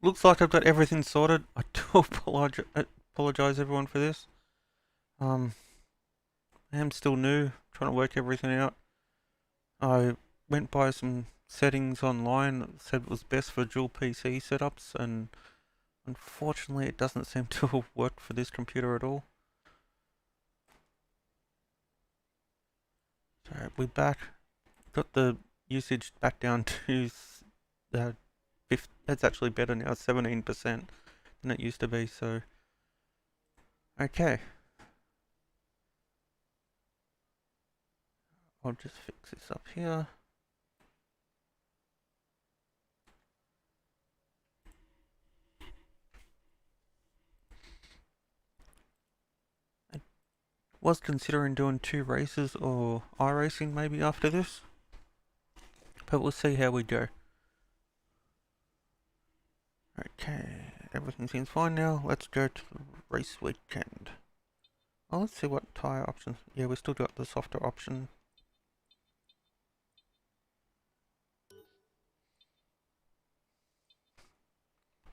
looks like I've got everything sorted. I do apologize everyone for this. Um, I am still new, trying to work everything out. I went by some settings online that said it was best for dual PC setups, and unfortunately it doesn't seem to have worked for this computer at all. So we're back. Got the usage back down to uh, that's actually better now, 17% than it used to be, so okay. I'll just fix this up here. I was considering doing 2 races or iRacing maybe after this, but we'll see how we go. Okay, everything seems fine now. Let's go to the race weekend. Oh, let's see what tyre options. Yeah, we still got the softer option.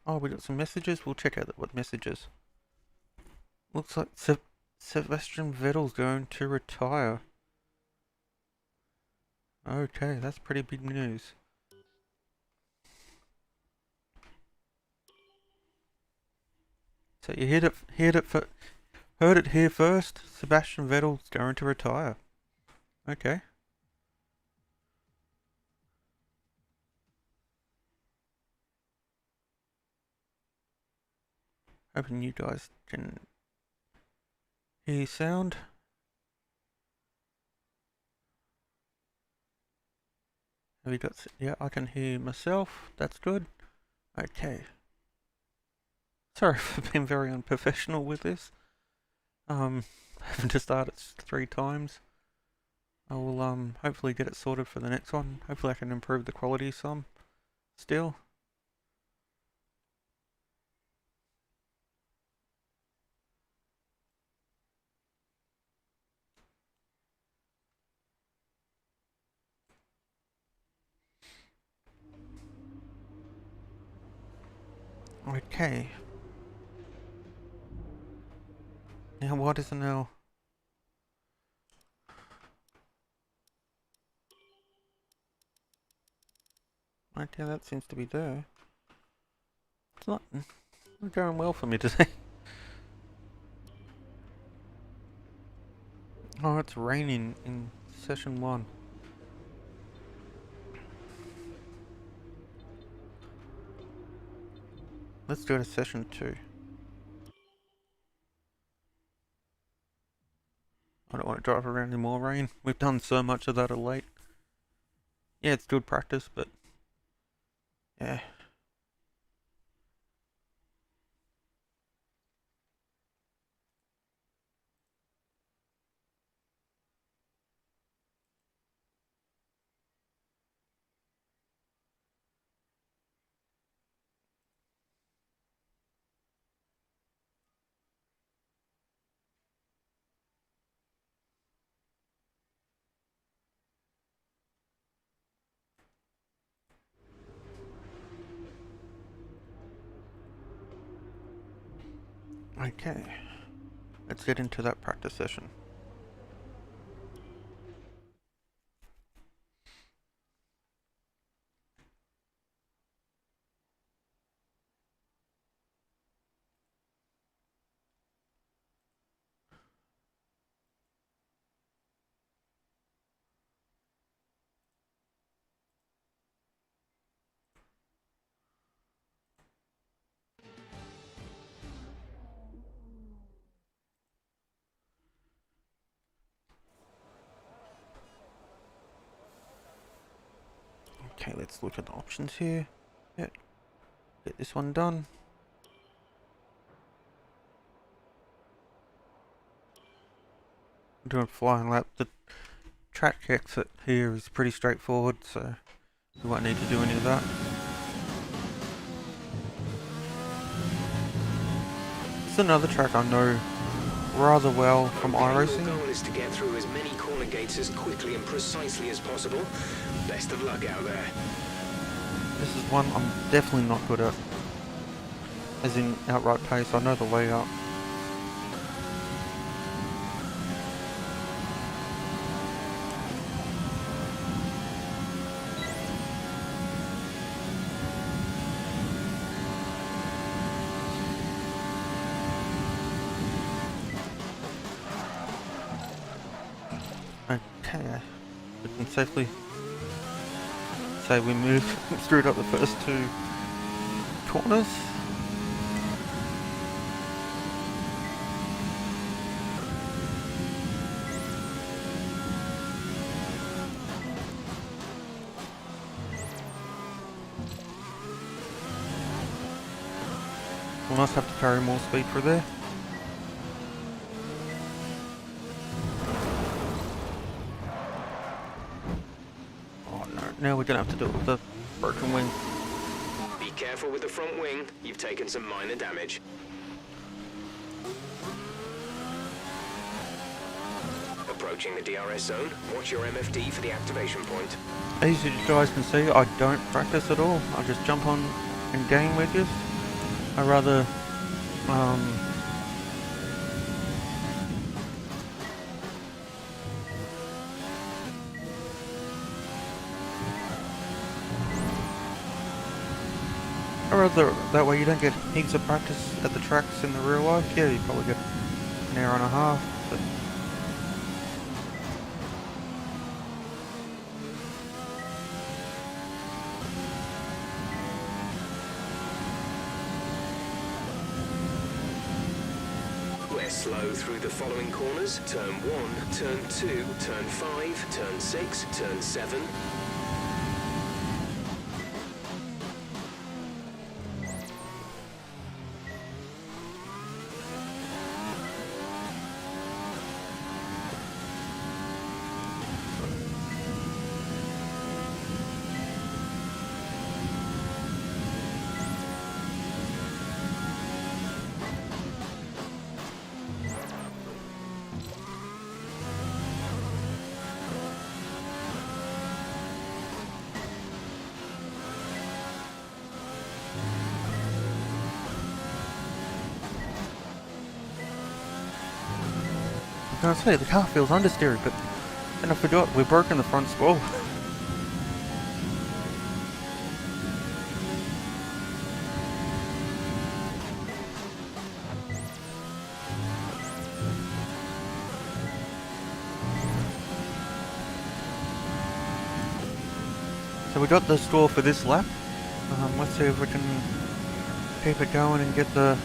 Oh, we got some messages. We'll check out what messages. Looks like Sebastian Vettel's going to retire. Okay, that's pretty big news. So you heard it here first. Sebastian Vettel's going to retire. Okay. Hoping you guys can hear sound. Have you got? Yeah, I can hear myself. That's good. Okay. Sorry for being very unprofessional with this. Having to start it 3 times. I will hopefully get it sorted for the next one. Hopefully I can improve the quality some still. Okay. Now what is it now? Okay, that seems to be there. It's not going well for me today. Oh, it's raining in session 1. Let's go to session 2. I don't want to drive around in more rain. We've done so much of that of late. Yeah, it's good practice, but yeah. Okay. Let's get into that practice session. Okay, let's look at the options here. Yeah, get this one done. I'm doing a flying lap. The track exit here is pretty straightforward, so we won't need to do any of that. It's another track I know rather well from iRacing. Our goal is to get through as many corner gates as quickly and precisely as possible. Best of luck out there. This is one I'm definitely not good at. as in outright pace. I know the layout. Okay, we can safely say we moved screwed up the first two corners. We'll must have to carry more speed through there. Oh no, now we're gonna have to do it with the broken wing. Be careful with the front wing. You've taken some minor damage. Approaching the DRS zone. Watch your MFD for the activation point. As you guys can see, I don't practice at all. I just jump on and gain wedges. I rather that way you don't get heaps of practice at the tracks in the real life. Yeah, you probably get an hour and a half. But We're slow through the following corners. Turn 1, turn 2, turn 5, turn 6, turn 7. I was gonna say, the car feels understeered, but then I forgot we're broken the front spoil. So we got the score for this lap. Let's see if we can keep it going and get the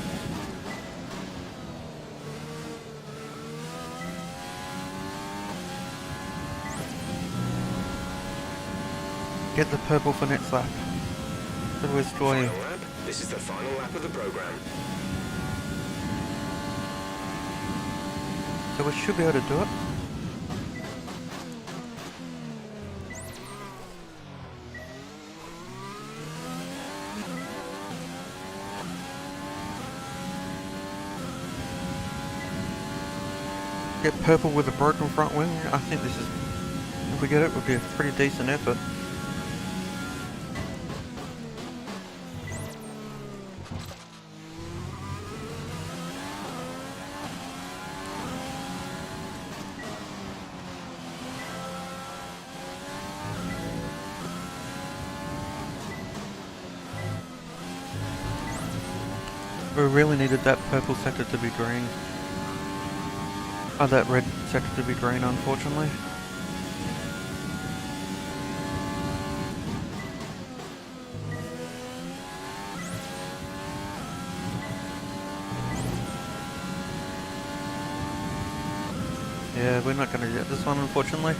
purple for next lap. So we're scoring. Final lap. This is the final lap of the program. So we should be able to do it. Get purple with a broken front wing. I think this is, if we get it, would be a pretty decent effort. We really needed that purple sector to be green. Oh, that red sector to be green, unfortunately. Yeah, we're not going to get this one, unfortunately.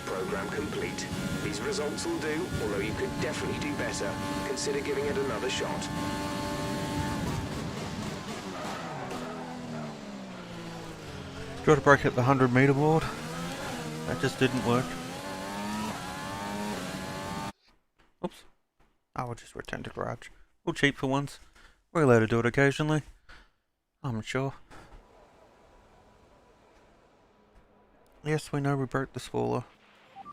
Program complete. These results will do, although you could definitely do better. Consider giving it another shot. Got to break at the 100-meter board. That just didn't work. Oops. I will just return to garage. We'll cheat for once. We're allowed to do it occasionally. I'm sure. Yes, we know we broke the spoiler.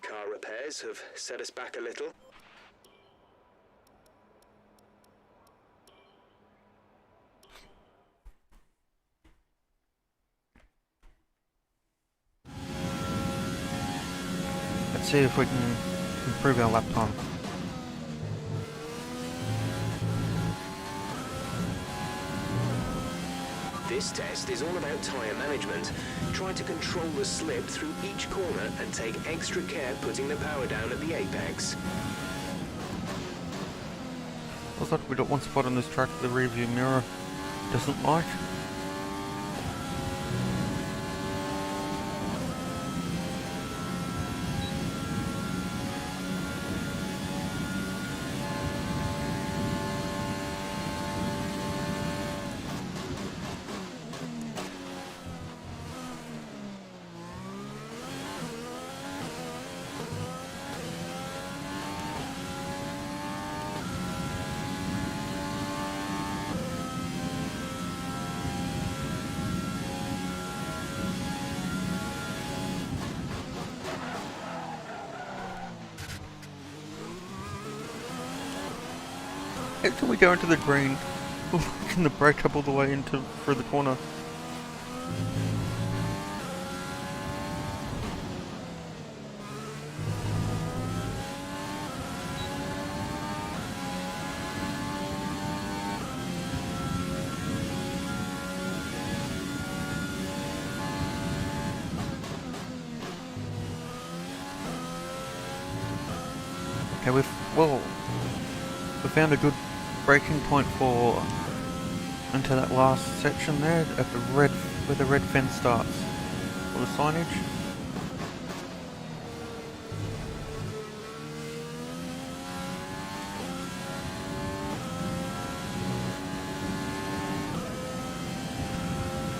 Car repairs have set us back a little. Let's see if we can improve our lap time. This test is all about tyre management. Try to control the slip through each corner and take extra care putting the power down at the apex. Looks like we got one spot on this track the rear view mirror doesn't like. Until we go into the green, we're working the brake up all the way into through the corner. Okay, we found a good braking point for into that last section there at the red, where the red fence starts for the signage.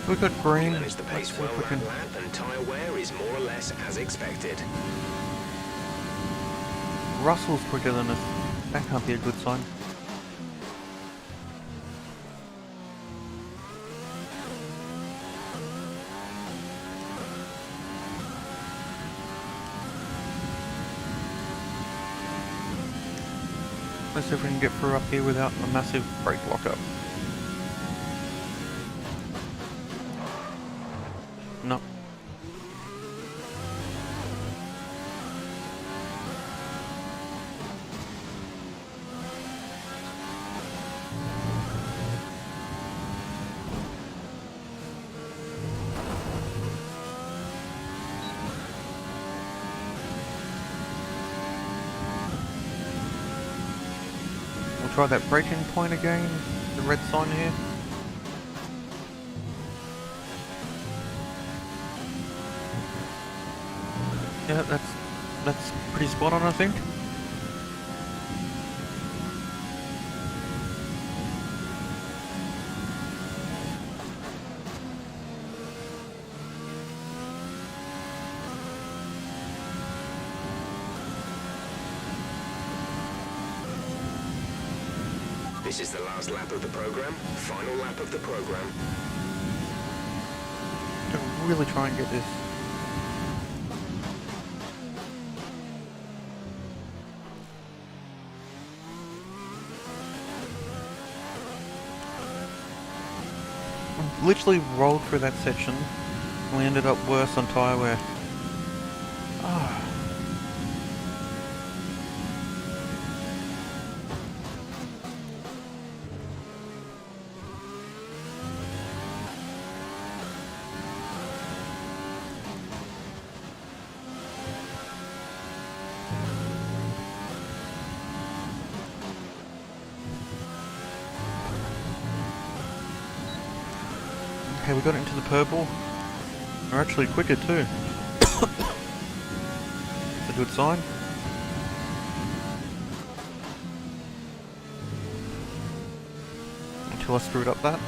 We got green. Managed the Let's pace see well if we can. that lap, and tyre wear is more or less as expected. Russell's quicker than us. That can't be a good sign. Let's see if we can get through up here without a massive brake lockup. No. Try that braking point again, the red sign here. Yeah, that's pretty spot on, I think. This is the last lap of the program, final lap of the program. Gotta really try and get this. Literally rolled through that section and we ended up worse on tyre wear. Ah. Okay, we got into the purple. We're actually quicker too. It's a good sign. Until I screwed up that.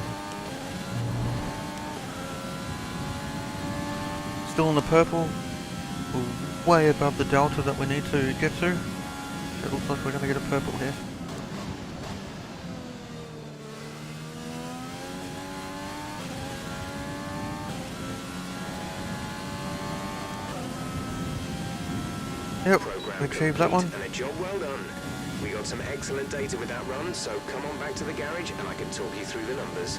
Still in the purple. We're way above the delta that we need to get to. It looks like we're going to get a purple here. Yep, we Program achieved that complete one. and a job well done. We got some excellent data with that run, so come on back to the garage and I can talk you through the numbers.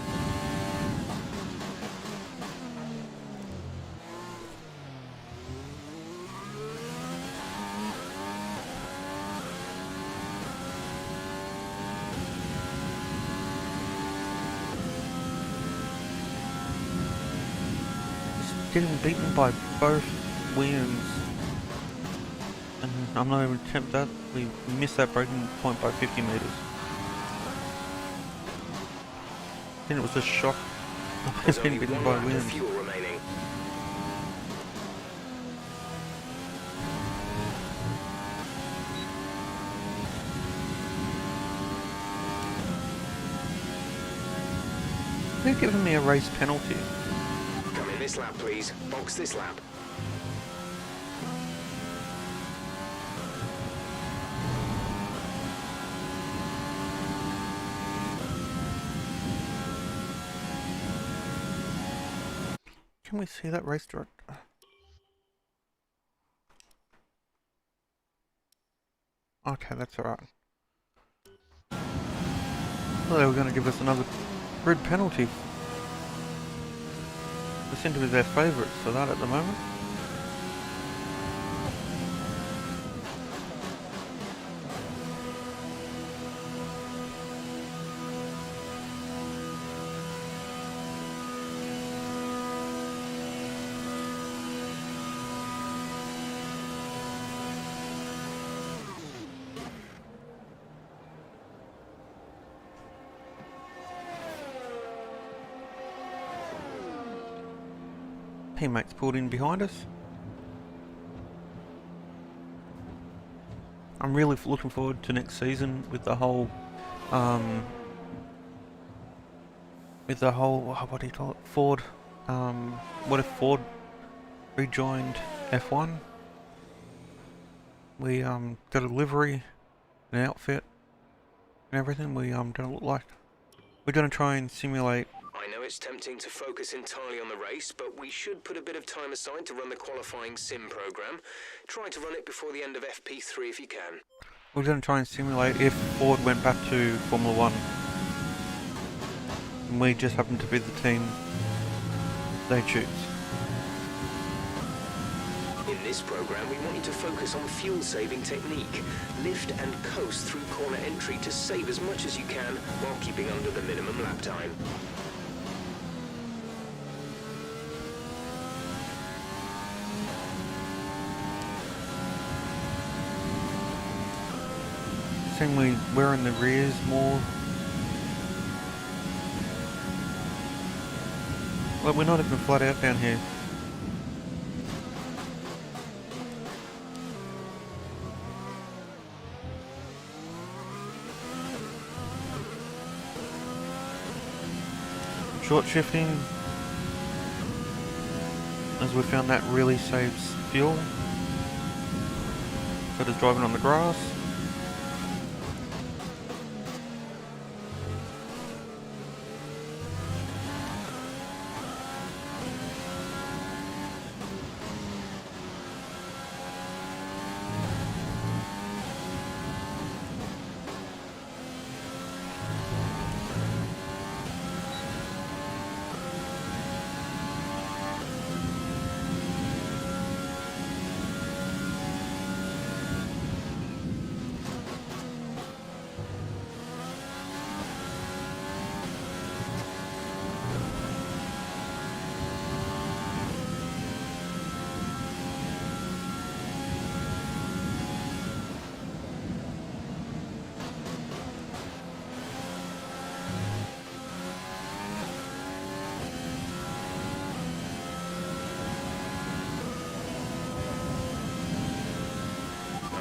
Just getting beaten by both Williams. And I'm not even attempt that. We missed that breaking point by 50 meters. Then it was a shock There's of being only beaten one by lap of Williams. fuel remaining. They're giving me a race penalty. Come in this lap, please. Box this lap. Can we see that race director? Okay, that's alright. Well, they were going to give us another grid penalty. We seem to be their favourites for that at the moment. Teammates pulled in behind us. I'm really looking forward to next season with the whole, what do you call it, Ford, what if Ford rejoined F1? We, got a livery, an outfit, and everything. We, gonna look like. We're gonna try and simulate. I know it's tempting to focus entirely on the race, but we should put a bit of time aside to run the qualifying sim program. Try to run it before the end of FP3 if you can. We're gonna try and simulate if Ford went back to Formula One. And we just happen to be the team they choose. In this program, we want you to focus on fuel-saving technique. Lift and coast through corner entry to save as much as you can while keeping under the minimum lap time. Seeing we're in the rears more. Well, we're not even flat out down here. Short shifting, as we found that really saves fuel. So does driving on the grass.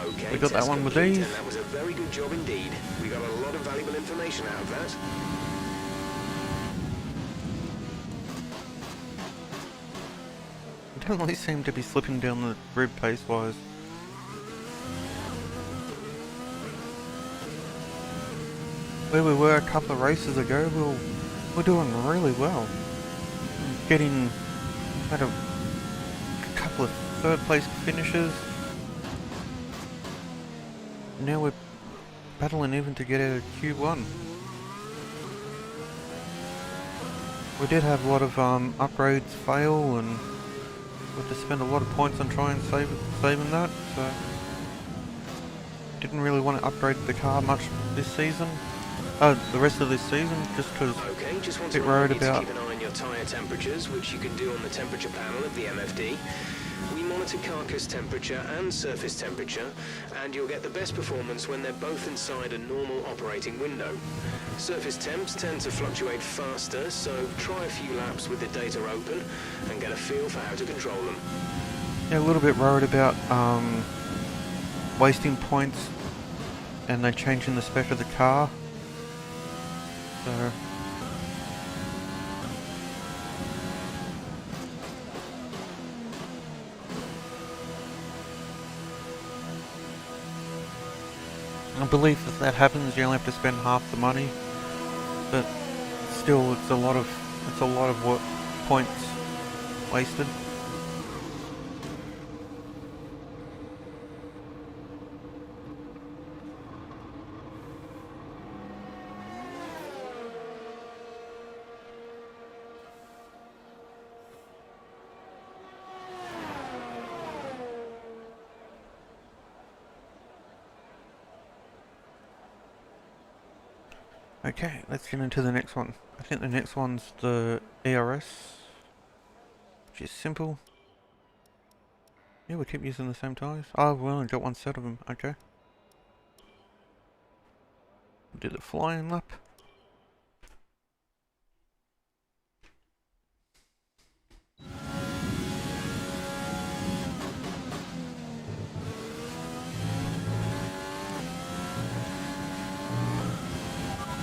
Okay, We got that test one with complete, these. and that was a very good job indeed. We got a lot of valuable information out of that. We definitely seem to be slipping down the grid pace-wise. Where we were a couple of races ago, we're doing really well. Had a couple of third place finishes. now we're battling even to get out of Q1. We did have a lot of upgrades fail, and we had to spend a lot of points on trying saving that, so didn't really want to upgrade the car much this season. The rest of this season, just because Okay, just want a to bit worried remind you to about. keep an eye on your tyre temperatures, which you can do on the temperature panel of the MFD. We monitor carcass temperature and surface temperature, and you'll get the best performance when they're both inside a normal operating window. Surface temps tend to fluctuate faster, so try a few laps with the data open and get a feel for how to control them. Yeah, a little bit worried about wasting points and then changing the spec of the car. So I believe if that happens, you only have to spend half the money, but still, it's a lot of points wasted. Okay, let's get into the next one. I think the next one's the ERS, which is simple. Yeah, we keep using the same tyres. Oh, we only got one set of them. Okay. Do the flying lap.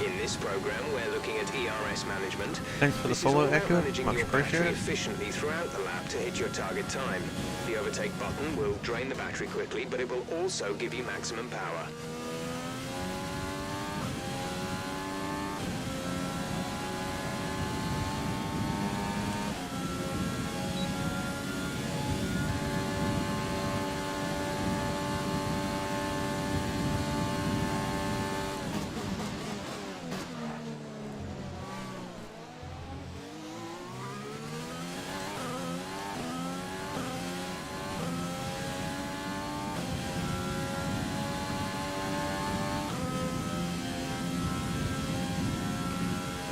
In this program, we're looking at ERS management. Thanks for the This is follow, all about Echo. managing Much your battery appreciated. efficiently throughout the lap to hit your target time. The overtake button will drain the battery quickly, but it will also give you maximum power.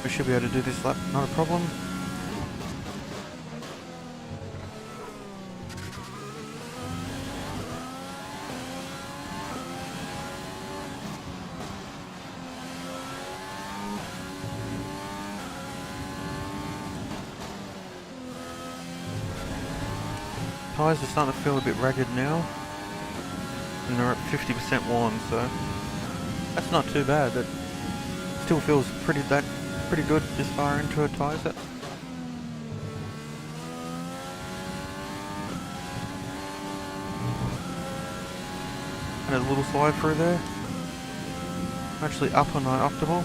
We should be able to do this lap, not a problem. Tyres are starting to feel a bit ragged now, and they're at 50% worn, so that's not too bad. That still feels pretty good this far into a tyre set. And a little slide through there. I'm actually up on my optimal.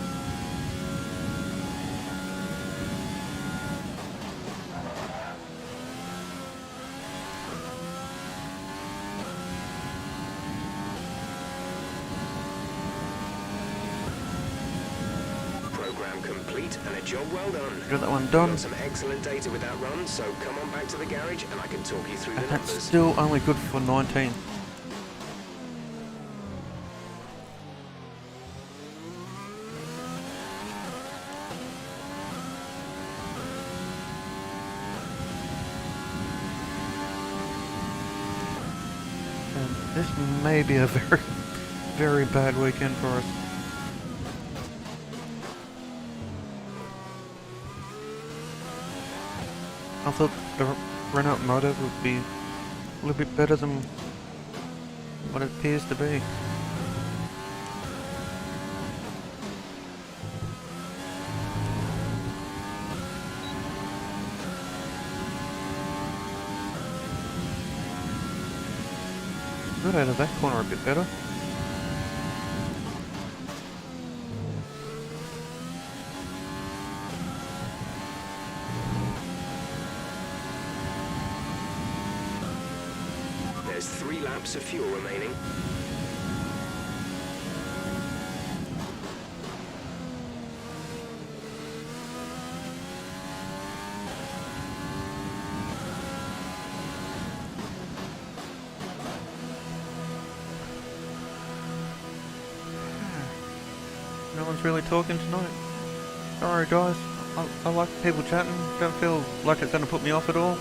Complete and a job well done. Got that one done. Got some excellent data with that run, so come on back to the garage and I can talk you through the And that's numbers. still only good for 19. And this may be a very bad weekend for us. I thought the run-out motor would be a little bit better than what it appears to be. Got out of that corner a bit better. There's 3 laps of fuel remaining. really talking tonight. Sorry guys, I like people chatting, don't feel like it's going to put me off at all.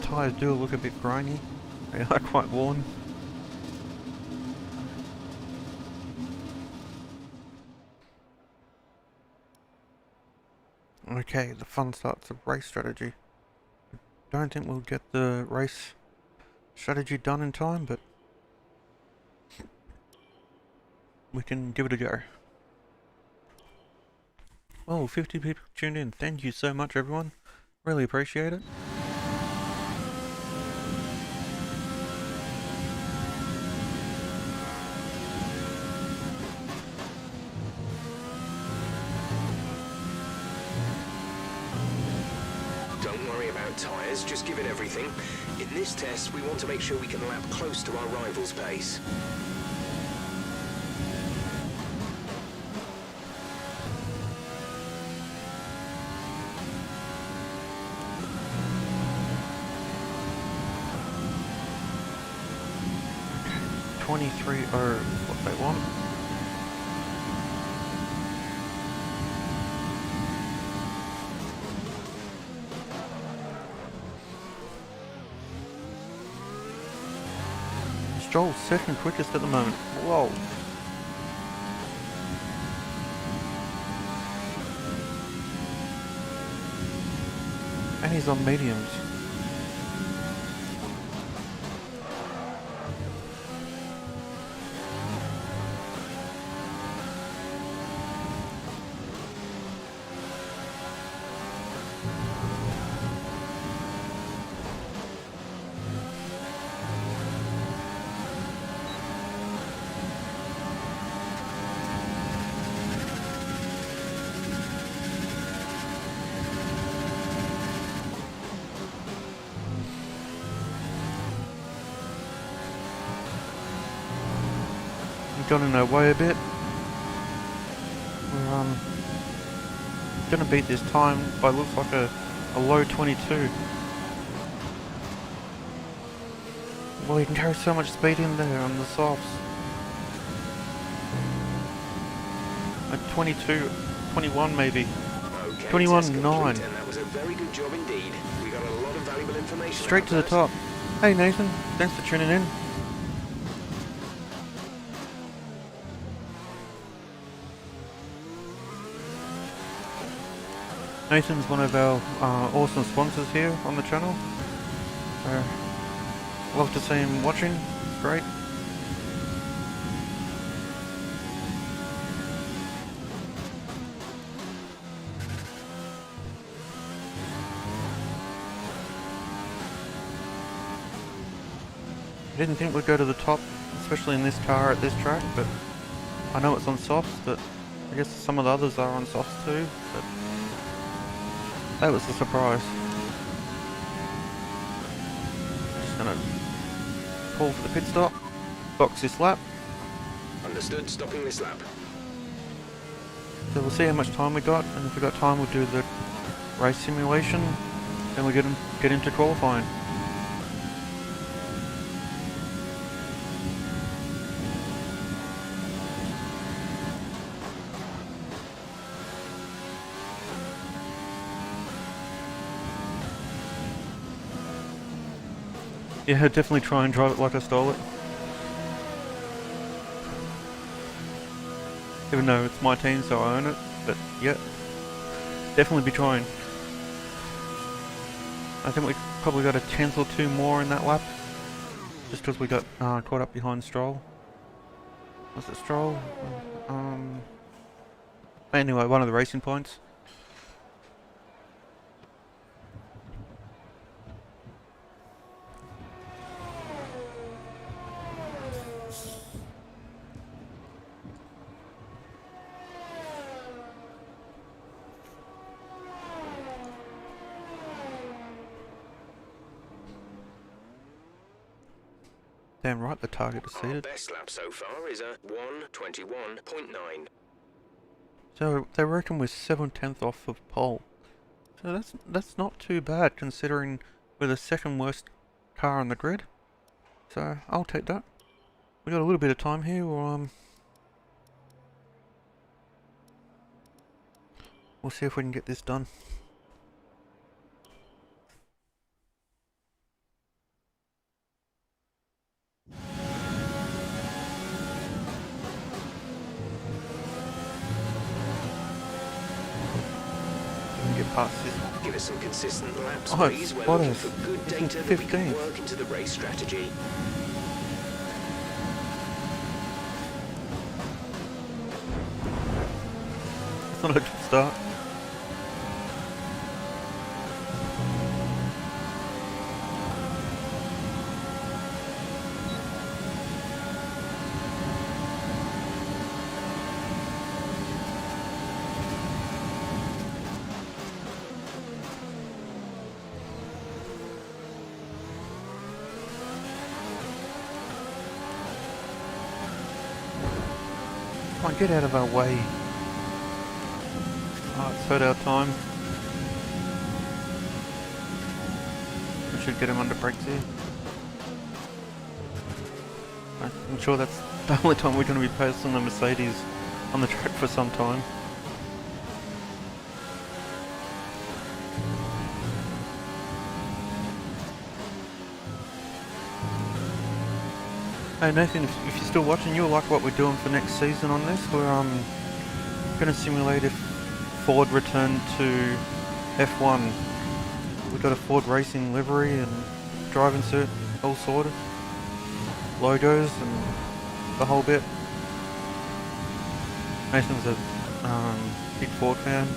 Tyres do look a bit grainy, they are quite worn. Okay, the fun starts of race strategy. Don't think we'll get the race strategy done in time, but we can give it a go. Well, 50 people tuned in. Thank you so much, everyone. Really appreciate it. Don't worry about tyres, just give it everything. In this test, we want to make sure we can lap close to our rival's pace. Okay, 23 are what they want. Stroll's second quickest at the moment. Whoa. And he's on mediums. Got in our way a bit. We're gonna beat this time by looks like a low 22. Well, you can carry so much speed in there on the softs. At 22, 21 maybe. Okay, 21.9. that was a very good job indeed. We got a lot of valuable information. Straight to the top. Hey Nathan, thanks for tuning in. Nathan's one of our awesome sponsors here on the channel. Love to see him watching. It's great. I didn't think we'd go to the top, especially in this car at this track, but I know it's on softs, but I guess some of the others are on softs too, but that was a surprise. Just gonna pull for the pit stop, box this lap. Understood, stopping this lap. So we'll see how much time we got, and if we got time we'll do the race simulation, then we get into qualifying. Yeah, I'd definitely try and drive it like I stole it. Even though it's my team, so I own it. But yeah, definitely be trying. I think we probably got a tenth or two more in that lap, just because we got caught up behind Stroll. Was it Stroll? Anyway, one of the racing points. Damn right the target is Our seated. best lap so far is a 1:21.9. So they reckon we're 7/10 off of pole. So that's not too bad considering we're the second worst car on the grid. So I'll take that. We got a little bit of time here. We'll see if we can get this done. We can get past this. Give us some consistent laps, Oh, please. We're spot looking us. for good It's in data that we can 15th. work into the race strategy. It's not a good start. Come on, get out of our way. Oh, it's hurt our time. We should get him under brakes here. I'm sure that's the only time we're going to be passing the Mercedes on the track for some time. Hey Nathan, if you're still watching, you'll like what we're doing for next season on this. We're going to simulate if Ford returned to F1. We've got a Ford racing livery and driving suit all sorted. Logos and the whole bit. Nathan's a big Ford fan.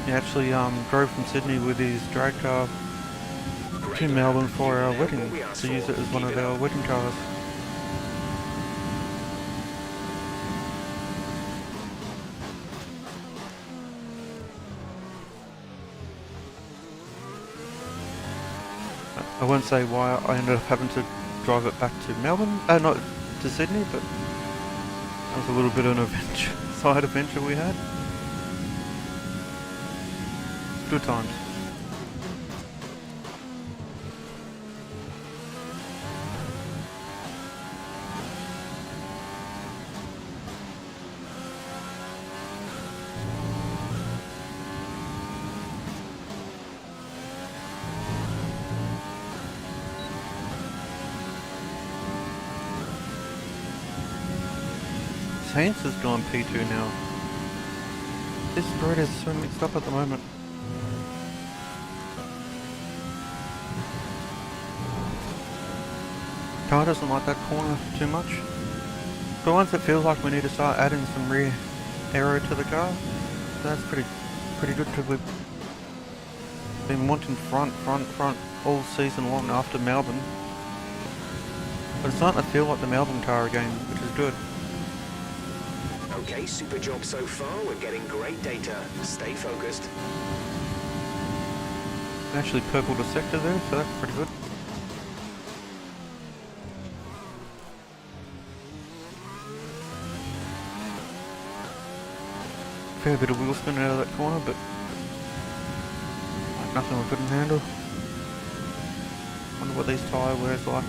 He actually drove from Sydney with his drag car to Melbourne for our wedding, to use it as one of our wedding cars. I won't say why I ended up having to drive it back to Melbourne, not to Sydney, but that was a little bit of an adventure, side adventure we had. Good times. Sainz has gone P2 now. This spread is so mixed up at the moment. Car doesn't like that corner too much. But once it feels like we need to start adding some rear aero to the car, that's pretty good because we've been wanting front all season long after Melbourne. But it's starting to feel like the Melbourne car again, which is good. Okay, super job so far. We're getting great data. Stay focused. We actually purpled a sector there, so that's pretty good. Fair bit of wheel spin out of that corner, but like nothing we couldn't handle. Wonder what these tyre wears like.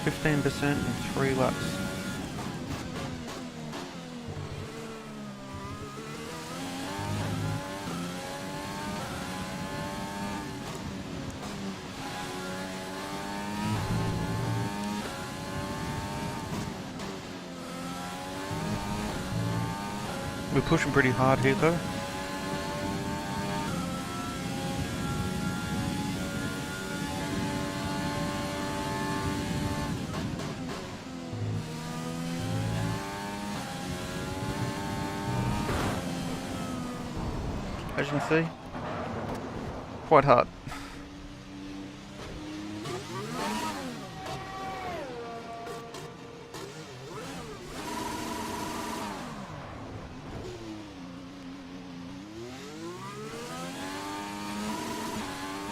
15% in 3 laps. We're pushing pretty hard here though. As you can see, quite hard.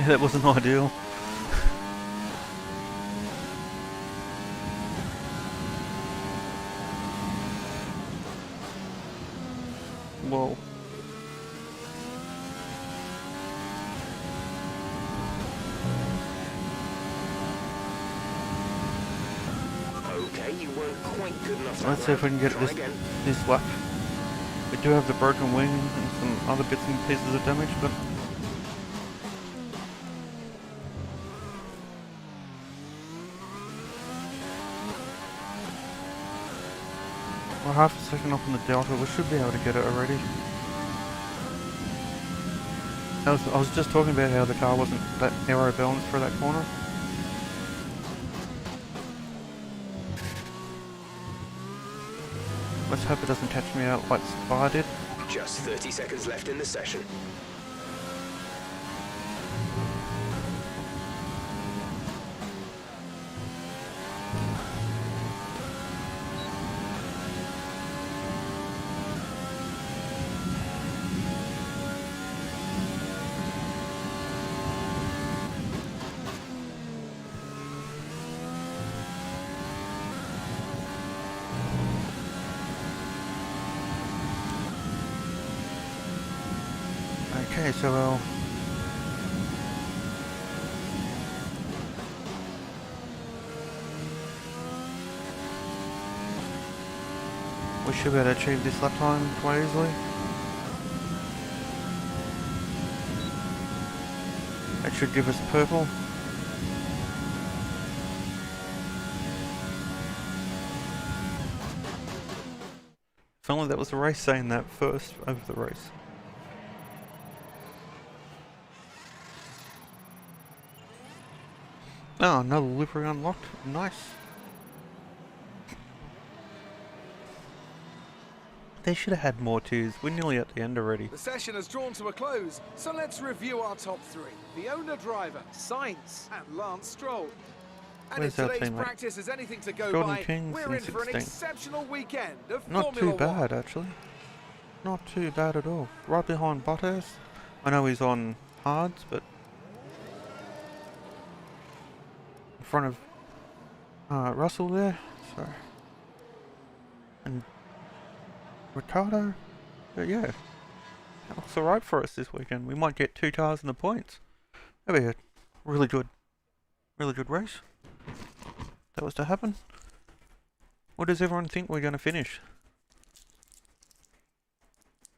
Yeah, that wasn't ideal. Whoa. Okay, you weren't quite good enough that Let's see if we can lap. get Try this again. lap. We do have the broken wing and some other bits and pieces of damage, but we're half a second off in the delta. We should be able to get it already. I was just talking about how the car wasn't that aero balanced for that corner. Let's hope it doesn't catch me out like Spa did. Just 30 seconds left in the session. Okay, so we should be able to achieve this lap time quite easily. That should give us purple. If only that was the race saying that first over the race. Oh, another livery unlocked. Nice. They should have had more twos. We're nearly at the end already. The session has drawn to a close, so let's review our top three. The owner driver, Sainz, and Lance Stroll. And Where's if our today's teammate? practice is anything to go Jordan by, Kings we're in in for an 16th. exceptional weekend of Not Formula too bad, One. actually. Not too bad at all. Right behind Bottas. I know he's on hards, but in front of Russell there. So, and Ricardo. But yeah, that looks alright for us this weekend. We might get 2 cars in the points. That'd be a really good race. That was to happen. What does everyone think we're going to finish?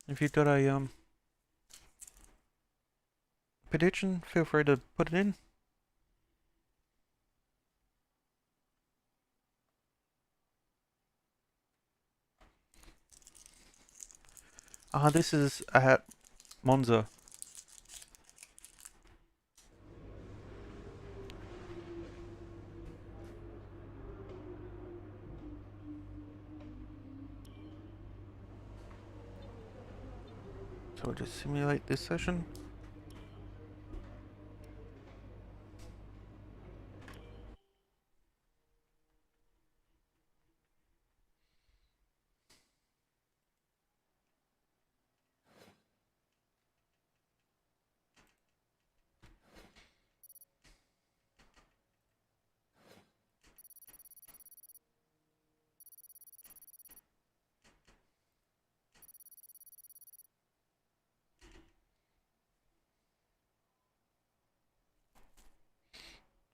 If you've got a prediction, feel free to put it in. This is at Monza. So we'll just simulate this session.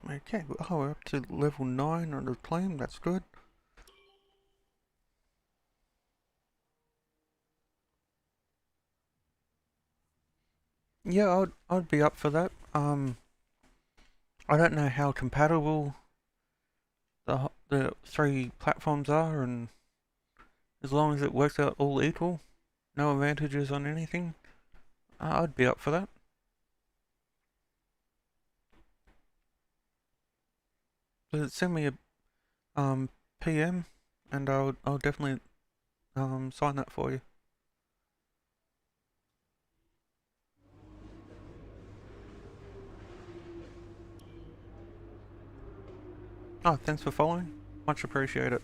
Okay, oh, we're up to level 9 on the claim, that's good. Yeah, I'd be up for that. I don't know how compatible the 3 platforms are, and as long as it works out all equal, no advantages on anything, I'd be up for that. Send me a PM, and I'll definitely sign that for you. Oh, thanks for following. Much appreciated.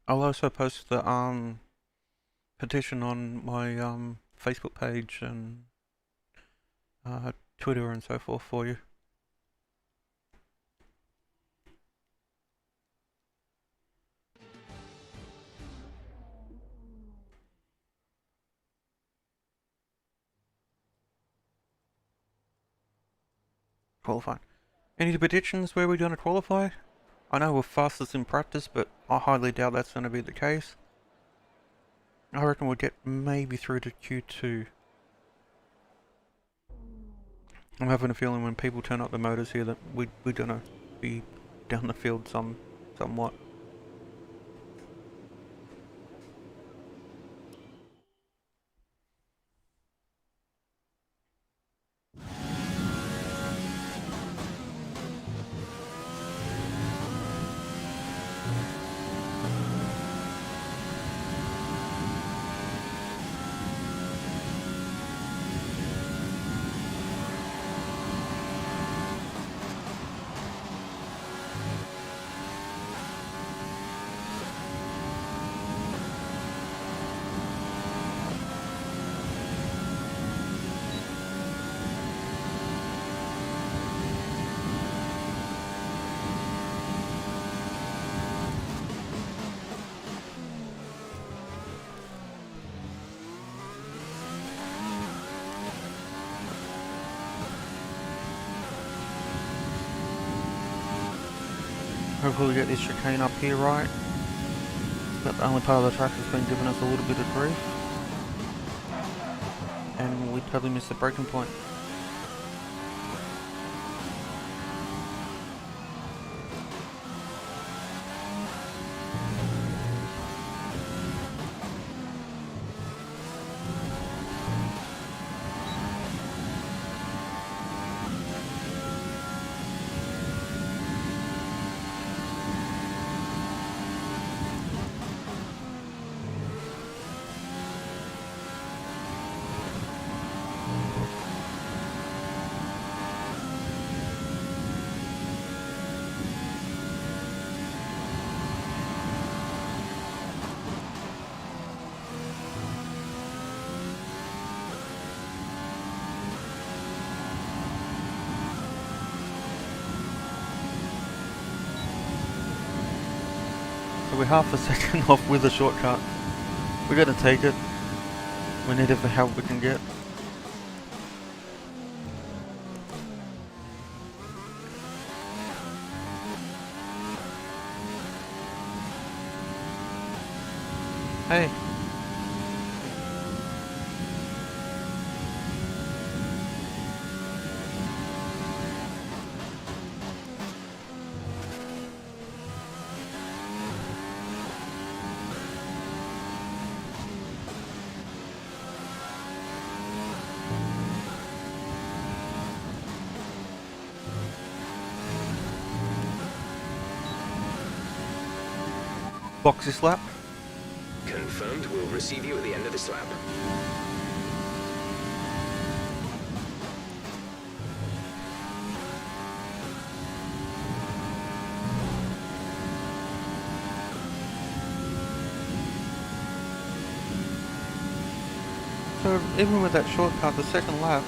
I'll also post the petition on my Facebook page and Twitter and so forth for you. Qualifying. Any predictions where we're going to qualify? I know we're fastest in practice, but I highly doubt that's going to be the case. I reckon we'll get maybe through to Q2. I'm having a feeling when people turn up the motors here that we're going to be down the field somewhat. Hopefully we get this chicane up here right. But the only part of the track that's been giving us a little bit of grief. And we totally missed the braking point. So we're half a second off with a shortcut. We're gonna take it. We need every help we can get. Hey. Box this lap. Confirmed. We'll receive you at the end of this lap. So even with that shortcut, the second lap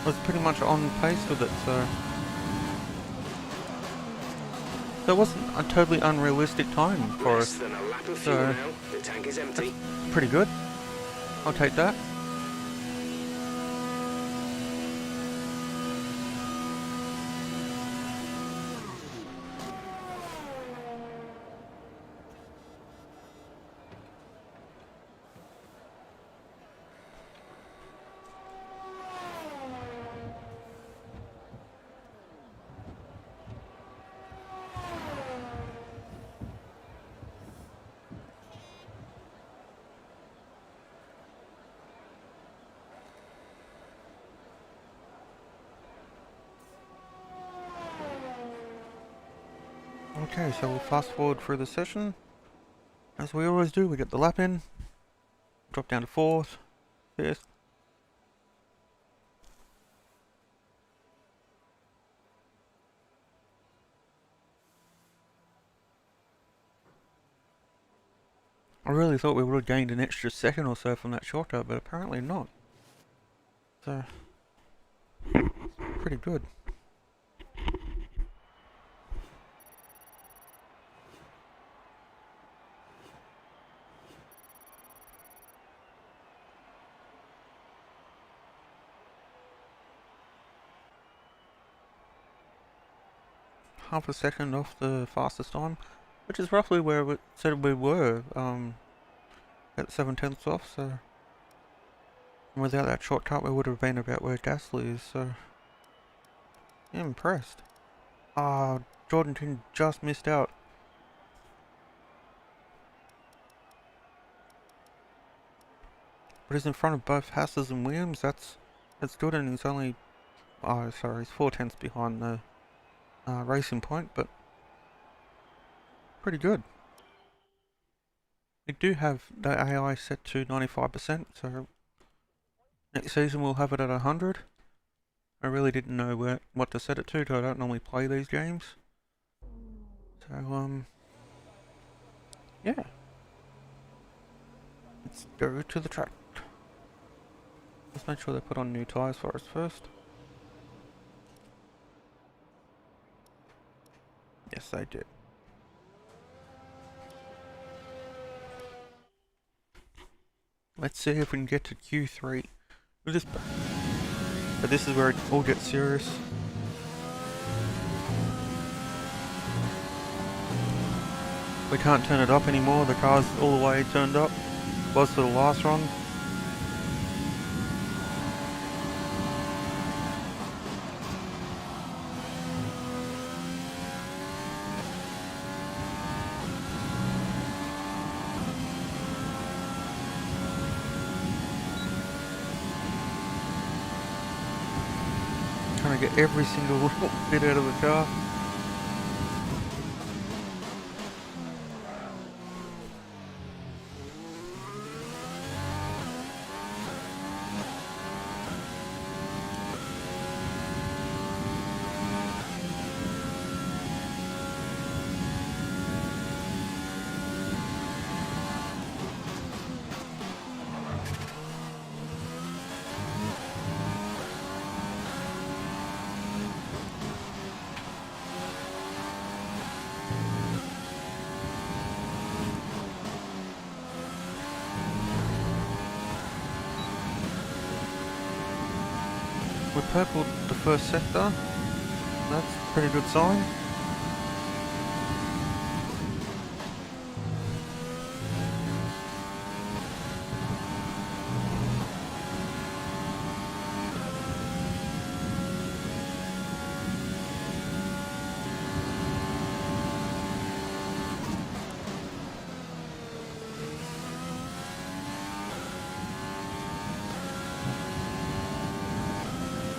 was pretty much on pace with it, so that wasn't a totally unrealistic time for Less us. than a lap of fuel now. The tank is empty. Pretty good. I'll take that. Okay, so we'll fast forward through the session. As we always do, we get the lap in, drop down to 4th, 5th. I really thought we would have gained an extra second or so from that shortcut, but apparently not. So, pretty good. Half a second off the fastest time, which is roughly where we said we were, at 7/10 off, so without that shortcut we would have been about where Gasly is, so yeah, impressed. Ah, Jordan Ting just missed out. But he's in front of both Hasses and Williams, that's good, and he's only, oh sorry, he's 4/10 behind the racing point, but pretty good. We do have the AI set to 95%, so next season we'll have it at 100. I really didn't know what to set it to, because I don't normally play these games. So, yeah. Let's go to the track. Let's make sure they put on new tyres for us first. Yes, they did. Let's see if we can get to Q3. But this is where it all gets serious. We can't turn it up anymore, the car's all the way turned up. Was for the last run. Trying to get every single little bit out of the car. We purpled the first sector. That's a pretty good sign.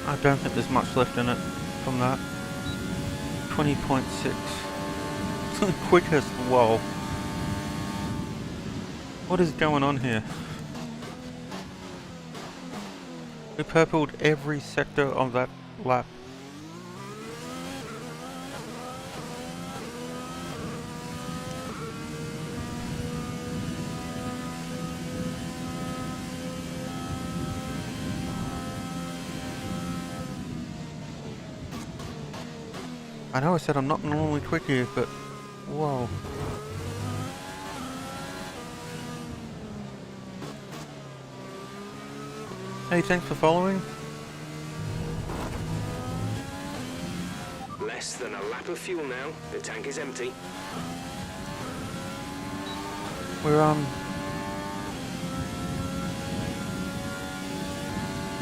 I don't think there's much left in it from that. 20.6. It's the quickest. Whoa. What is going on here? We purpled every sector of that lap. I know I said I'm not normally quick here, but whoa. Hey, thanks for following. Less than a lap of fuel now. The tank is empty. We're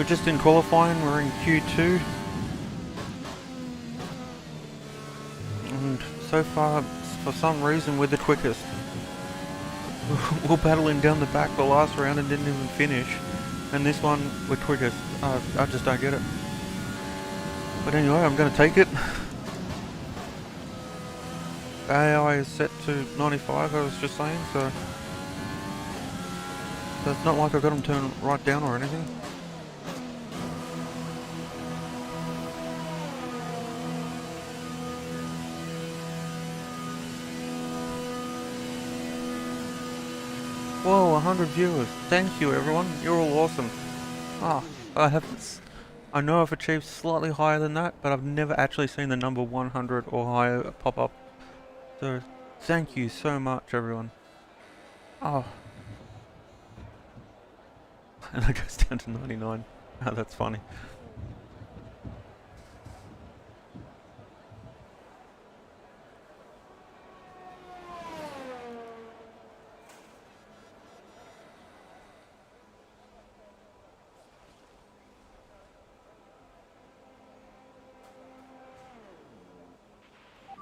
just in qualifying, we're in Q2. And so far, for some reason, we're the quickest. We're battling down the back the last round and didn't even finish. And this one, we're quickest. I just don't get it. But anyway, I'm going to take it. AI is set to 95, I was just saying, so it's not like I got them turned right down or anything. 100 viewers. Thank you, everyone. You're all awesome. Ah, I know I've achieved slightly higher than that, but I've never actually seen the number 100 or higher pop up. So, thank you so much, everyone. Oh. And it goes down to 99. Oh, that's funny.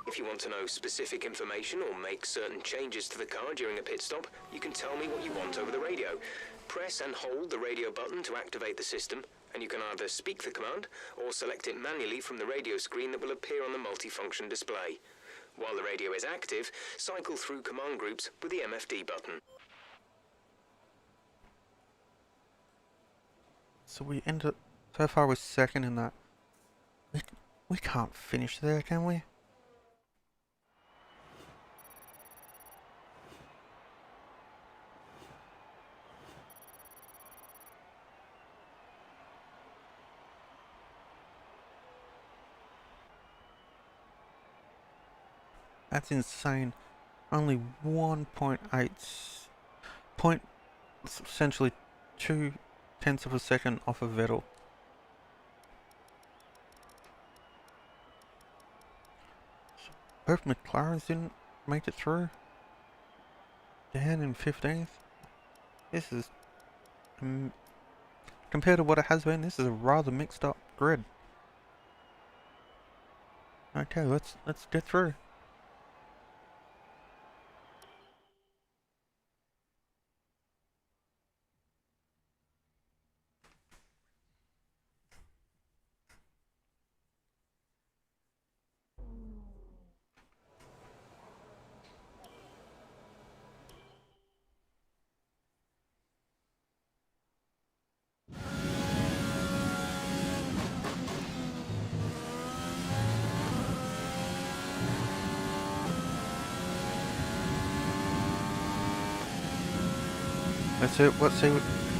If you want to know specific information or make certain changes to the car during a pit stop, you can tell me what you want over the radio. Press and hold the radio button to activate the system, and you can either speak the command or select it manually from the radio screen that will appear on the multifunction display. While the radio is active, cycle through command groups with the MFD button. So we ended so far with second in that. We can't finish there, can we? That's insane. Only 1.8 point, essentially 0.2 of a second off of Vettel. Both McLarens didn't make it through. Dan in 15th. This is, compared to what it has been, this is a rather mixed up grid. Okay, let's get through.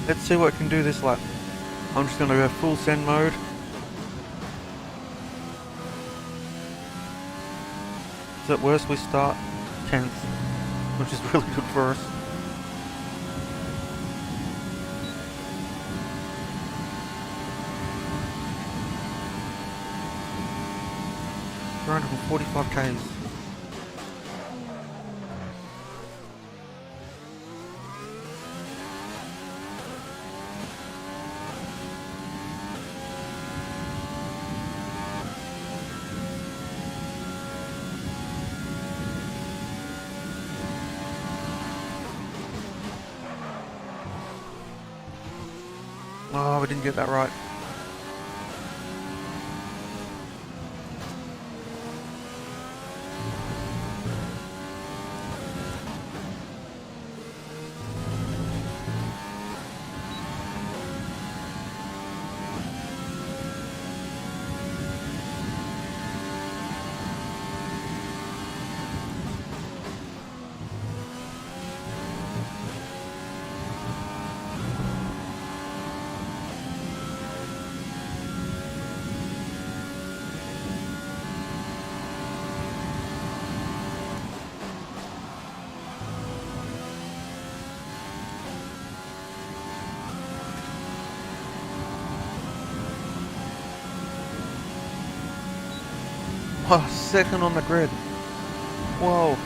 Let's see what I can do this lap. I'm just gonna go full send mode. So at worst we start 10th, which is really good for us. Around 45 Ks. Oh, we didn't get that right. Oh, second on the grid. Whoa.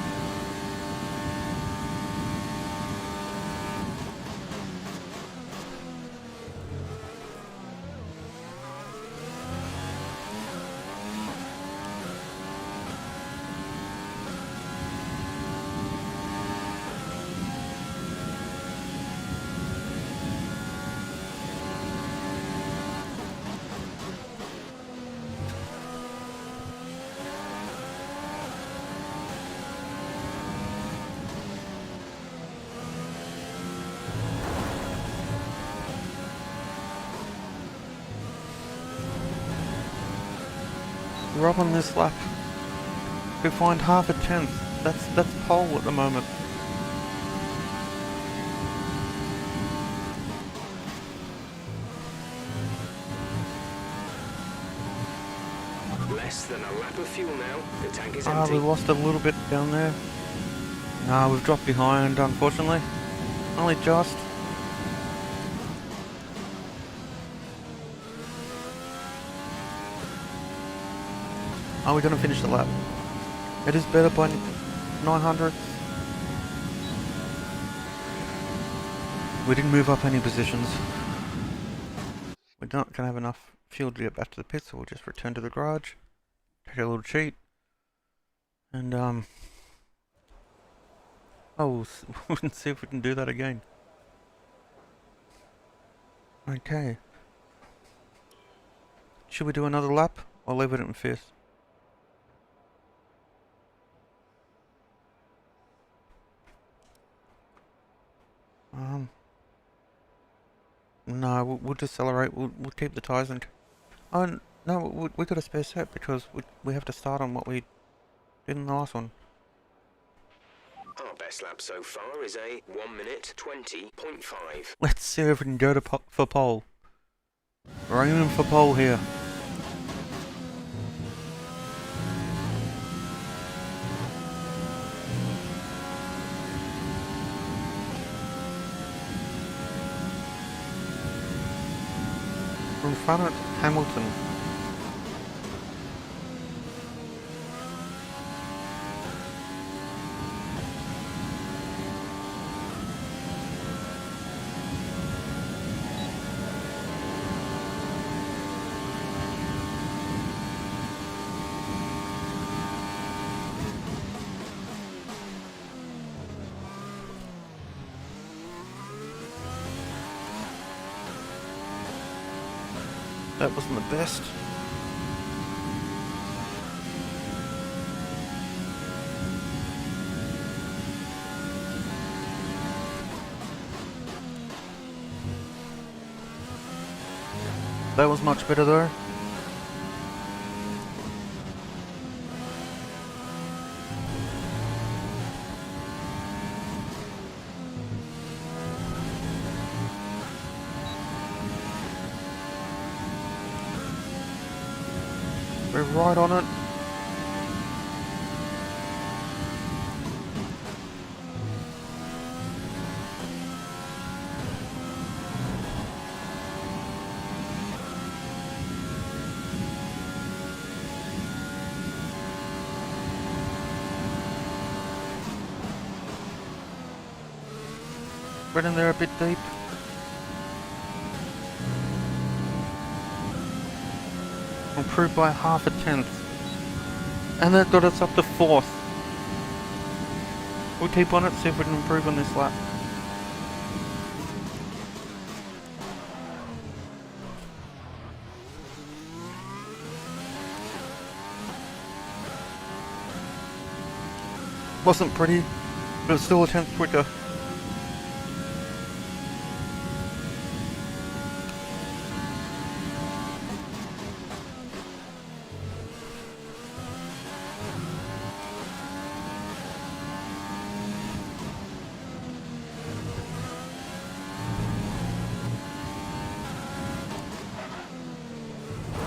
We're up on this lap. We find half a tenth. That's pole at the moment. Less than a lap of fuel now. The tank is We empty. lost a little bit down there. No, we've dropped behind, unfortunately. Only just. Are we going to finish the lap? It is better by 900. We didn't move up any positions. We're not going to have enough fuel to get back to the pit, so we'll just return to the garage. Take a little cheat. And, oh, we'll see if we can do that again. Okay. Should we do another lap? Or leave it in fifth? No, we'll decelerate. We'll keep the tyres in. Oh, no, we got a spare set because we have to start on what we did in the last one. Our best lap so far is a 1 minute 20.5. Let's see if we can go to for pole. We're aiming for pole here. We're in front of Hamilton. That wasn't the best. That was much better though. We're right on it. Right in there a bit deep. Improved by half a tenth. And that got us up to fourth. We'll keep on it, see if we can improve on this lap. Wasn't pretty, but it's still a tenth quicker.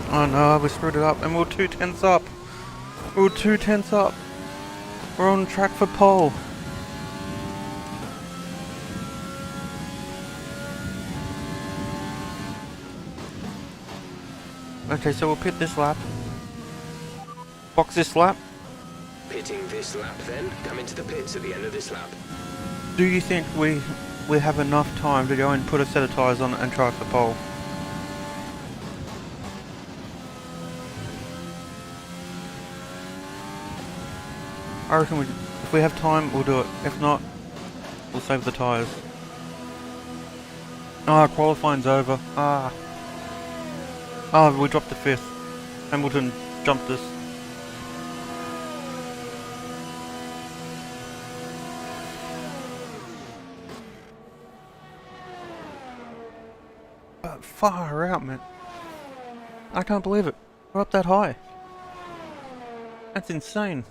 Oh no, we screwed it up, and we're 2/10 up. We're 2/10 up. We're on track for pole. Okay, so we'll pit this lap. Box this lap. Pitting this lap then. Come into the pits at the end of this lap. Do you think we have enough time to go and put a set of tyres on it and try for pole? I reckon if we have time, we'll do it. If not, we'll save the tyres. Ah, qualifying's over. Ah, we dropped to fifth. Hamilton jumped us. But far out, man. I can't believe it. We're up that high. That's insane.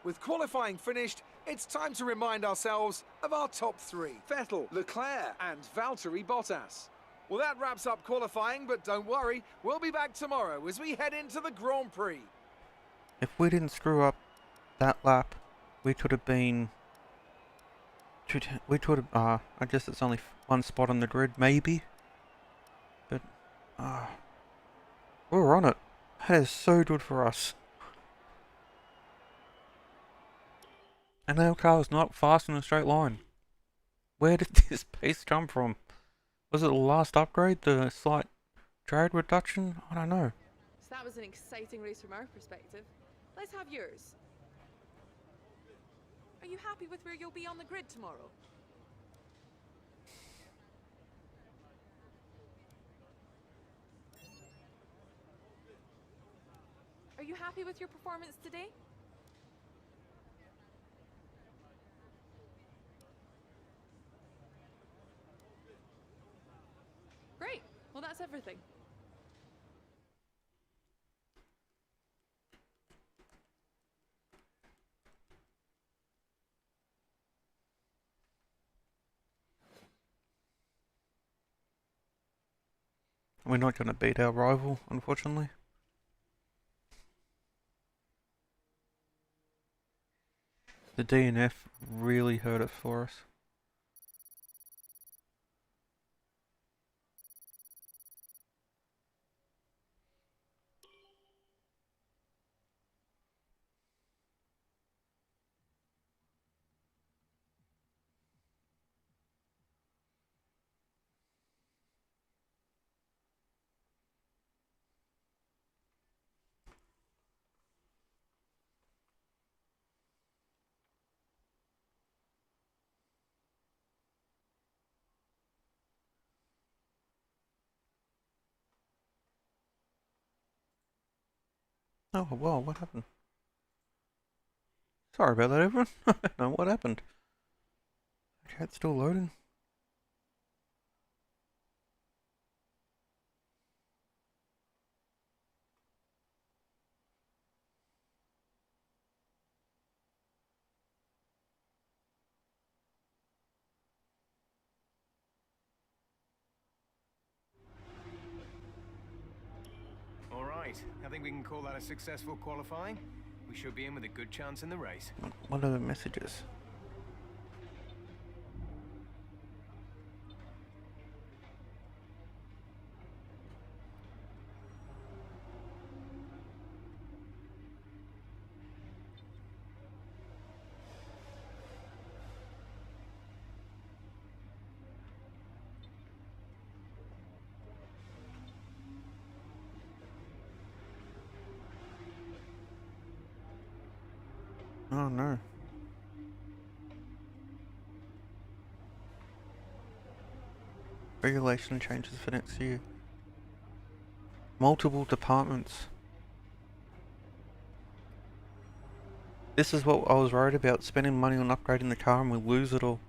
With qualifying finished, it's time to remind ourselves of our top three: Vettel, Leclerc and Valtteri Bottas. Well, that wraps up qualifying, but don't worry, we'll be back tomorrow as we head into the Grand Prix. If we didn't screw up that lap, we could have been... We could have... I guess it's only one spot on the grid, maybe. But... we're on it. That is so good for us. And our car's not fast in a straight line. Where did this pace come from? Was it the last upgrade? The slight drag reduction? I don't know. So that was an exciting race from our perspective. Let's have yours. Are you happy with where you'll be on the grid tomorrow? Are you happy with your performance today? Great. Well, that's everything. We're not going to beat our rival, unfortunately. The DNF really hurt it for us. Oh, well, what happened? Sorry about that, everyone. I don't know what happened. Okay, it's still loading. All right, I think we can call that a successful qualifying. We should be in with a good chance in the race. What are the messages? Oh no. Regulation changes for next year. Multiple departments. This is what I was worried about, spending money on upgrading the car and we lose it all.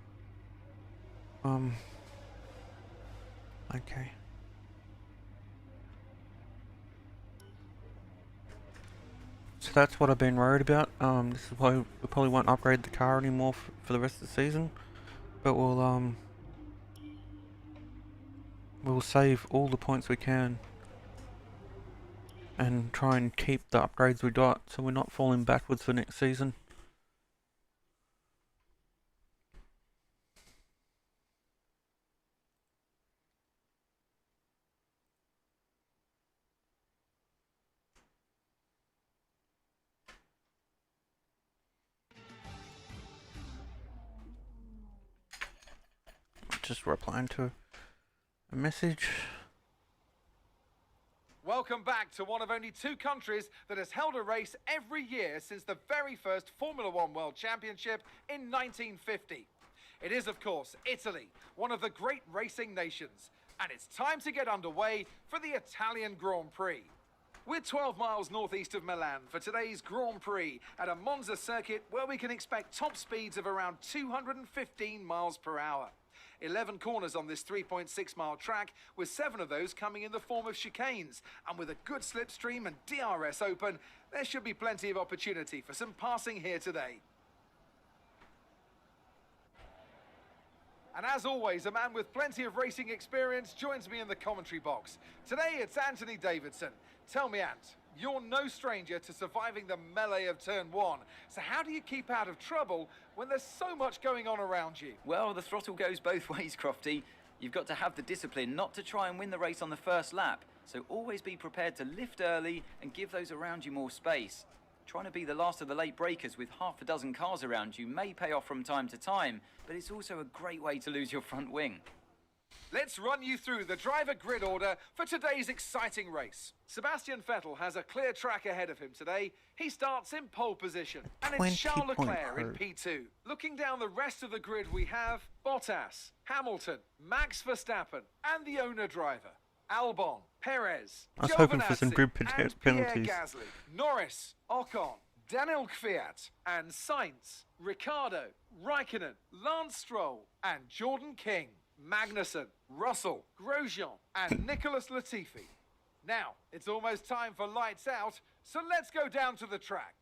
Okay. So that's what I've been worried about. This is why we probably won't upgrade the car anymore for the rest of the season. But we'll save all the points we can. And try and keep the upgrades we got, so we're not falling backwards for next season. Just replying to a message. Welcome back to one of only two countries that has held a race every year since the very first Formula One World Championship in 1950. It is, of course, Italy, one of the great racing nations. And it's time to get underway for the Italian Grand Prix. We're 12 miles northeast of Milan for today's Grand Prix at a Monza circuit where we can expect top speeds of around 215 miles per hour. 11 corners on this 3.6 mile track, with 7 of those coming in the form of chicanes. And with a good slipstream and DRS open, there should be plenty of opportunity for some passing here today. And as always, a man with plenty of racing experience joins me in the commentary box. Today it's Anthony Davidson. Tell me, Ant, you're no stranger to surviving the melee of turn 1. So how do you keep out of trouble when there's so much going on around you? Well, the throttle goes both ways, Crofty. You've got to have the discipline not to try and win the race on the first lap. So always be prepared to lift early and give those around you more space. Trying to be the last of the late breakers with half a dozen cars around you may pay off from time to time, but it's also a great way to lose your front wing. Let's run you through the driver grid order for today's exciting race. Sebastian Vettel has a clear track ahead of him today. He starts in pole position, and it's Charles Leclerc in P2. Looking down the rest of the grid, we have Bottas, Hamilton, Max Verstappen, and the owner driver, Albon, Perez, I was hoping for some Giovinazzi, grid and penalties. Pierre Gasly, Norris, Ocon, Daniel Kvyat, and Sainz, Ricciardo, Raikkonen, Lance Stroll, and Jordan King, Magnussen, Russell, Grosjean, and Nicholas Latifi. Now, it's almost time for lights out, so let's go down to the track.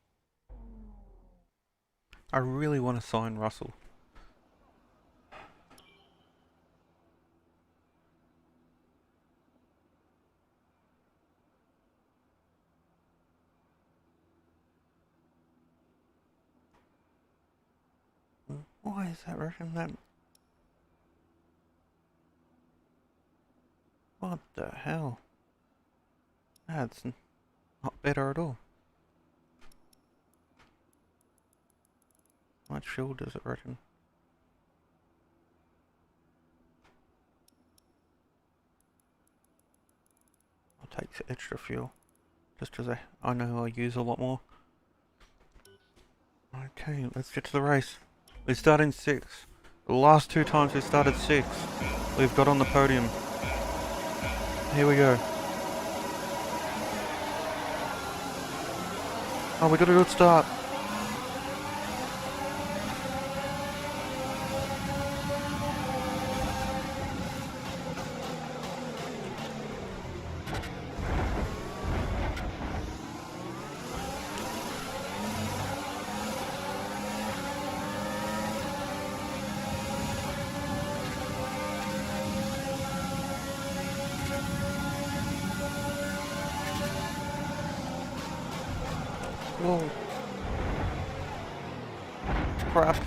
I really want to sign Russell. Why is that written that? What the hell? That's not better at all. How much fuel does it reckon? I'll take the extra fuel. Just because I know I use a lot more. Okay, let's get to the race. We start in 6th. The last 2 times we started 6th, we've got on the podium. Here we go. Oh, we got a good start. Whoa. Crap.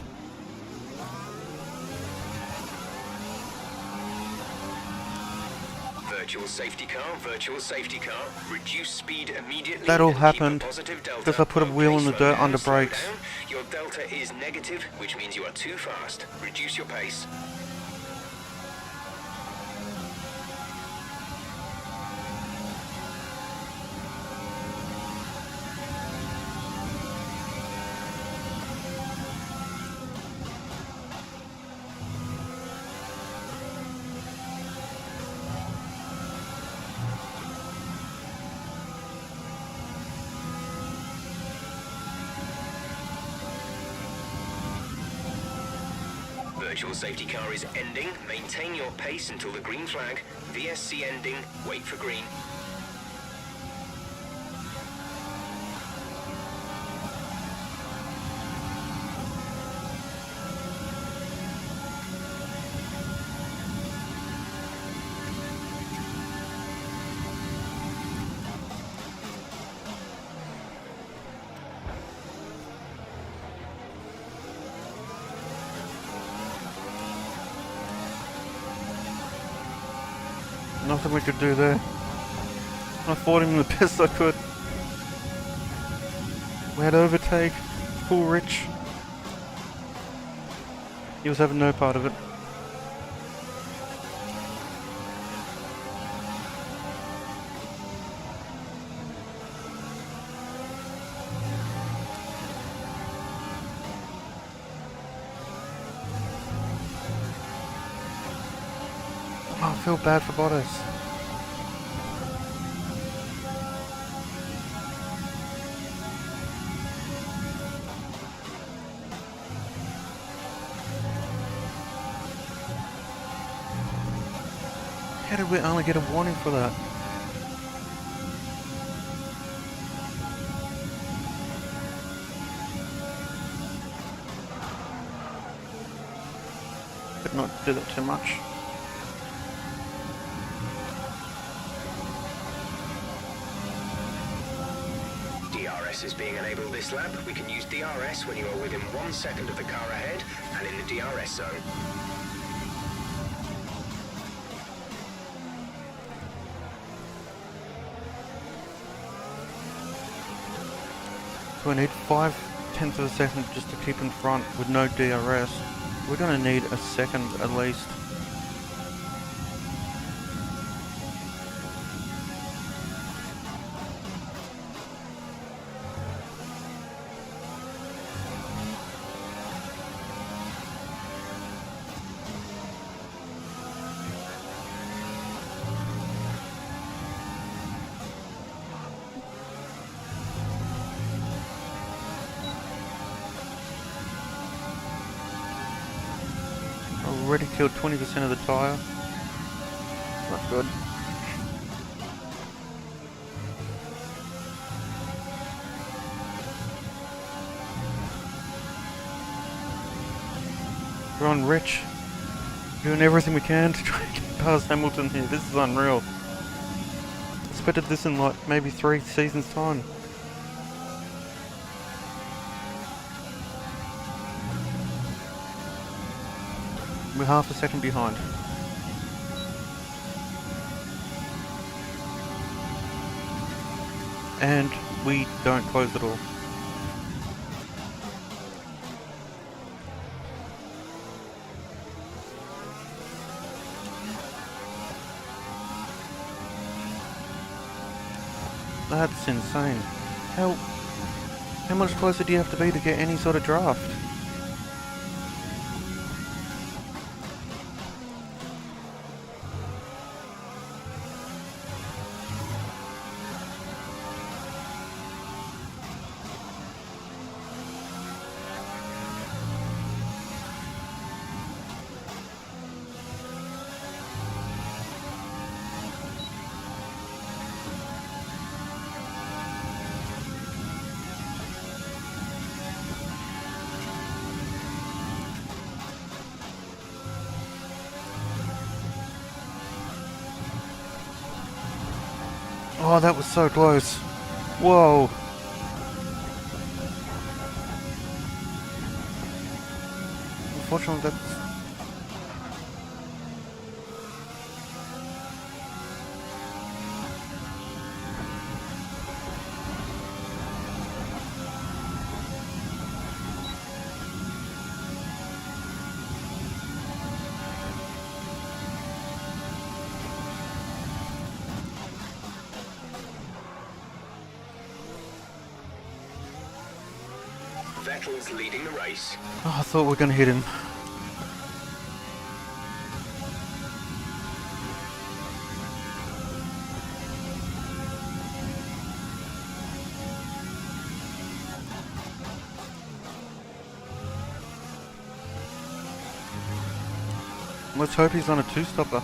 Virtual safety car, virtual safety car. Reduce speed immediately. That all and keep a happened positive delta. because I put a wheel in the dirt under Slow brakes. down. Your delta is negative, which means you are too fast. Reduce your pace. Virtual safety car is ending. Maintain your pace until the green flag. VSC ending. Wait for green. Nothing we could do there. I fought him the best I could. We had overtake, full rich. He was having no part of it. Oh, I feel bad for Bottas. How did we only get a warning for that? Could not do that too much. DRS is being enabled this lap. We can use DRS when you are within 1 second of the car ahead and in the DRS zone. So we need 5/10 of a second just to keep in front with no DRS. We're gonna need a second at least. Already killed 20% of the tyre. Not good. We're on Rich. Doing everything we can to try and get past Hamilton here. This is unreal. Expected this in like maybe 3 seasons time. We're half a second behind. And we don't close at all. That's insane. How much closer do you have to be to get any sort of draft? Oh, that was so close. Whoa. Unfortunately, that's... Vettel's leading the race. Oh, I thought we were going to hit him. Let's hope he's on a two-stopper.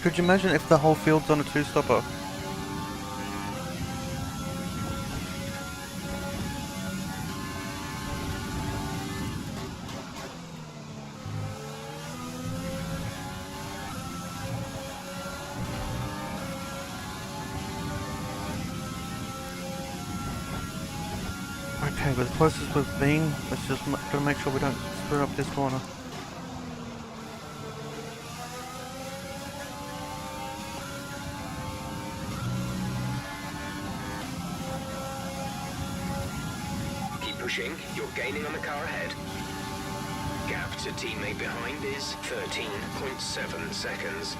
Could you imagine if the whole field's on a two-stopper? Okay, but the closest we've been, let's just gotta make sure we don't screw up this corner. Pushing, you're gaining on the car ahead. Gap to teammate behind is 13.7 seconds.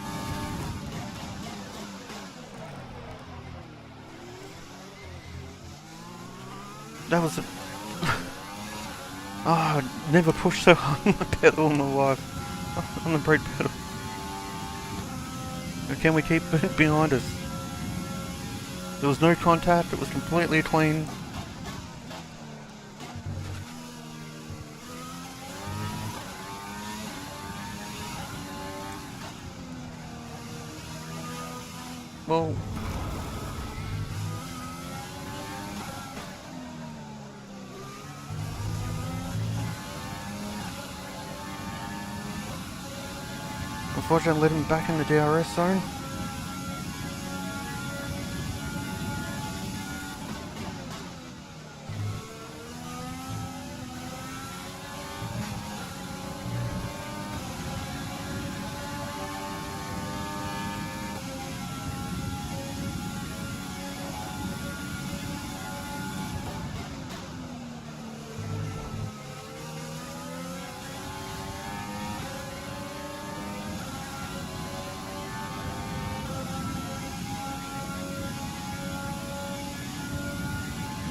That was a... Oh, I never pushed so hard on the pedal in my life. On the brake pedal. Can we keep it behind us? There was no contact, it was completely clean. Well, unfortunately, I let him back in the DRS zone.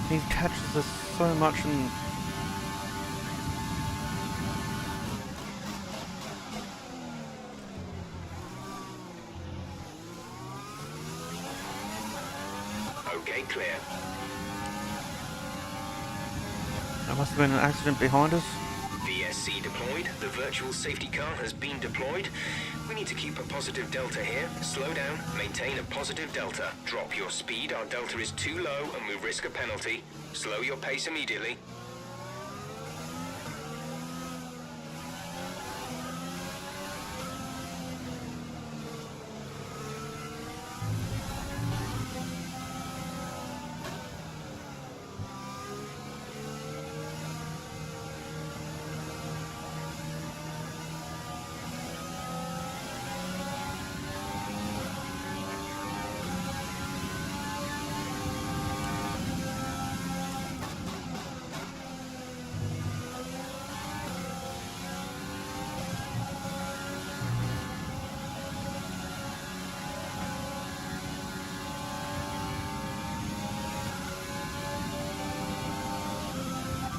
He catches us so much and Okay, clear. there must have been an accident behind us. VSC deployed. The virtual safety car has been deployed. We need to keep a positive delta here. Slow down, maintain a positive delta. Drop your speed, our delta is too low and we risk a penalty. Slow your pace immediately.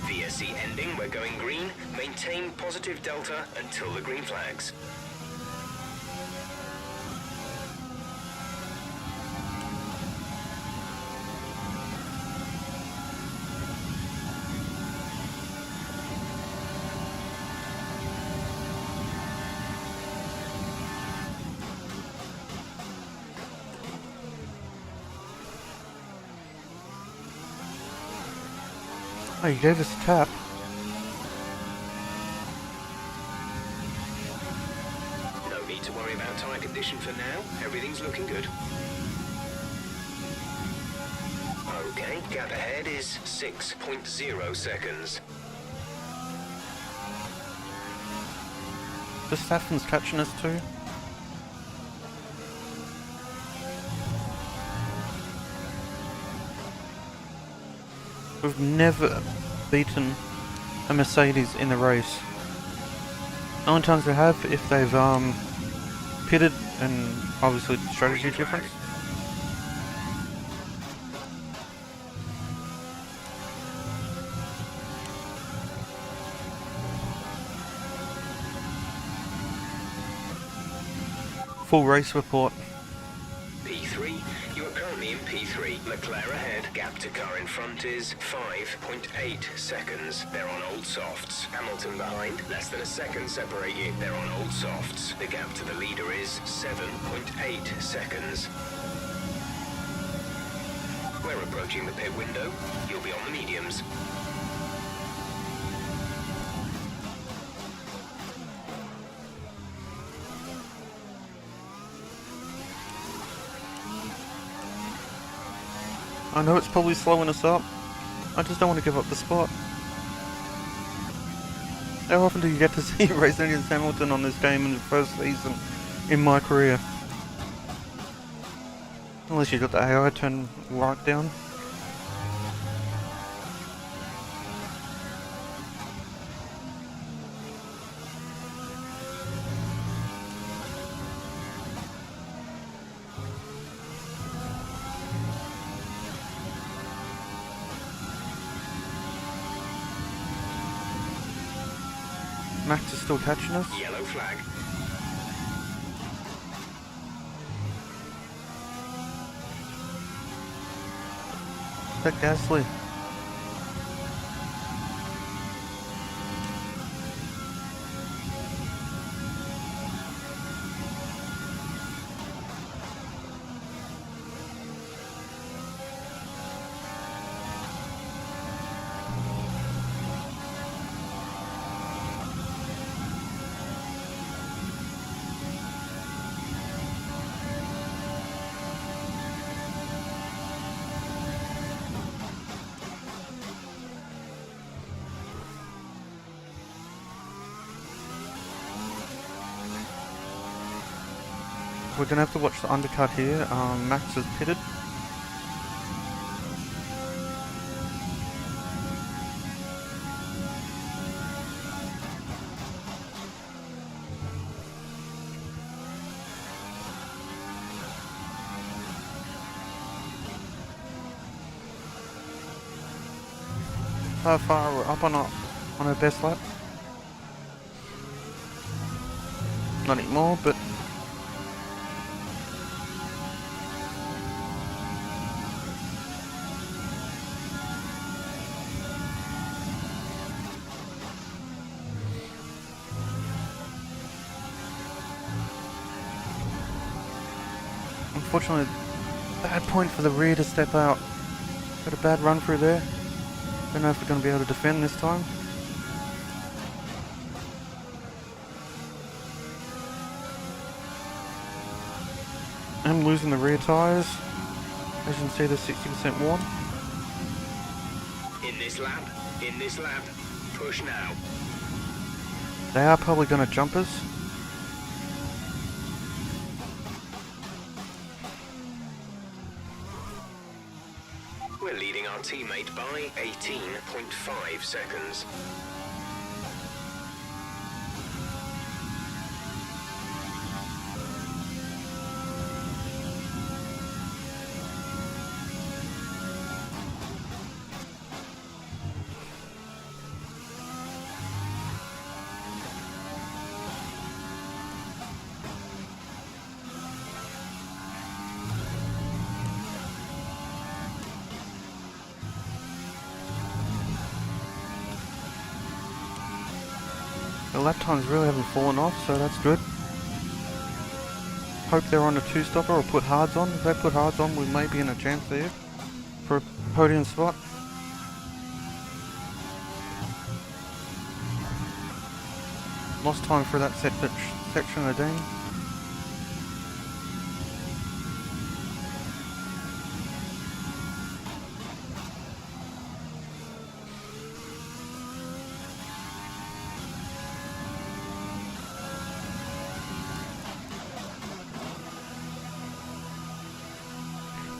VSC ending, we're going green. Maintain positive delta until the green flags. Oh, you gave us a tap. No need to worry about tyre condition for now. Everything's looking good. Okay, gap ahead is 6.0 seconds. Verstappen's catching us too. We've never beaten a Mercedes in the race. The only times we have if they've pitted and obviously the strategy difference. Full race report. P3, you are currently in P3. Leclerc ahead. Gap to car in front is 5.8 seconds. They're on old softs. Hamilton behind. Less than a second separate you. They're on old softs. The gap to the leader is 7.8 seconds. We're approaching the pit window. You'll be on the mediums. I know it's probably slowing us up. I just don't want to give up the spot. How often do you get to see racing against Hamilton on this game in the first season in my career? Unless you got the AI turned right down. Max is still catching us. Yellow flag. Is that Gasly? We're gonna have to watch the undercut here. Max is pitted. So far we're up on our best lap. Not anymore, but unfortunately, bad point for the rear to step out. Got a bad run through there. Don't know if we're going to be able to defend this time. I'm losing the rear tyres. As you can see, they're 60% worn. In this lap, push now. They are probably going to jump us. We're leading our teammate by 18.5 seconds. The lap times really haven't fallen off, so that's good. Hope they're on a two-stopper or put hards on. If they put hards on, we may be in a chance there for a podium spot. Lost time for that section of the Dean.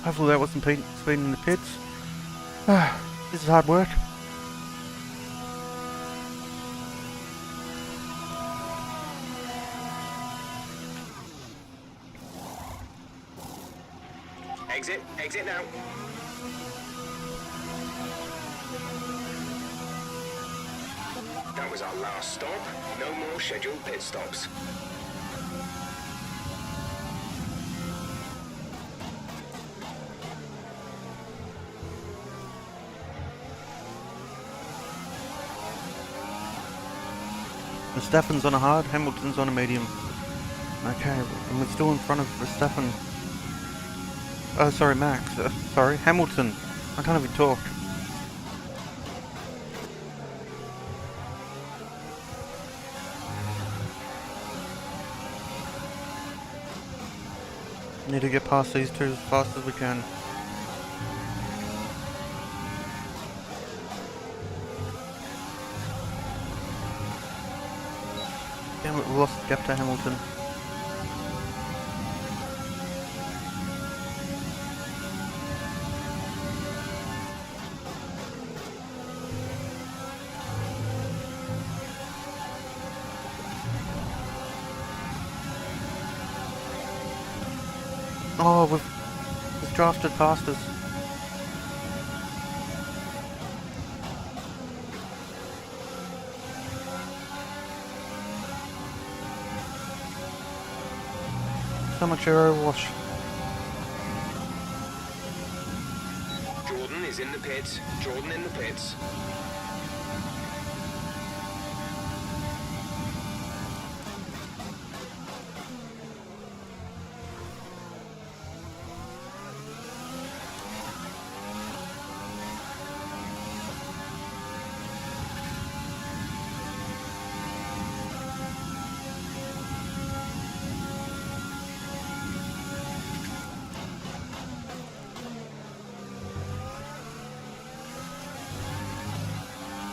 Hopefully that wasn't speeding in the pits. This is hard work. Exit now. That was our last stop. No more scheduled pit stops. Verstappen's on a hard, Hamilton's on a medium. Okay, and we're still in front of Verstappen. Oh, sorry, Max. Sorry, Hamilton. I can't even talk. Need to get past these two as fast as we can. Damn it, we lost the gap to Hamilton. Oh, we've drafted past us. So much aero wash. Jordan is in the pits. Jordan in the pits.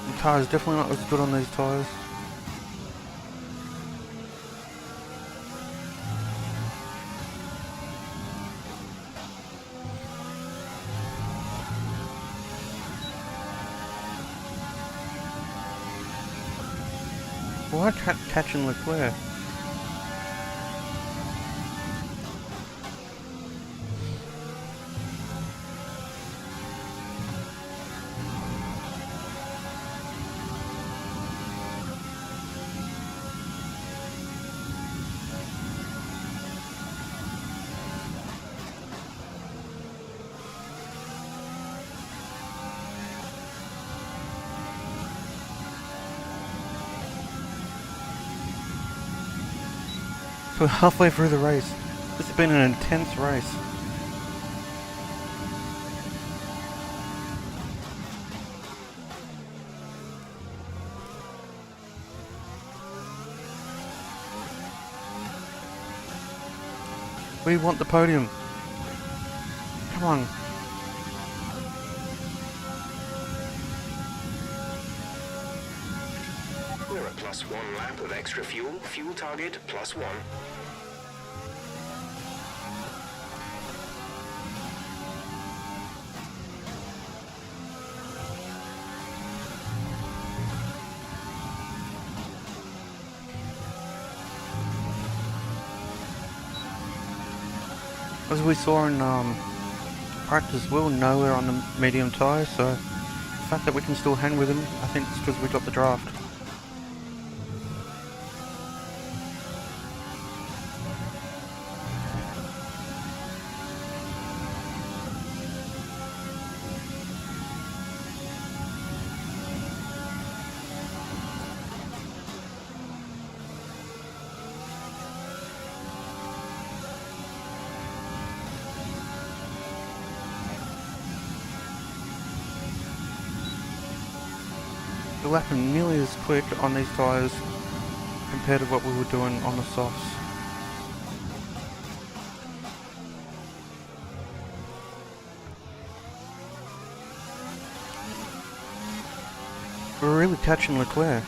The car is definitely not as good on these tyres. Why catching Leclerc? So we're halfway through the race. This has been an intense race. We want the podium. Come on. We're at +1 lap of extra fuel. Fuel target +1. As we saw in practice, we were nowhere on the medium tyre, so the fact that we can still hang with them, I think it's because we got the draft. We're lapping nearly as quick on these tyres compared to what we were doing on the softs. We're really catching Leclerc.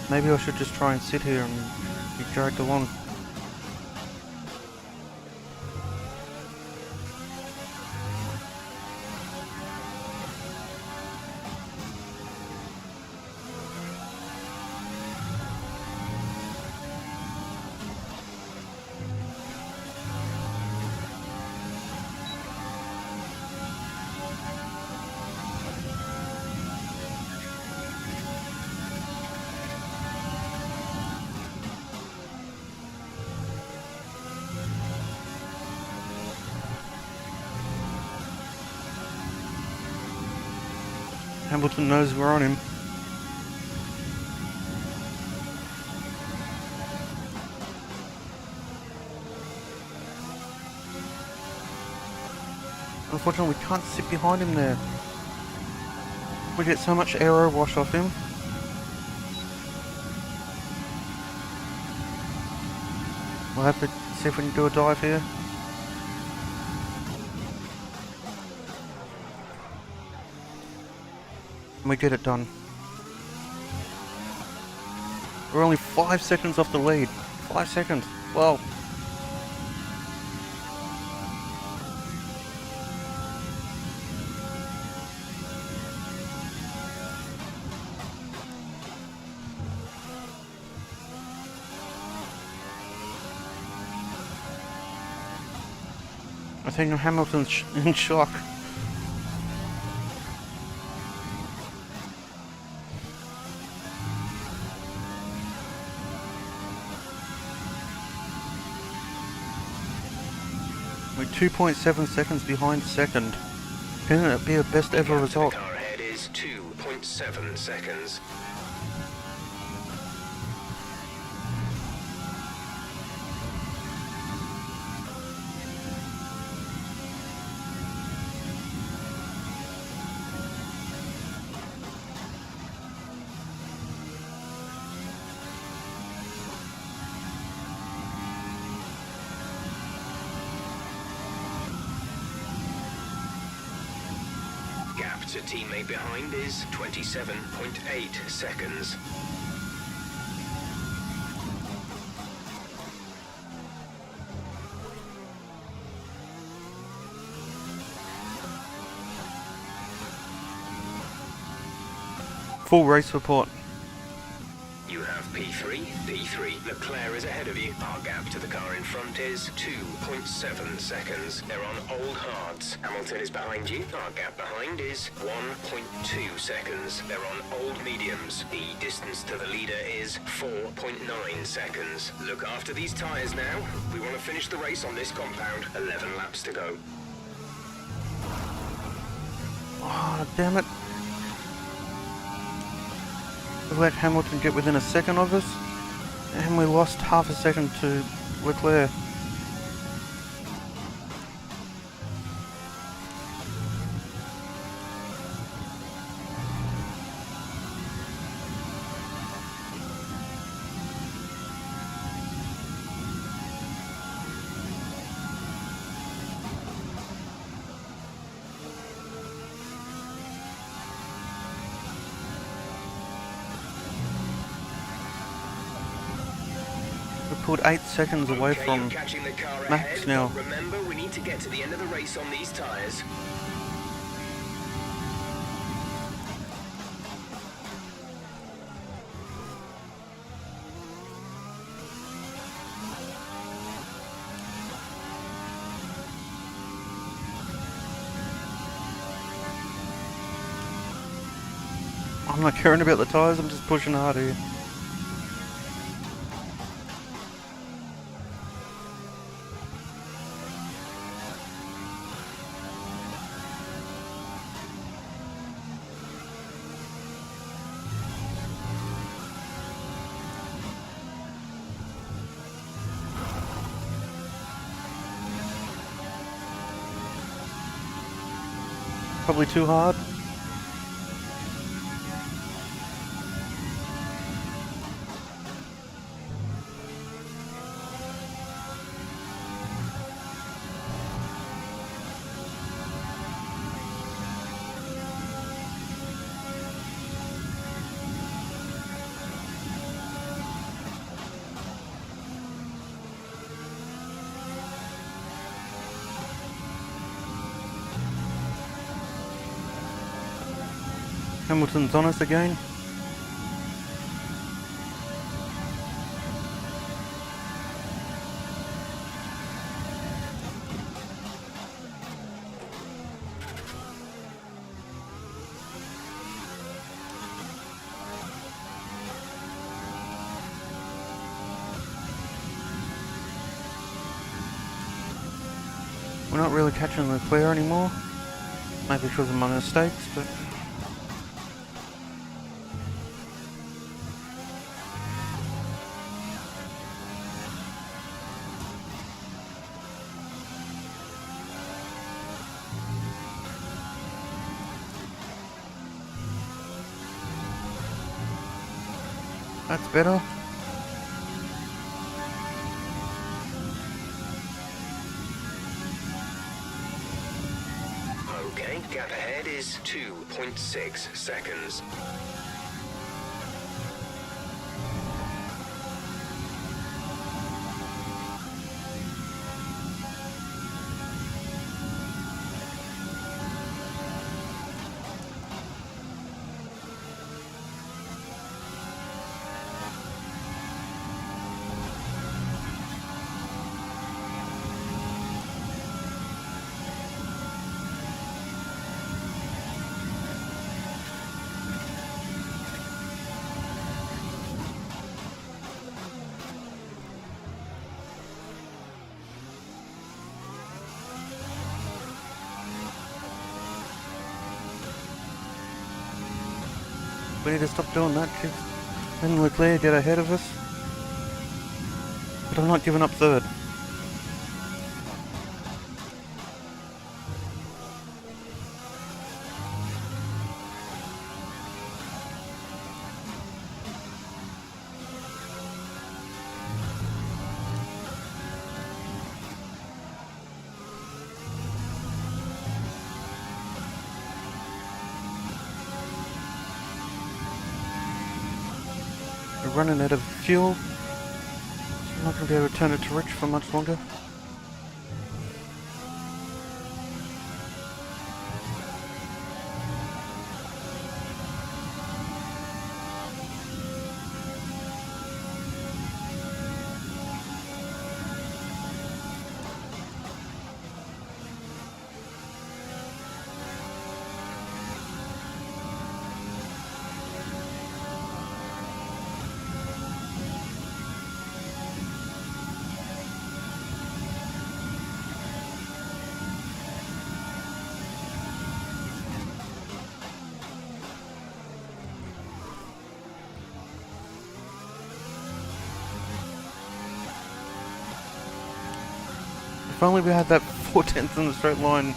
Maybe I should just try and sit here and be dragged along. Hamilton knows we're on him. Unfortunately, we can't sit behind him there. We get so much aero wash off him. We'll have to see if we can do a dive here. And we get it done. We're only 5 seconds off the lead. 5 seconds. Well. I think Hamilton's in shock. We're 2.7 seconds behind second. Can it be a best ever The result? car ahead is 2.7 seconds. Gap to teammate behind is 27.8 seconds. Full race report. You have P3. Leclerc is ahead of you. Our gap to the car in front is 2.7 seconds. They're on old hards. Hamilton is behind you. Our gap behind is 1.2 seconds. They're on old mediums. The distance to the leader is 4.9 seconds. Look after these tyres now. We want to finish the race on this compound. 11 laps to go. Oh, damn it. We let Hamilton get within a second of us, and we lost half a second to Leclerc. We pulled 8 seconds away Okay, from you're catching the car Max ahead, now. but remember, we need to get to the end of the race on these tyres. I'm not caring about the tyres, I'm just pushing hard here. Probably too hard. Hamilton's on us again. We're not really catching Leclerc anymore. Maybe because of my mistakes, but that's better. Okay, gap ahead is 2.6 seconds. We need to stop doing that. Then Leclerc get ahead of us. But I'm not giving up third. We're running out of fuel. I'm not going to be able to turn it to rich for much longer. If only we had that 4/10 in the straight line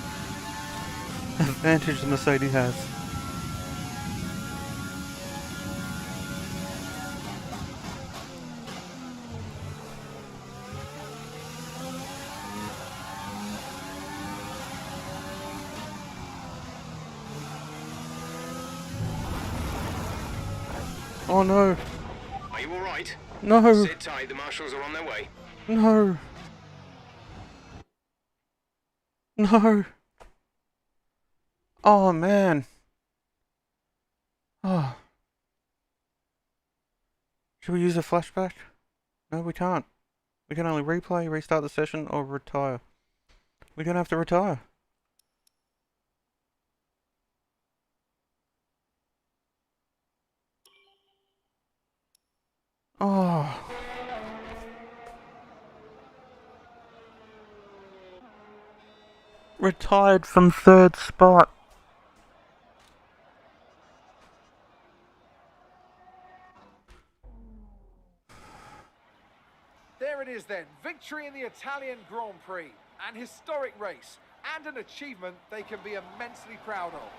advantage the Mercedes has. Oh no. Are you alright? No. Sit tight, the marshals are on their way. No. No. Oh man. Oh. Should we use a flashback? No, we can't. We can only replay, restart the session, or retire. We're gonna have to retire. Oh. Retired from third spot. There it is then, victory in the Italian Grand Prix. An historic race and an achievement they can be immensely proud of.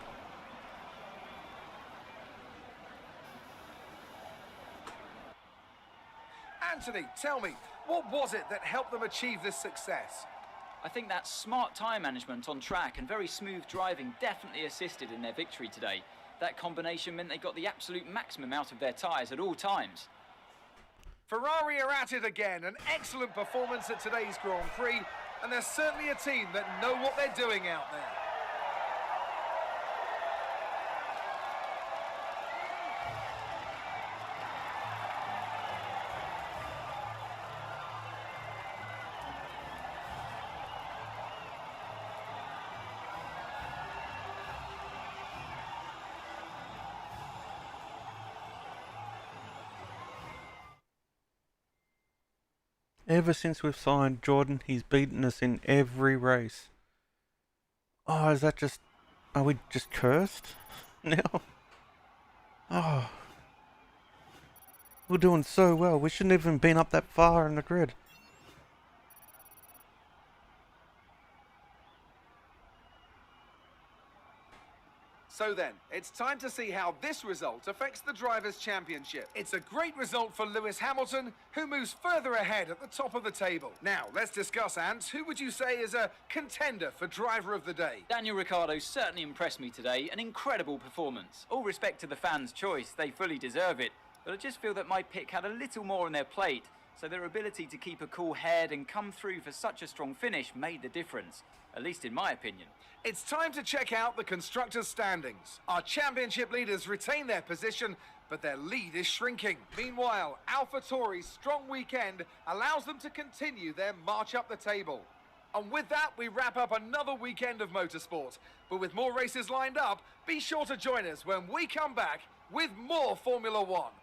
Anthony, tell me, what was it that helped them achieve this success? I think that smart tyre management on track and very smooth driving definitely assisted in their victory today. That combination meant they got the absolute maximum out of their tyres at all times. Ferrari are at it again, an excellent performance at today's Grand Prix, and they're certainly a team that know what they're doing out there. Ever since we've signed Jordan, he's beaten us in every race. Oh, is that just... Are we just cursed now? Oh. We're doing so well. We shouldn't even been up that far in the grid. So then, it's time to see how this result affects the Drivers' Championship. It's a great result for Lewis Hamilton, who moves further ahead at the top of the table. Now, let's discuss, Ant. Who would you say is a contender for Driver of the Day? Daniel Ricciardo certainly impressed me today. An incredible performance. All respect to the fans' choice, they fully deserve it. But I just feel that my pick had a little more on their plate, so their ability to keep a cool head and come through for such a strong finish made the difference, at least in my opinion. It's time to check out the Constructors' standings. Our championship leaders retain their position, but their lead is shrinking. Meanwhile, AlphaTauri's strong weekend allows them to continue their march up the table. And with that, we wrap up another weekend of motorsport. But with more races lined up, be sure to join us when we come back with more Formula One.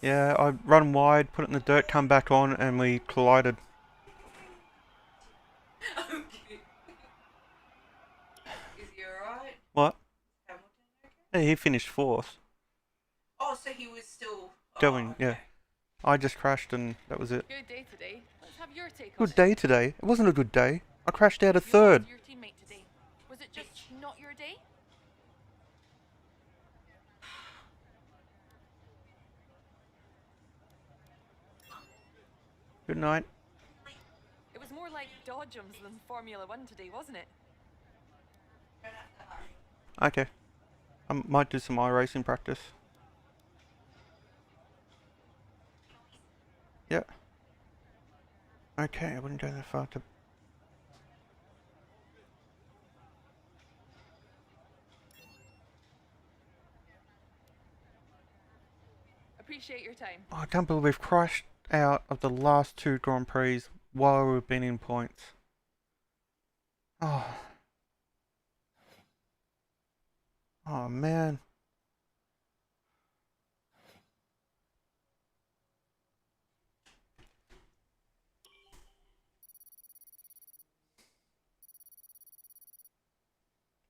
Yeah, I run wide, put it in the dirt, come back on, and we collided. Hey, he finished fourth. Oh, so he was still Going, yeah. okay. I just crashed and that was it. Good day today. Let's have your take on Good it. day today. It wasn't a good day. I crashed out of You lost third. to your teammate today. Was it just not your day? Good night. It was more like dodgems than Formula One today, wasn't it? Okay. I might do some iRacing practice. Yeah. Okay, I wouldn't go that far to... Appreciate your time. Oh, I can't believe we've crashed out of the last two Grand Prix while we've been in points. Oh. Oh, man.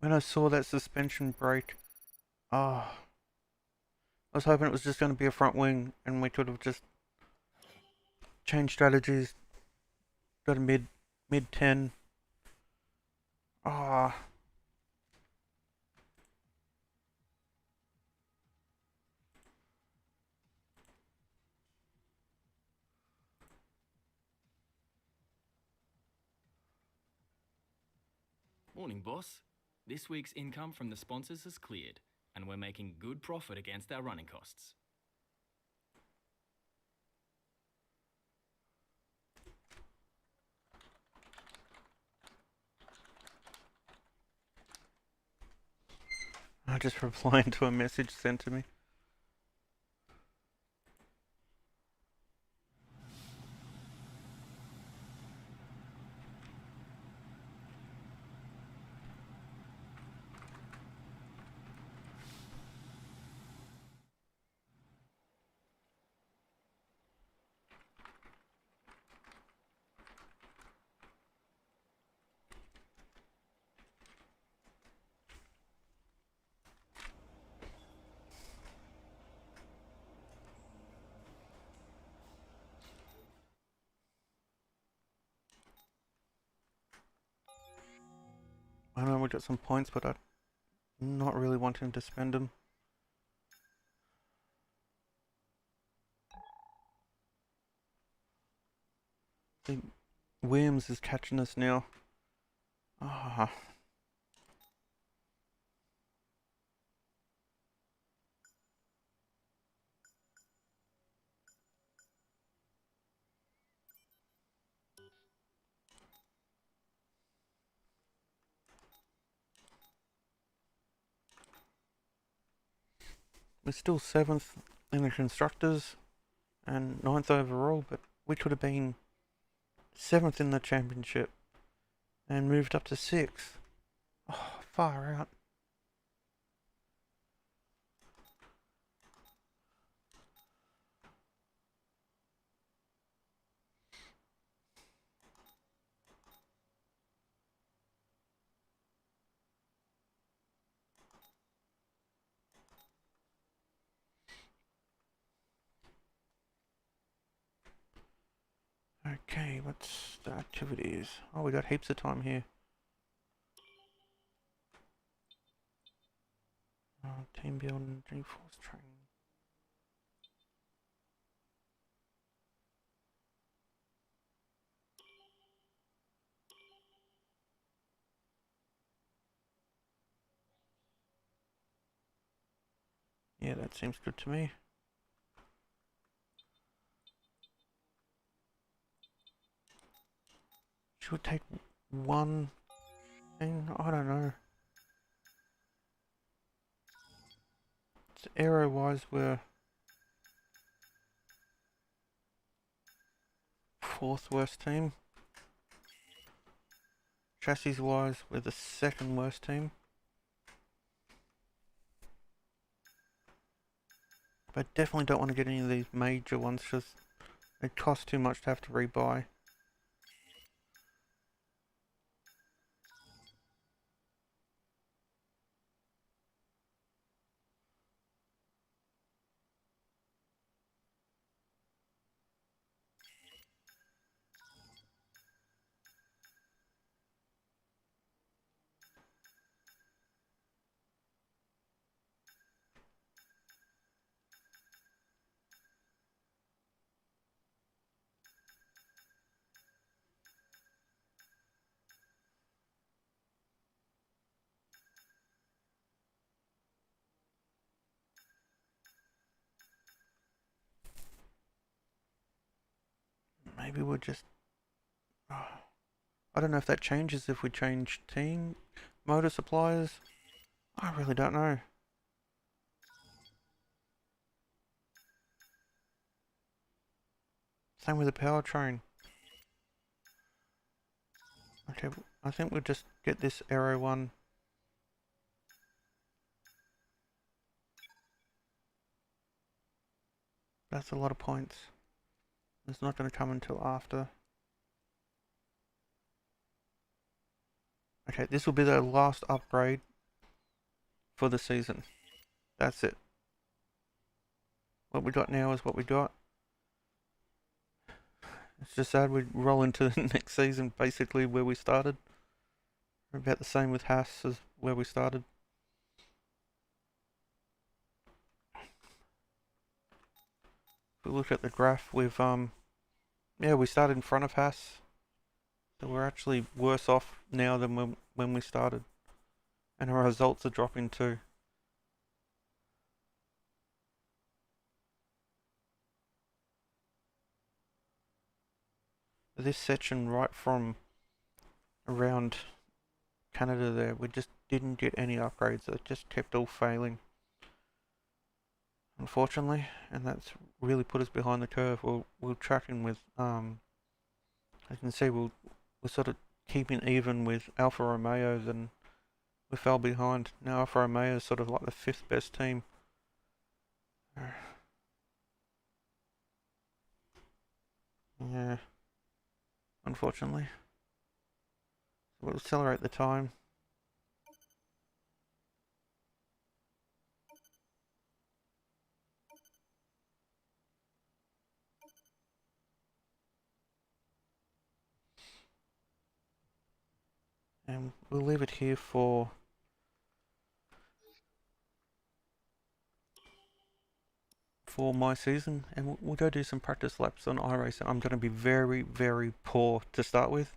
When I saw that suspension brake, oh, I was hoping it was just going to be a front wing and we could have just changed strategies, got a mid 10. Ah, Morning, boss. This week's income from the sponsors has cleared, and we're making good profit against our running costs. I just replied to a message sent to me. I know we got some points, but I'm not really wanting to spend them. I think Williams is catching us now. Ah. We're still 7th in the constructors and 9th overall, but we could have been 7th in the championship and moved up to 6th. Oh, far out. Okay, what's the activities? Oh, we got heaps of time here. Team building, G-force training. Yeah, that seems good to me. Should we take one thing? I don't know. It's aero-wise, we're 4th worst team. Chassis-wise, we're the 2nd worst team. But I definitely don't want to get any of these major ones because it costs too much to have to rebuy. maybe we'll just... I don't know if that changes if we change team motor suppliers. I really don't know. Same with the powertrain. Okay, I think we'll just get this aero one. That's a lot of points. It's not going to come until after. Okay, this will be the last upgrade for the season. That's it. What we got now is what we got. It's just sad we roll into the next season basically where we started. We're about the same with Haas as where we started. If we look at the graph, we've yeah, we started in front of Haas. So we're actually worse off now than when we started. And our results are dropping too. This section right from around Canada there, we just didn't get any upgrades. It just kept all failing, unfortunately, and that's really put us behind the curve. We're tracking with as you can see, we're sort of keeping even with Alfa Romeos, and we fell behind. Now Alfa Romeo is sort of like the 5th best team. Yeah, unfortunately. We'll accelerate the time. And we'll leave it here for my season, and we'll go do some practice laps on iRacing. I'm going to be very, very poor to start with.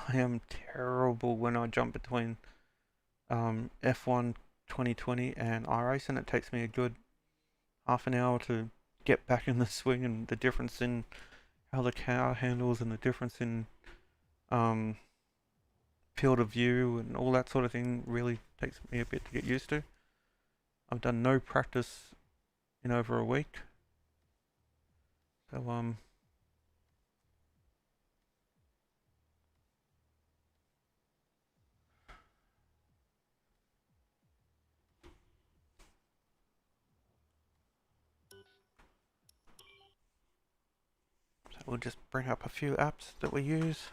I am terrible when I jump between F1 2020 and iRacing. It takes me a good half an hour to get back in the swing, and the difference in how the car handles and the difference in field of view and all that sort of thing really takes me a bit to get used to. I've done no practice in over a week. So we'll just bring up a few apps that we use.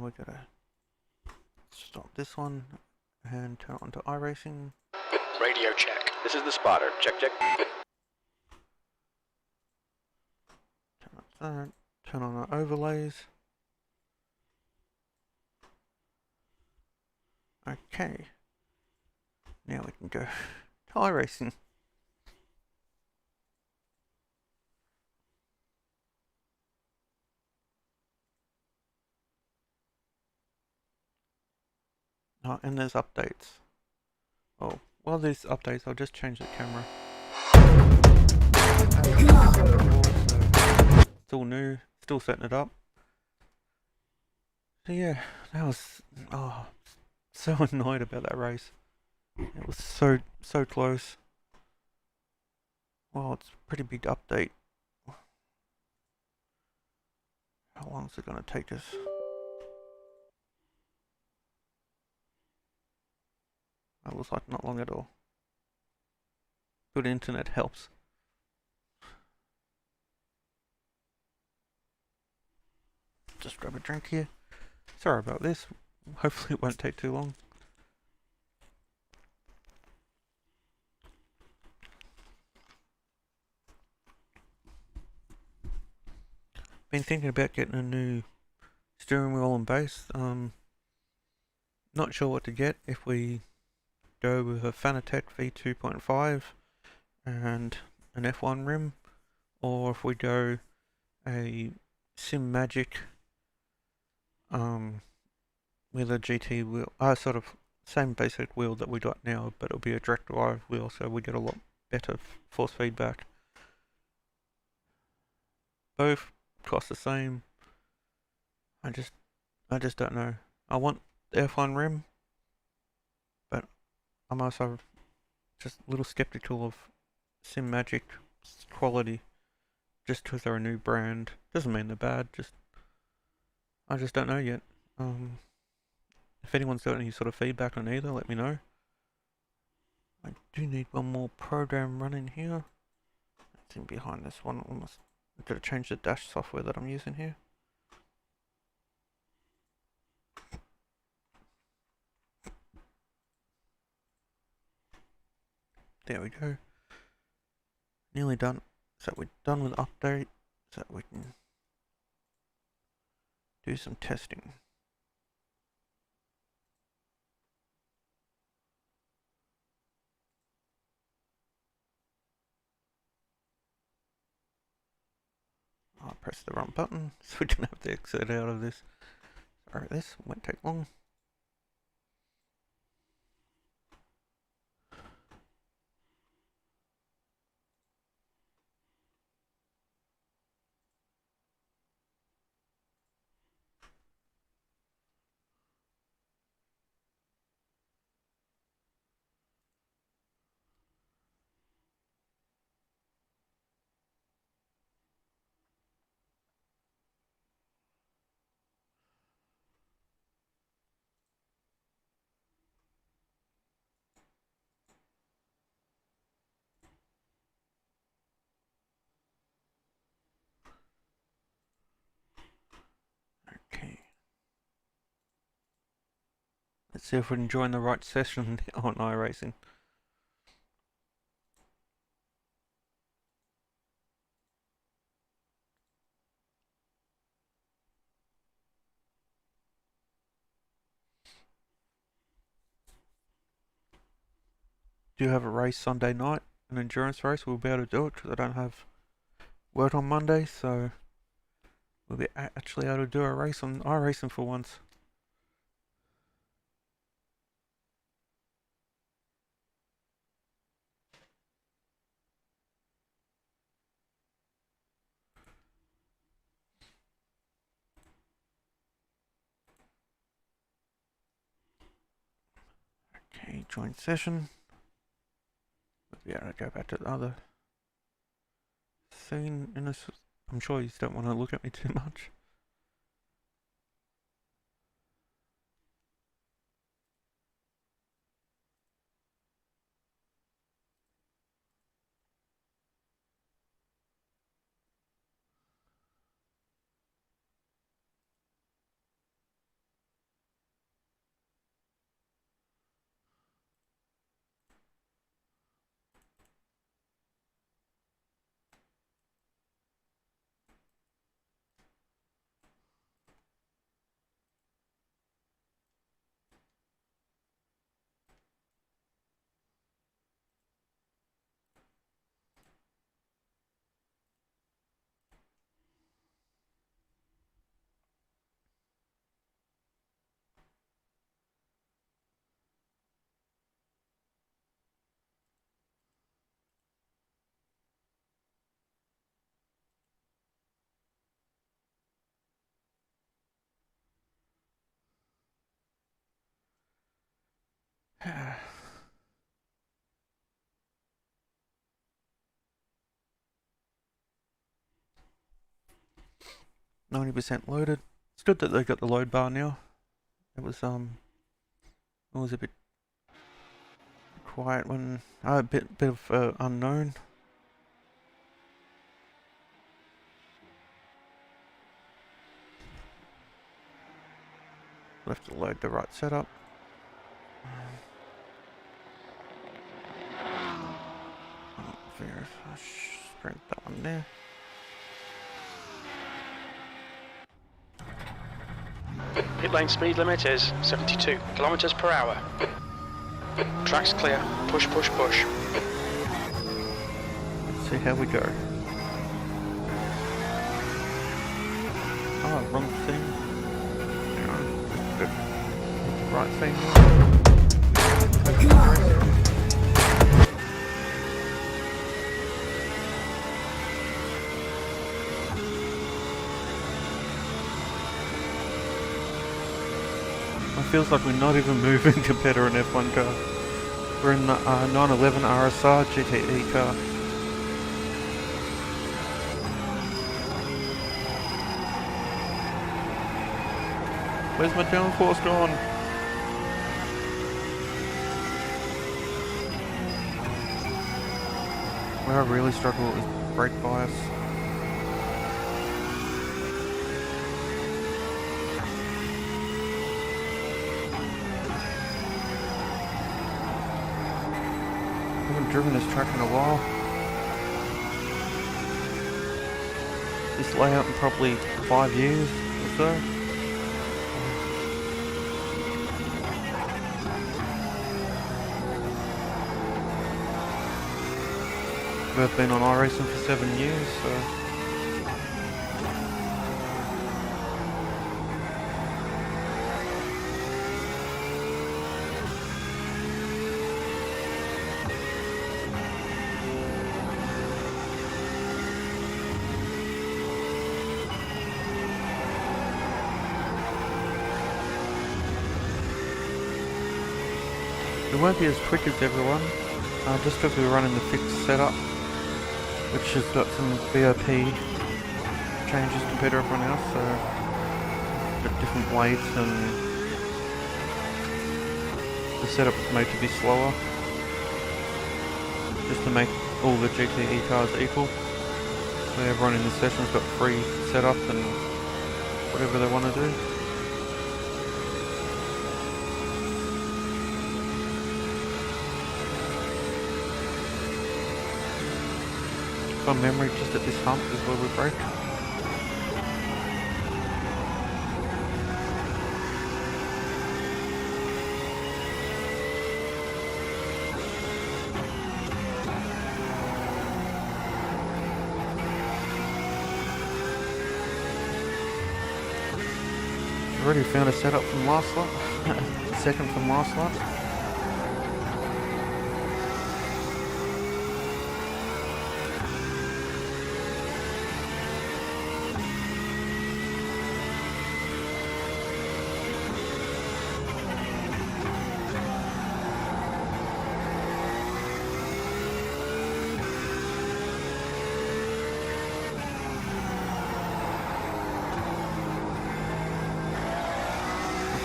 We gotta stop this one and turn it on to iRacing. Radio check. This is the spotter. Check, check. Turn on our overlays. Okay. Now we can go to iRacing. Oh, and there's updates. Oh, while there's updates, I'll just change the camera. Still new, still setting it up. So yeah, that was, oh, so annoyed about that race. It was so close. Well, it's a pretty big update. How long is it going to take us? That looks like not long at all. Good internet helps. Just grab a drink here. Sorry about this. Hopefully it won't take too long. Been thinking about getting a new steering wheel and base. Not sure what to get. If we go with a Fanatec V2.5 and an F1 rim, or if we go a Sim Magic with a GT wheel, sort of same basic wheel that we got now, but it'll be a direct drive wheel, so we get a lot better force feedback. Both cost the same. I just don't know. I want the F1 rim, but I'm also just a little skeptical of Sim Magic quality. Just because they're a new brand doesn't mean they're bad. I just don't know yet. If anyone's got any sort of feedback on either, let me know. I do need one more program running here. It's in behind this one. Almost. I've got to change the dash software that I'm using here. There we go. Nearly done. So we're done with update. So we can do some testing. I pressed the wrong button, so we didn't have to exit out of this. Sorry, this won't take long. Okay. Let's see if we can join the right session on iRacing. Do have a race Sunday night, an endurance race. We'll be able to do it because I don't have work on Monday, so we'll be actually able to do a race on iRacing for once. Okay, join session. We'll be able to go back to the other scene in this. I'm sure you don't want to look at me too much. Yeah. 90% loaded. It's good that they got the load bar now. It was a bit quiet when a bit of unknown. We'll have to load the right setup. Figure if I strength that one there. Pit lane speed limit is 72 kilometers per hour. Track's clear. Push, push, push. Let's see how we go. Oh, wrong thing. Hang on. Good. Right thing. feels like we're not even moving compared to an F1 car. We're in the 911 RSR GTE car. Where's my downforce gone? Where I really struggle is brake bias. I haven't driven this track in a while. This layout in probably 5 years or so. I've been on iRacing for 7 years, so it won't be as quick as everyone, just because we're running the fixed setup, which has got some BOP changes compared to everyone else, so got different weights and the setup is made to be slower, just to make all the GTE cars equal, so everyone in the session's got free setup and whatever they want to do. From memory, just at this hump is where we brake. Already found a setup from last lap, second from last lap.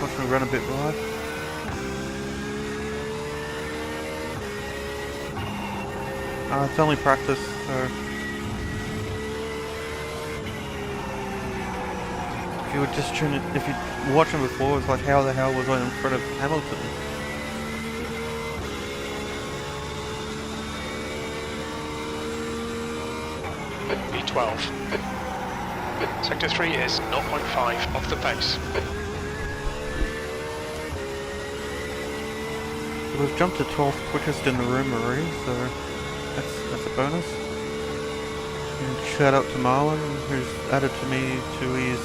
Unfortunately, run a bit wide. It's only practice, so if you were just tuning, if you were watching before, it's like, how the hell was I in front of Hamilton? B12. Sector 3 is 0.5 off the pace. We've jumped to 12th quickest in the room already, so that's a bonus. And shout out to Marlon, who's added to me to his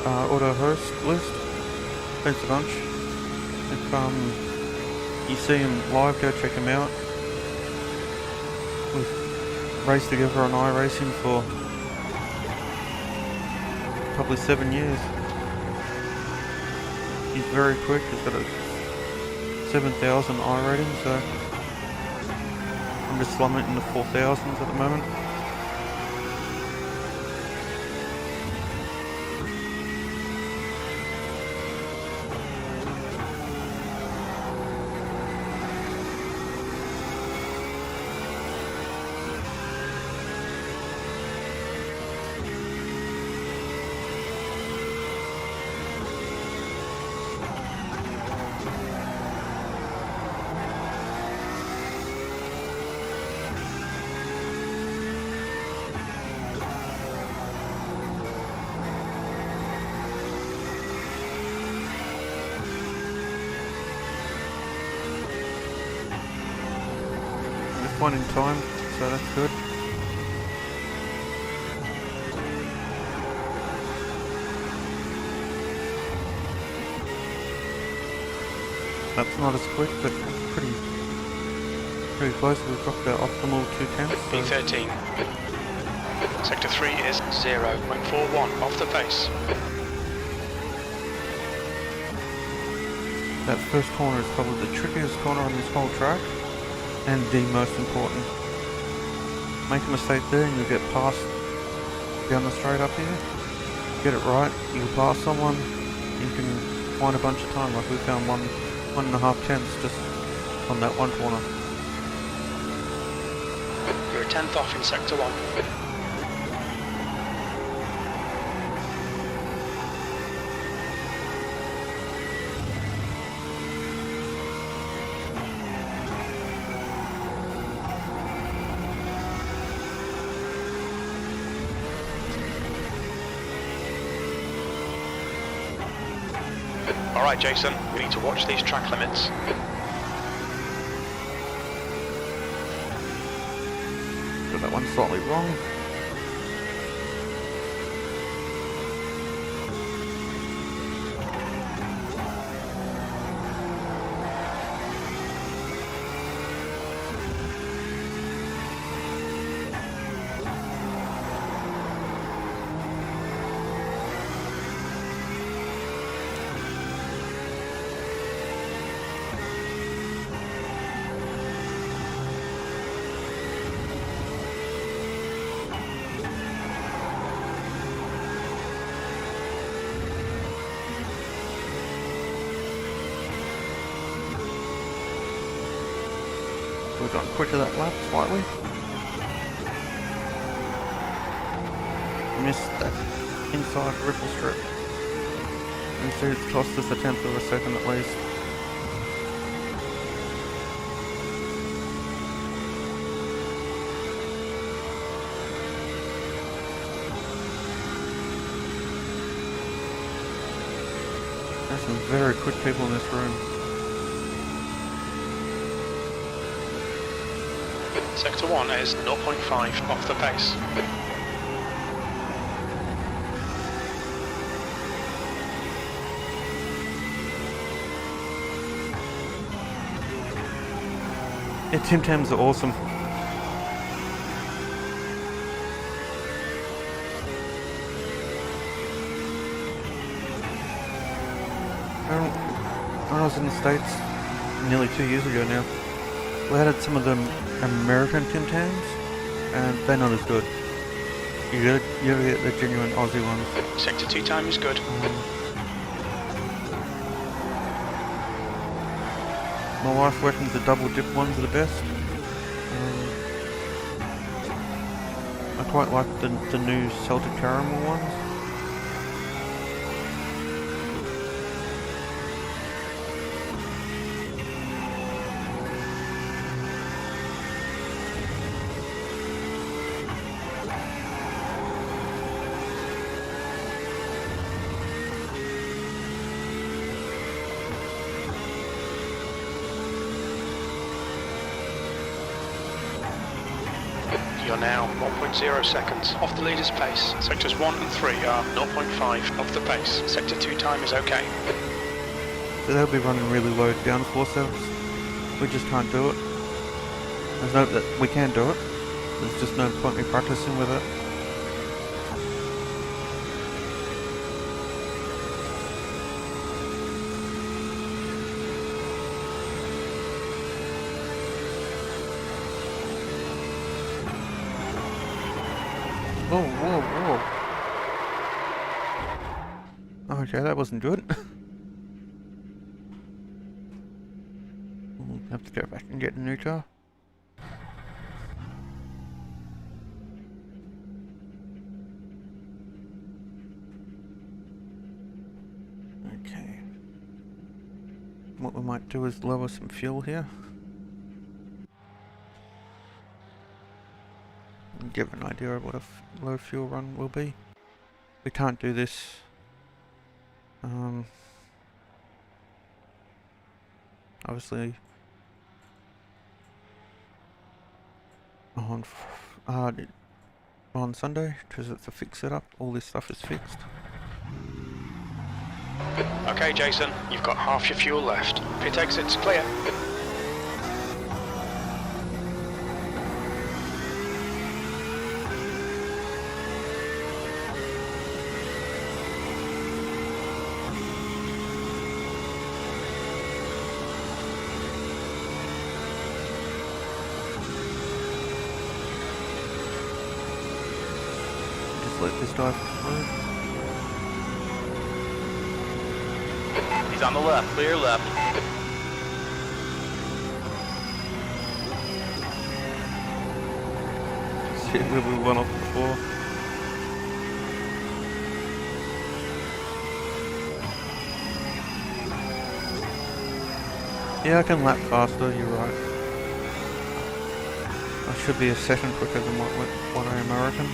auto host list. Thanks a bunch. If you see him live, go check him out. We've raced together on iRacing for probably 7 years. He's very quick, he's got a 7,000 I rating, so I'm just slumming in the 4,000s at the moment. Point in time, so that's good. That's not as quick, but pretty close. We've dropped our optimal 2/10. B13. Sector 3 is 0.41 off the pace. That first corner is probably the trickiest corner on this whole track, and the most important. Make a mistake there and you'll get passed down the straight up here. Get it right, you'll pass someone, you can find a bunch of time, like we found 1.5 tenths just on that one corner. You're a tenth off in sector 1. Alright Jason, we need to watch these track limits. Got that one slightly wrong. We've gone quicker that lap slightly. Missed that inside ripple strip. And so it's cost us a tenth of a second at least. There's some very quick people in this room. Sector 1 is 0.5 off the pace. Yeah, Tim Tams are awesome. When I was in the States nearly 2 years ago now, we had some of the American Tim Tams, and they're not as good. You gotta get the genuine Aussie ones. Sector 2 time is good. My wife reckons the double dip ones are the best. I quite like the new salted caramel ones. You're now 1.0 seconds off the leader's pace. Sectors 1 and 3 are 0.5 off the pace. Sector 2 time is okay. So they'll be running really low downforce levels. We just can't do it. There's no that we can do it. There's just no point in me practicing with it. Whoa, whoa, whoa. Okay, that wasn't good. We'll have to go back and get a new car. Okay. What we might do is lower some fuel here. Give an idea of what a low fuel run will be. We can't do this obviously on Sunday because it's a fixed setup. All this stuff is fixed. Okay Jason, you've got half your fuel left. Pit exit's clear. let this dive through. He's on the left, clear left. See where we went off before. Yeah, I can lap faster, you're right. I should be a second quicker than what I am, I reckon.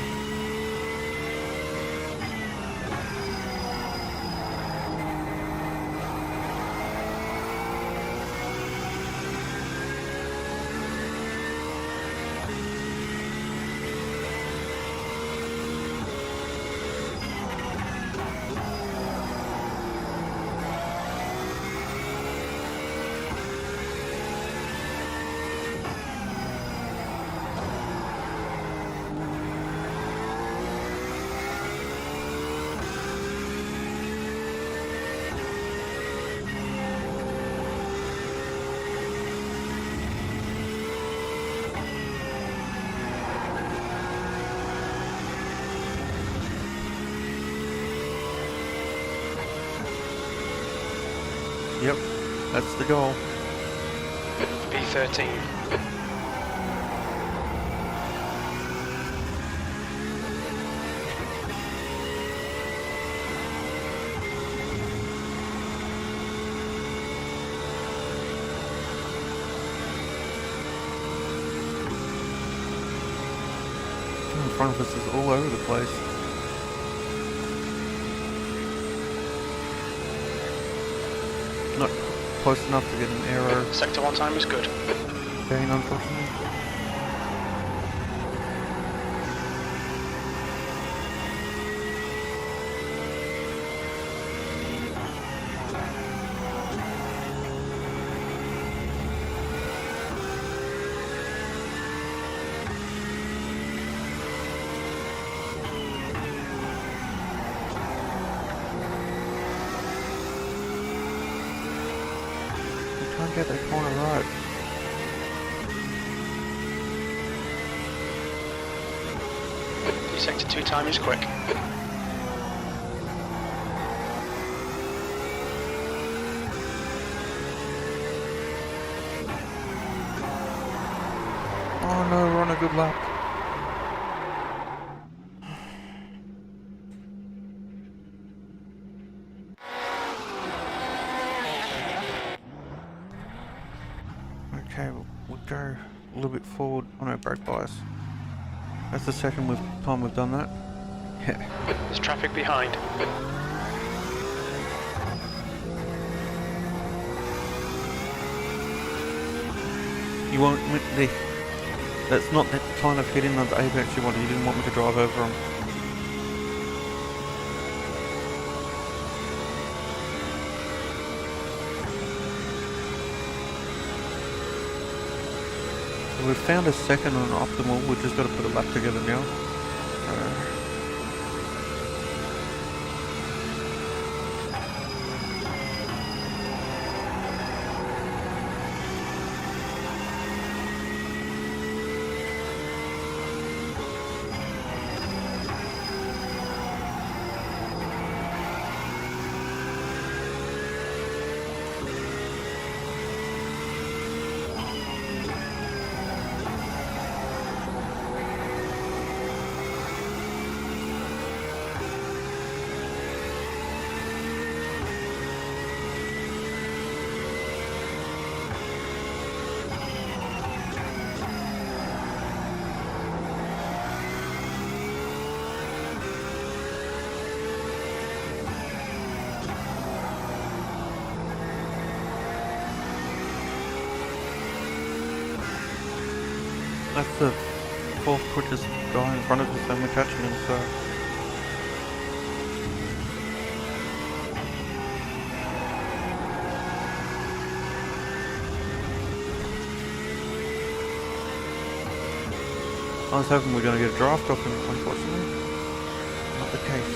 Yep, that's the goal. B13. In front of us is all over the place. Not close enough to get an arrow. Sector 1 time is good. Gain, unfortunately. Can't get that corner right. Your sector 2 time is quick. Oh no, we're on a good lap. Okay, we'll go a little bit forward on our brake bias. That's the second time we've done that. Yeah. There's traffic behind. You want me to... That's not the kind of hitting that the Apex you wanted. You didn't want me to drive over them. We've found a second and optimal, we've just got to put a lap together now. That's the fourth quickest guy in front of us and we're catching him, so... I was hoping we were going to get a draft off him, unfortunately. Not the case.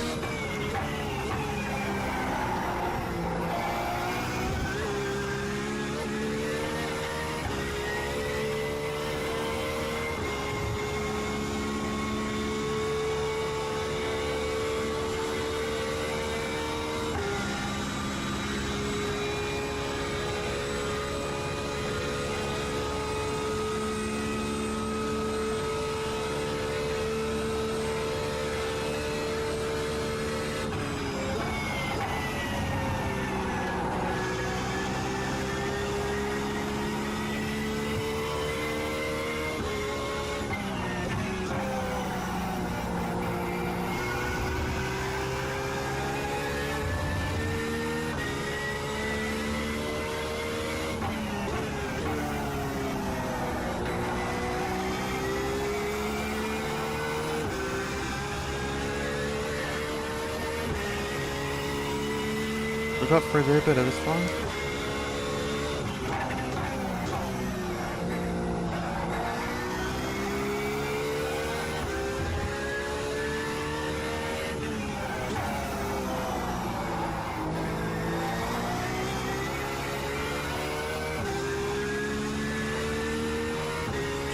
got through there better this time.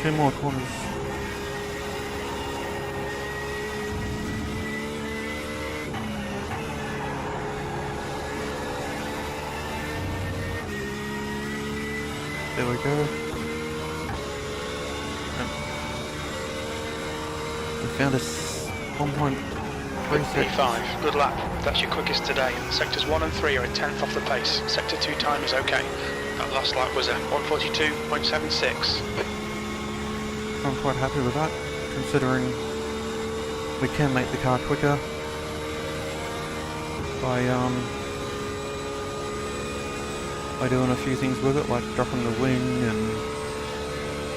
Two more corners. There we go. We found a 1.36. P5, good lap. That's your quickest today. Sectors 1 and 3 are a tenth off the pace. Sector 2 time is okay. That last lap was a 142.76. I'm quite happy with that, considering we can make the car quicker by doing a few things with it, like dropping the wing and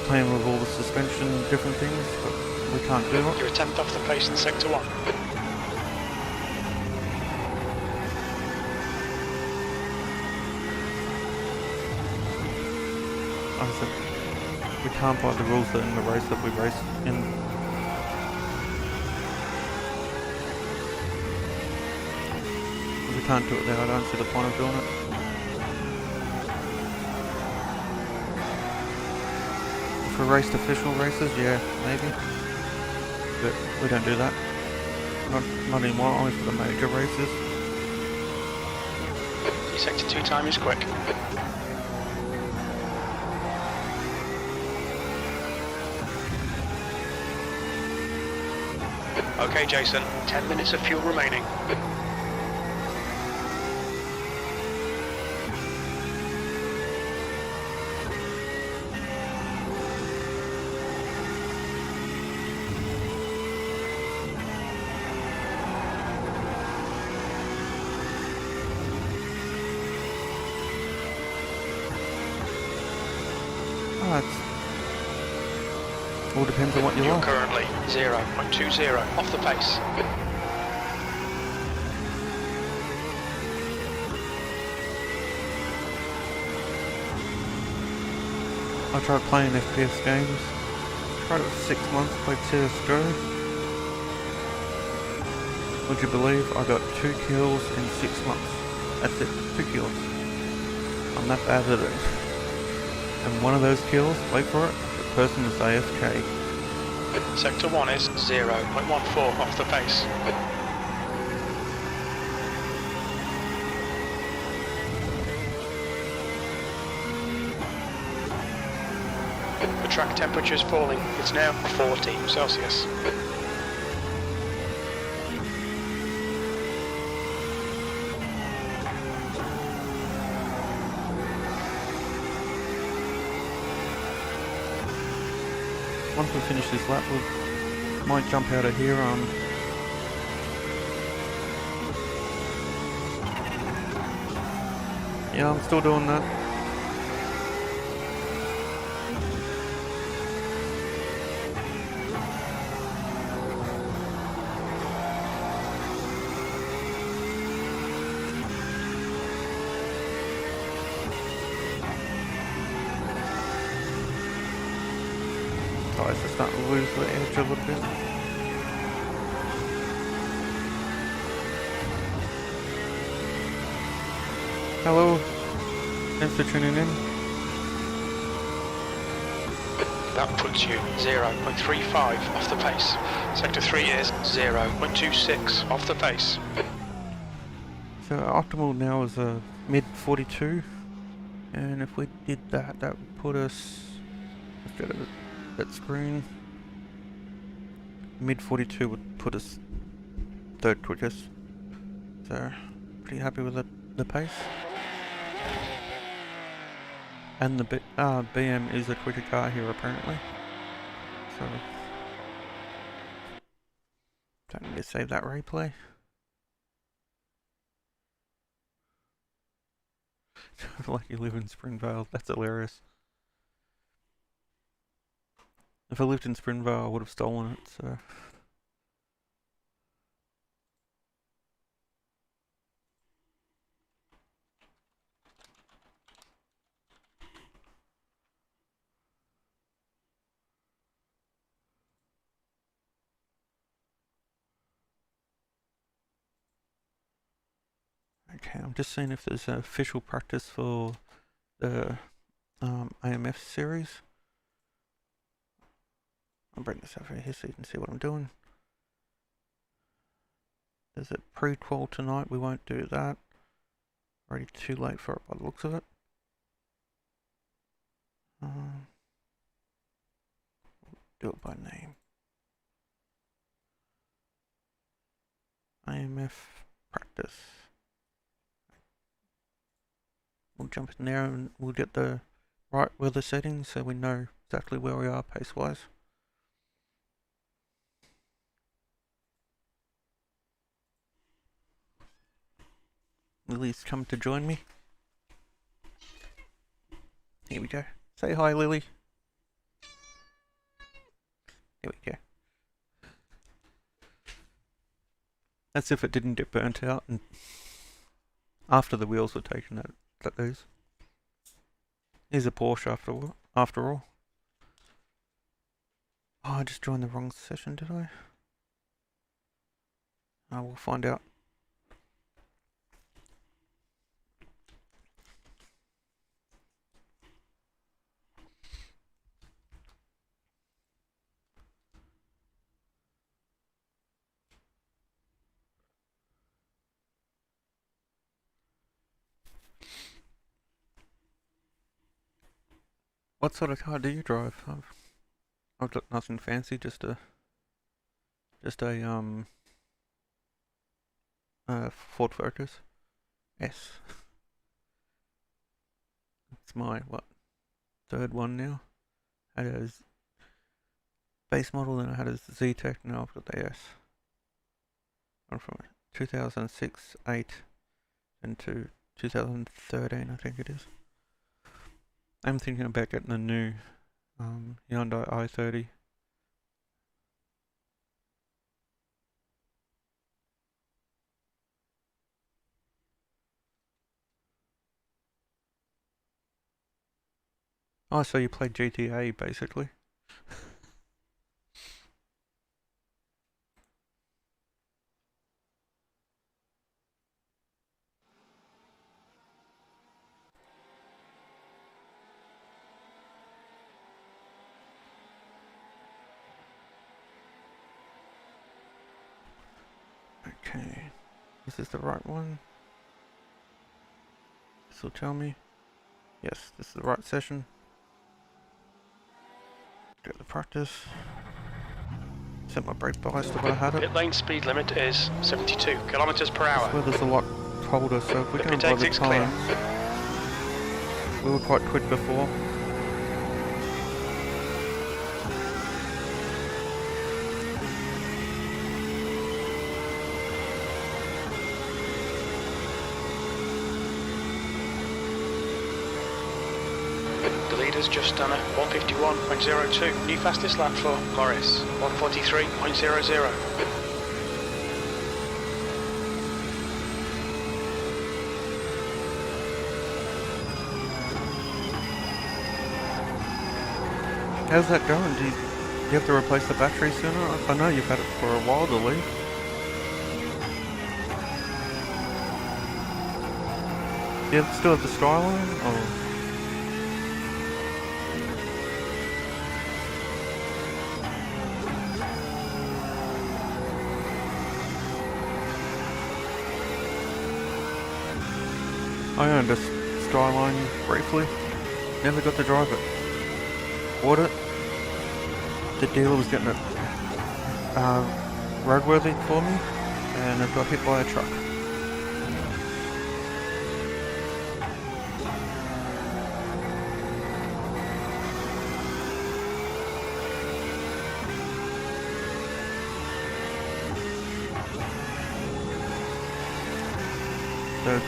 playing with all the suspension, different things, but we can't do it. You're a tenth off the pace in Sector 1. Like I said, we can't by the rules that in the race that we race in. If we can't do it there, I don't see the point of doing it. If we raced official races, yeah, maybe. But we don't do that. Not anymore, only for the major races. Your Sector 2 time is quick. Okay, Jason, 10 minutes of fuel remaining. Oh, it's all depends on what you You're want. currently 0.20 off the pace. I tried playing FPS games. Tried it for 6 months, played CSGO. Would you believe I got 2 kills in 6 months? That's it, 2 kills. I'm that bad at it. And one of those kills, wait for it, the person is AFK. Sector 1 is 0.14 off the pace. The track temperature is falling. It's now 40 Celsius. Once we finish this lap, we might jump out of here. Yeah, I'm still doing that. Guys are starting to lose the edge a little bit. Hello, thanks for tuning in. That puts you 0.35 off the pace. Sector 3 is 0.26 off the pace. So optimal now is a mid 42, and if we did that, that would put us, let's go to that screen. Mid 42 would put us third quickest. So pretty happy with the pace. And the BM is a quicker car here apparently. So don't need to save that replay. Like you live in Springvale, that's hilarious. If I lived in Springvale, I would have stolen it, so. Okay, I'm just seeing if there's an official practice for the AMF series. I'll bring this over here so you can see what I'm doing. There's a pre-qual tonight, we won't do that. Already too late for it by the looks of it. Do it by name. AMF practice. We'll jump in there and we'll get the right weather settings so we know exactly where we are pace-wise. Lily's come to join me. Here we go. Say hi, Lily. Here we go. That's if it didn't get burnt out and after the wheels were taken out. That those. Here's a Porsche after all. Oh, I just joined the wrong session, did I? Oh, we'll find out. What sort of car do you drive? I've got nothing fancy, just a Ford Focus S. It's my third one now. I had a base model, then I had a Z-Tech, now I've got the S. I'm from 2006, 8, into 2013, I think it is. I'm thinking about getting a new Hyundai i30. Oh, so you played GTA basically. Okay, is this the right one? This will tell me. Yes, this is the right session. Go to practice. Set my brake bias to what I had it. Pit lane speed limit is 72 kilometers per hour. This weather's a lot colder, so if we're The going pit by the exit's time, clear. we were quite quick before. The leader's just done a 151.02. New fastest lap for Morris, 143.00. How's that going? Do you have to replace the battery sooner? I know you've had it for a while to leave. Do you still have the Skyline? Or? I owned a Skyline briefly. Never got to drive it. Bought it. The dealer was getting it roadworthy for me, and it got hit by a truck. So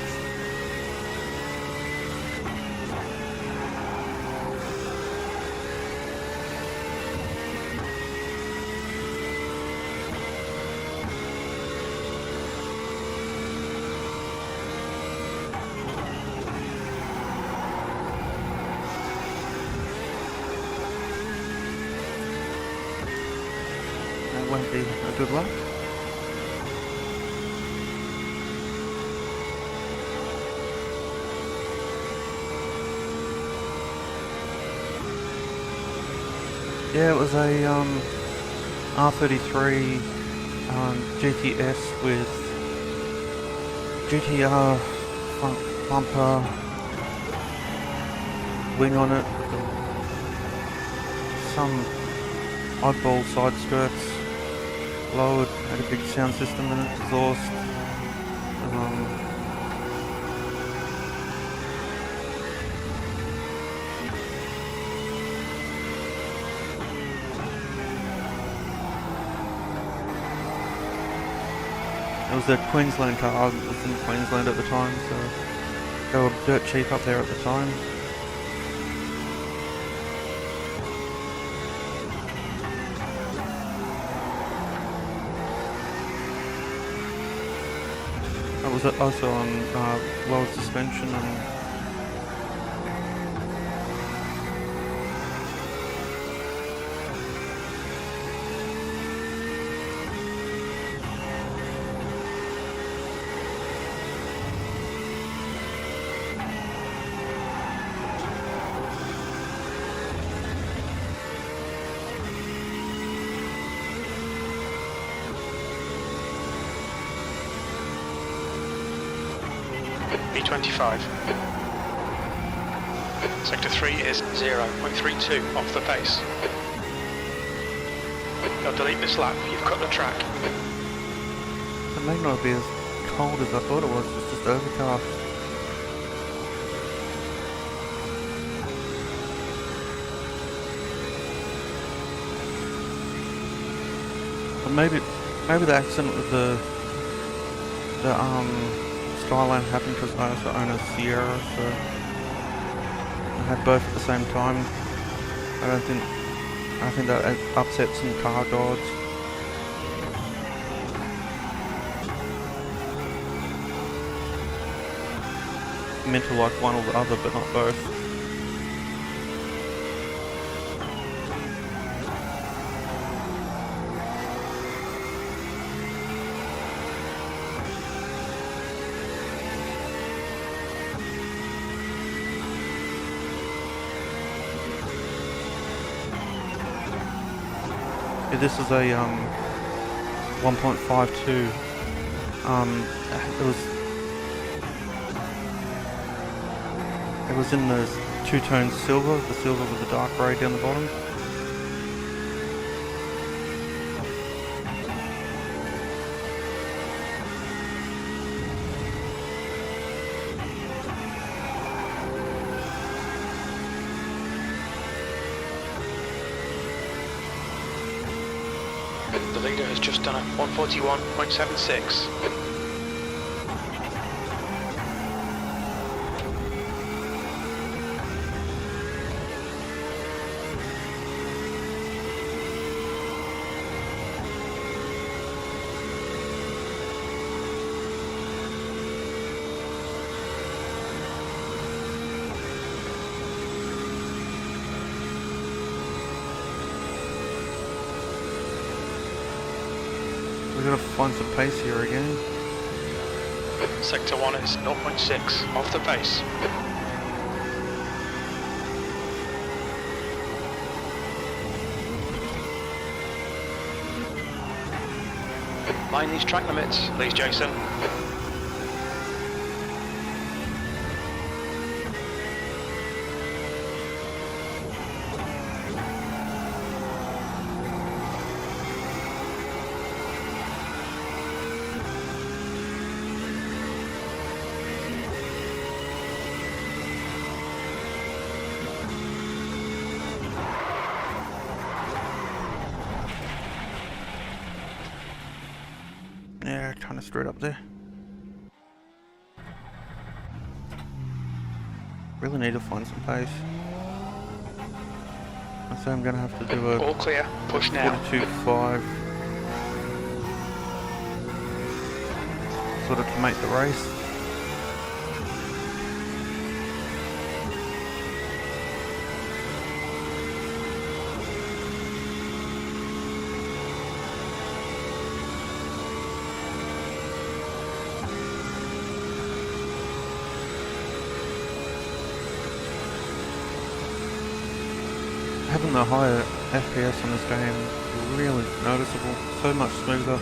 that won't be a good luck. Yeah, it was a R33 GTS with GTR front bumper, wing on it, some oddball side skirts, lowered, had a big sound system in it, exhaust. It was a Queensland car. I was in Queensland at the time, so they were dirt cheap up there at the time. It was also on lowered suspension and B25. Sector 3 is 0.32 off the pace. Now delete this lap, you've cut the track. it may not be as cold as I thought it was, it's just overcast. But maybe the accident with the Skyline happened because I also own a Sierra, so I had both at the same time. I think that upset some car gods. Meant to like one or the other, but not both. This is a 1.52. It was in the two-tone silver, the silver with the dark grey down the bottom. The leader has just done a 141.76. We're gonna find some pace here again. Sector 1 is 0.6 off the pace. Mind these track limits, please, Jason. Yeah, kind of straight up there. Really need to find some pace. So I'm gonna have to do a All clear, push now. 42.5 sort of to make the race. having the higher FPS on this game is really noticeable. So much smoother.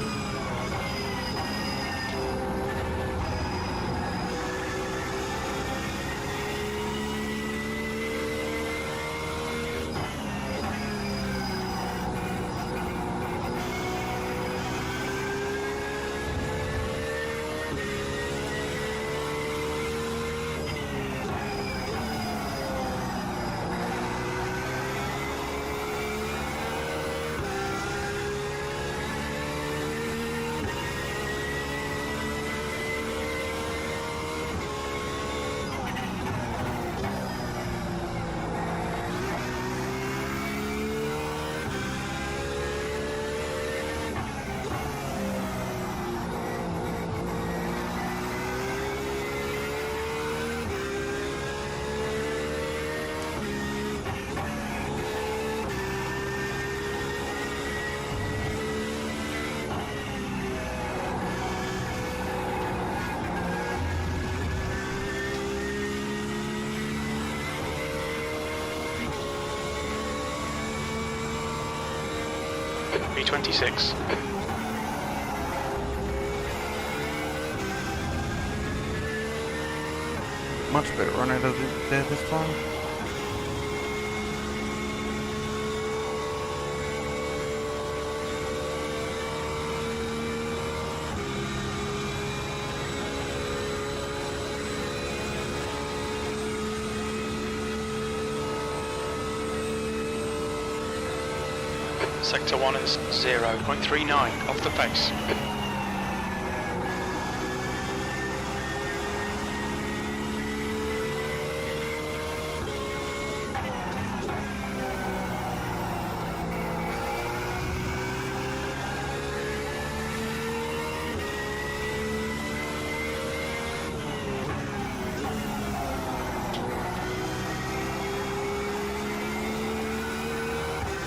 B26. Much better run out of there this time. Sector 1 is 0.39 off the pace.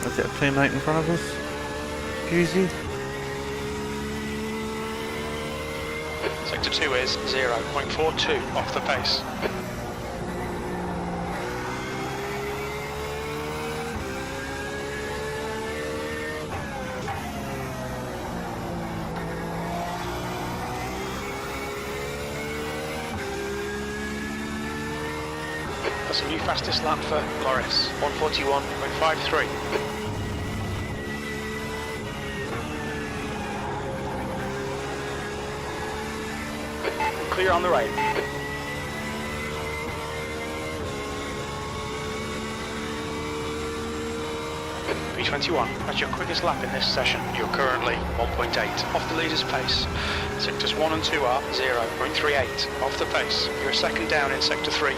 That's our teammate in front of us. Fusey. Sector 2 is 0.42 off the pace. That's a new fastest lap for Morris, 141.53. Clear on the right. B21, that's your quickest lap in this session. You're currently 1.8 off the leader's pace. Sectors 1 and 2 are 0.38 off the pace. You're a second down in Sector 3.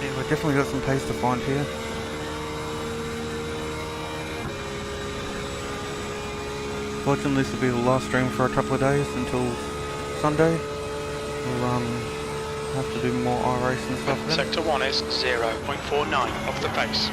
Yeah, we've definitely got some pace to find here. Fortunately, this will be the last stream for a couple of days until Sunday. We'll have to do more iRace and stuff then. Sector 1 is 0.49 off the pace.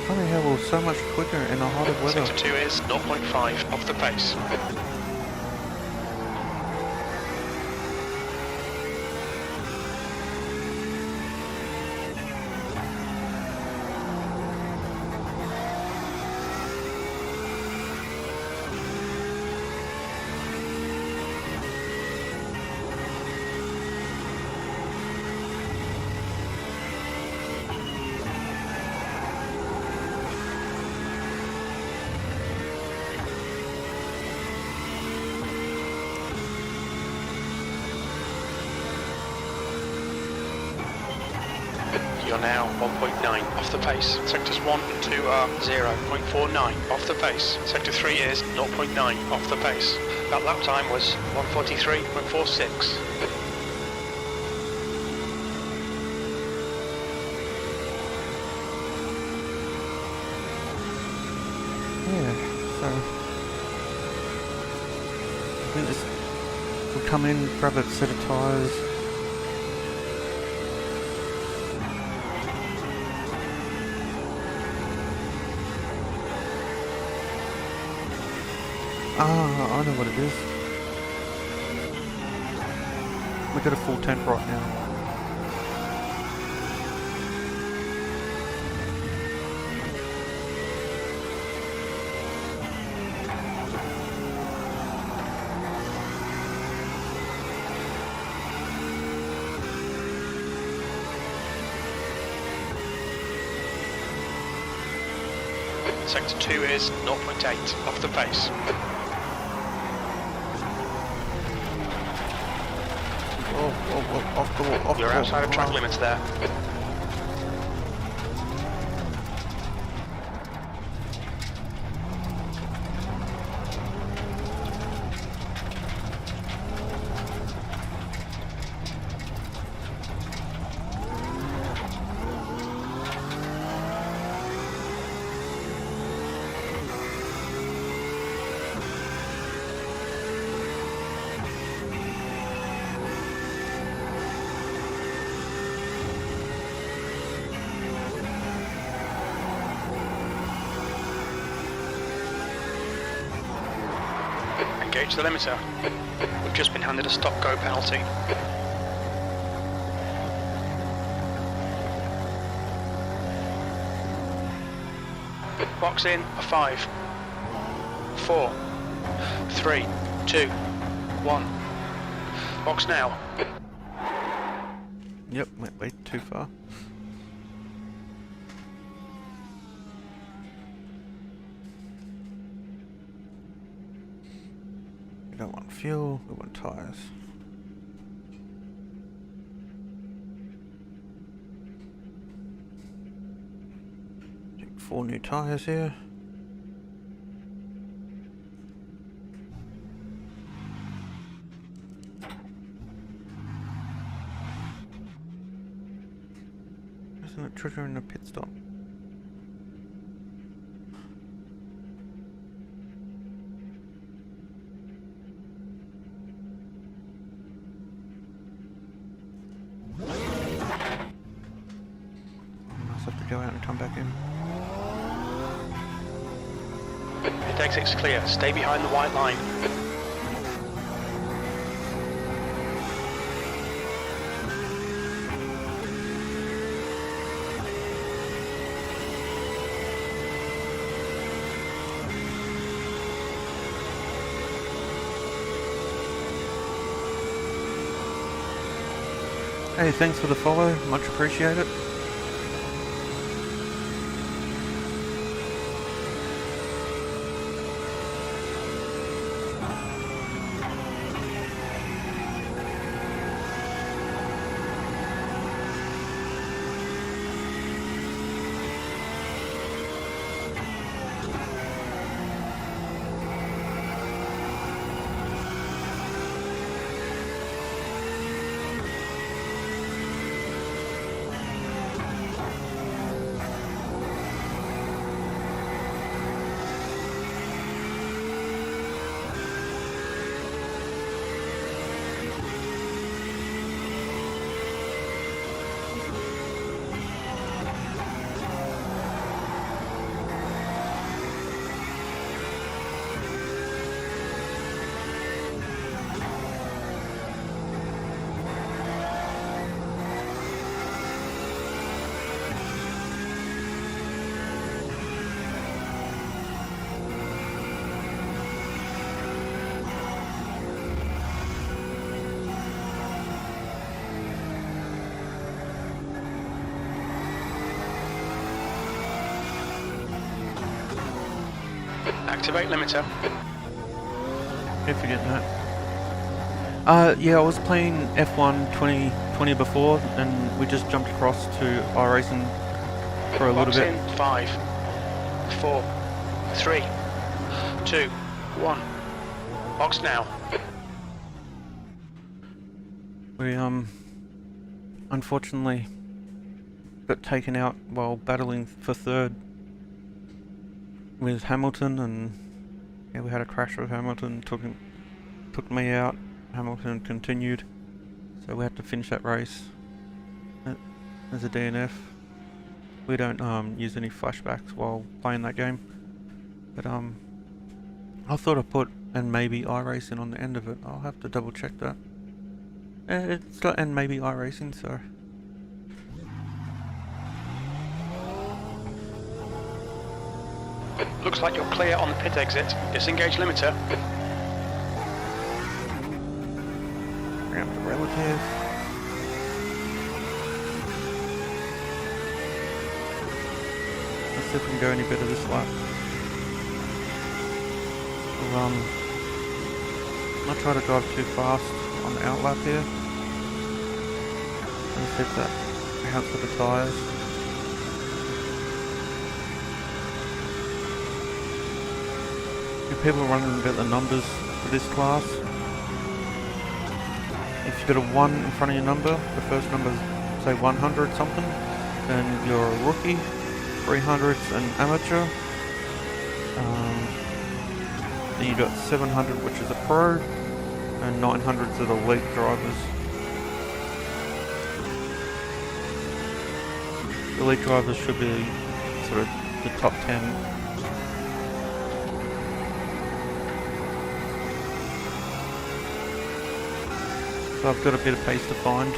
Funny how we're so much quicker in the hotter weather. Sector 2 is 0.5 off the pace. You're now 1.9 off the pace. Sectors 1 and 2 are 0.49 off the pace. Sector 3 is 0.9 off the pace. That lap time was 1:43.46. come in, grab a set of tyres. Ah, I know what it is. We got a full tank right now. Sector 2 is 0.8 off the pace. Oh, off the wall, off You're the wall. outside of track limits there. Engage the limiter. We've just been handed a stop-go penalty. Box in a 5, 4, 3, 2, 1. Box now. Yep, went way too far. We don't want fuel, we want tyres. Take 4 new tyres here. Isn't it triggering a pit stop? Have to go out and come back in. Pit exit's clear. Stay behind the white line. Hey, thanks for the follow, much appreciated. Activate limiter. Keep forgetting that. Yeah, I was playing F1 2020 before, and we just jumped across to iRacing for a little Box bit. in 5, 4, 3, 2, 1. Box now. We unfortunately got taken out while battling for third with Hamilton, and yeah, we had a crash with Hamilton, took me out. Hamilton continued, so we had to finish that race as a DNF. We don't use any flashbacks while playing that game, but I thought I put and maybe iRacing on the end of it. I'll have to double check that. It's got and maybe iRacing, so. Looks like you're clear on the pit exit. Disengage limiter. Grab the relative. Let's see if we can go any better this lap. We'll not try to drive too fast on the outlap here. And see if that counts for the tyres. People are running about the numbers for this class. If you've got a 1 in front of your number, the first number is say 100 something, then you're a rookie. 300's an amateur. Then you got 700, which is a pro, and 900's are the elite drivers. The elite drivers should be sort of the top 10. So I've got a bit of pace to find.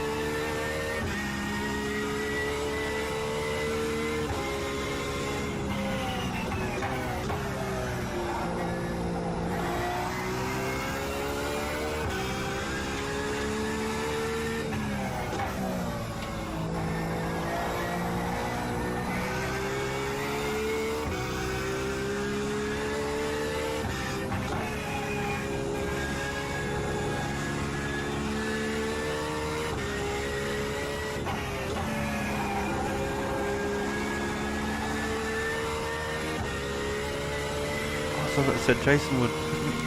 So I said Jason would,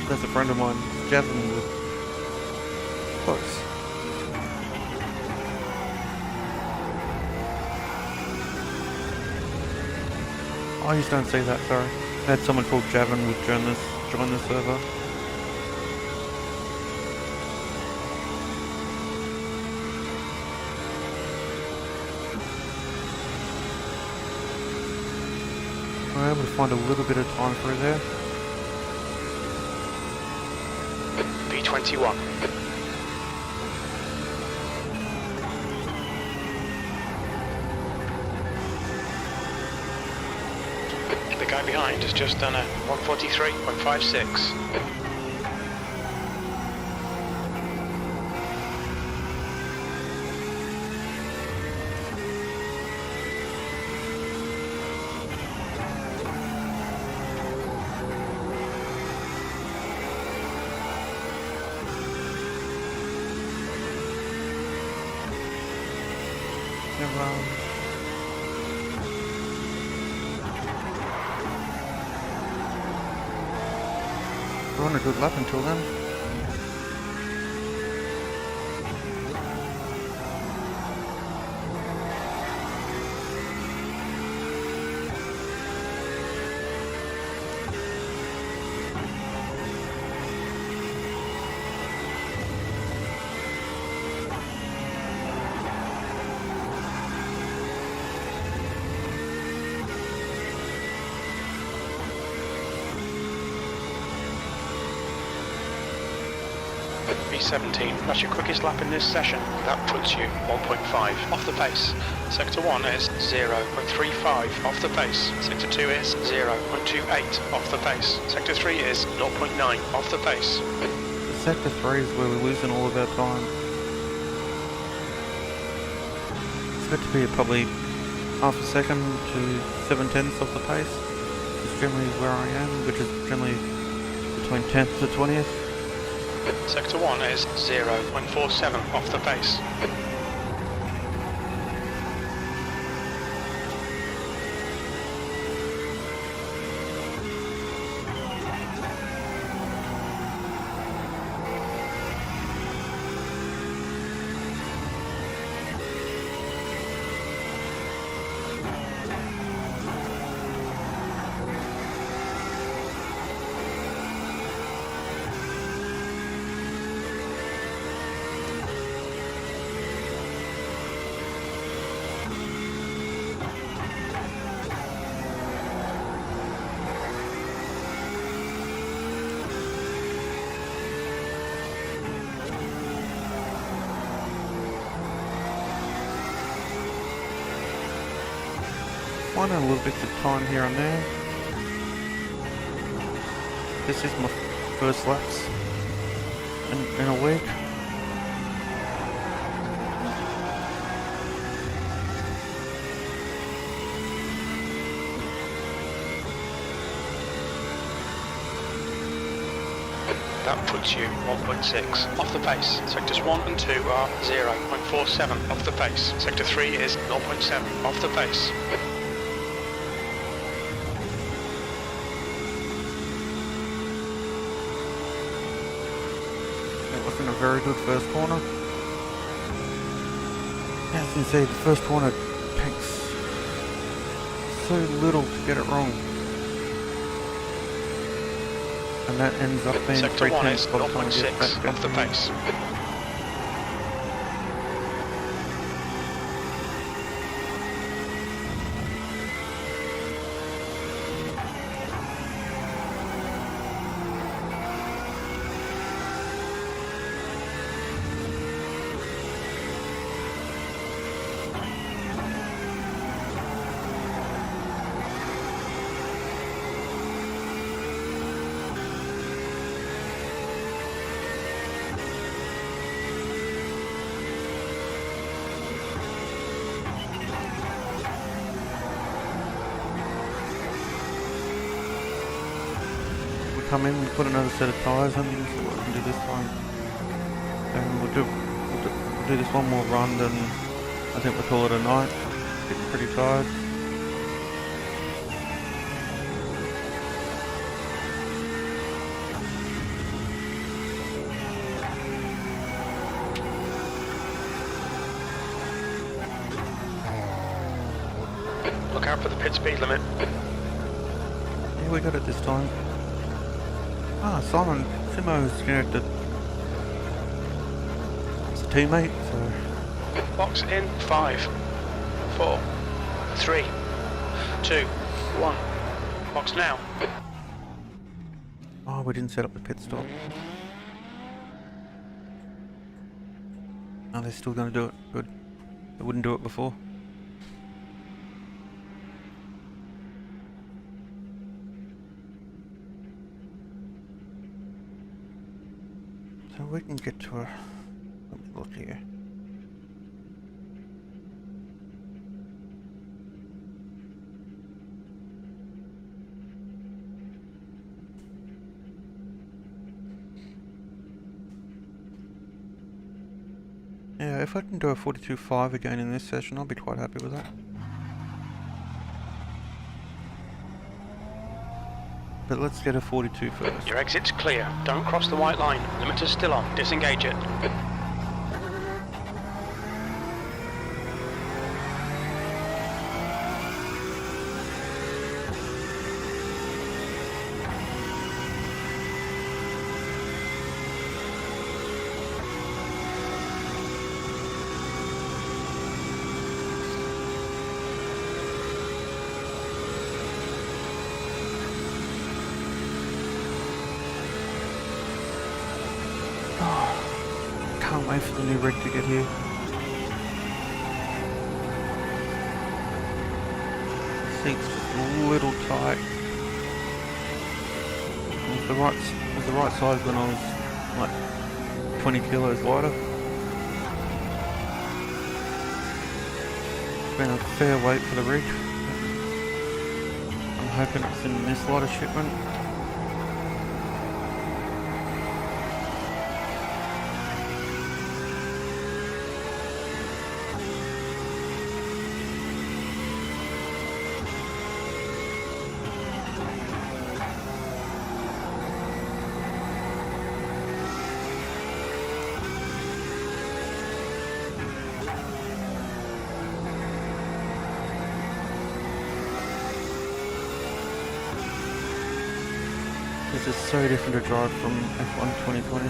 that's a friend of mine, Javin would, close. Oh, you just don't see that, sorry. I had someone called Javin would join the server. We were able to find a little bit of time through there. P21. The guy behind has just done a 143.56. We're on a good lap until then. P17, that's your quickest lap in this session. That puts you 1.5 off the pace. Sector 1 is 0.35 off the pace. Sector 2 is 0.28 off the pace. Sector 3 is 0.9 off the pace. Sector 3 is where we're losing all of our time. It's got to be probably half a second to 7/10 off the pace. It's generally where I am, which is generally between 10th to 20th. Sector 1 is 0.47 off the pace. finding a little bit of time here and there. This is my first laps in a week. That puts you 1.6 off the pace. Sectors 1 and 2 are 0.47 off the pace. Sector 3 is 0.7 off the pace. It wasn't a very good first corner. As you can see, the first corner takes so little to get it wrong. And that ends up being Sector 1 is 3/10 by the time we get back 0.6 off the pace. Come in, we'll put another set of tyres on and see what we can do this time. And we'll do this one more run, then I think we'll call it a night. Getting pretty tired. Look out for the pit speed limit. Yeah, we got it this time. Ah, Simon Simo's connected. It's a teammate, so... Box in 5, 4, 3, 2, 1. Box now. Oh, we didn't set up the pit stop. Oh, they're still going to do it. Good. They wouldn't do it before. So we can get to a... Let me look here. Yeah, if I can do a 42.5 again in this session, I'll be quite happy with that. But let's get a 42 first. Your exit's clear. Don't cross the white line. Limiter's still on. Disengage it. Can't wait for the new rig to get here. Seat's just a little tight. It was the right size when I was like 20 kilos lighter. It's been a fair wait for the rig. I'm hoping it's in this lighter shipment. This is so different to drive from F1 2020.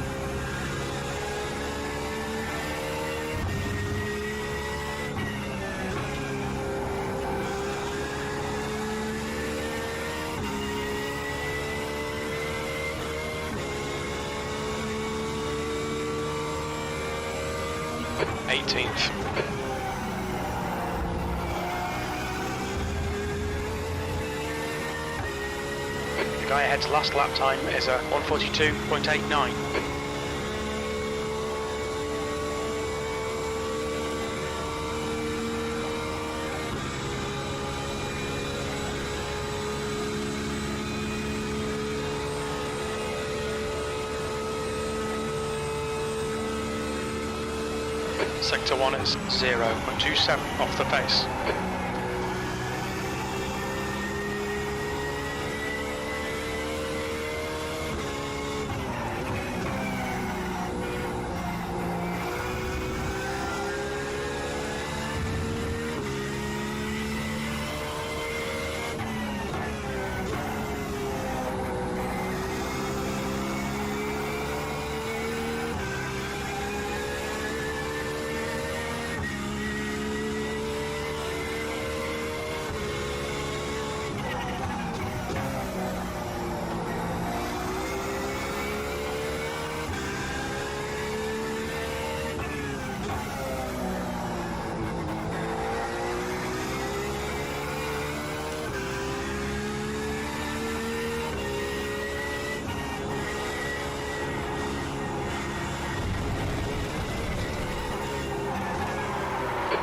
Guy ahead's last lap time is a 1:42.89. Sector 1 is 0.27 off the pace.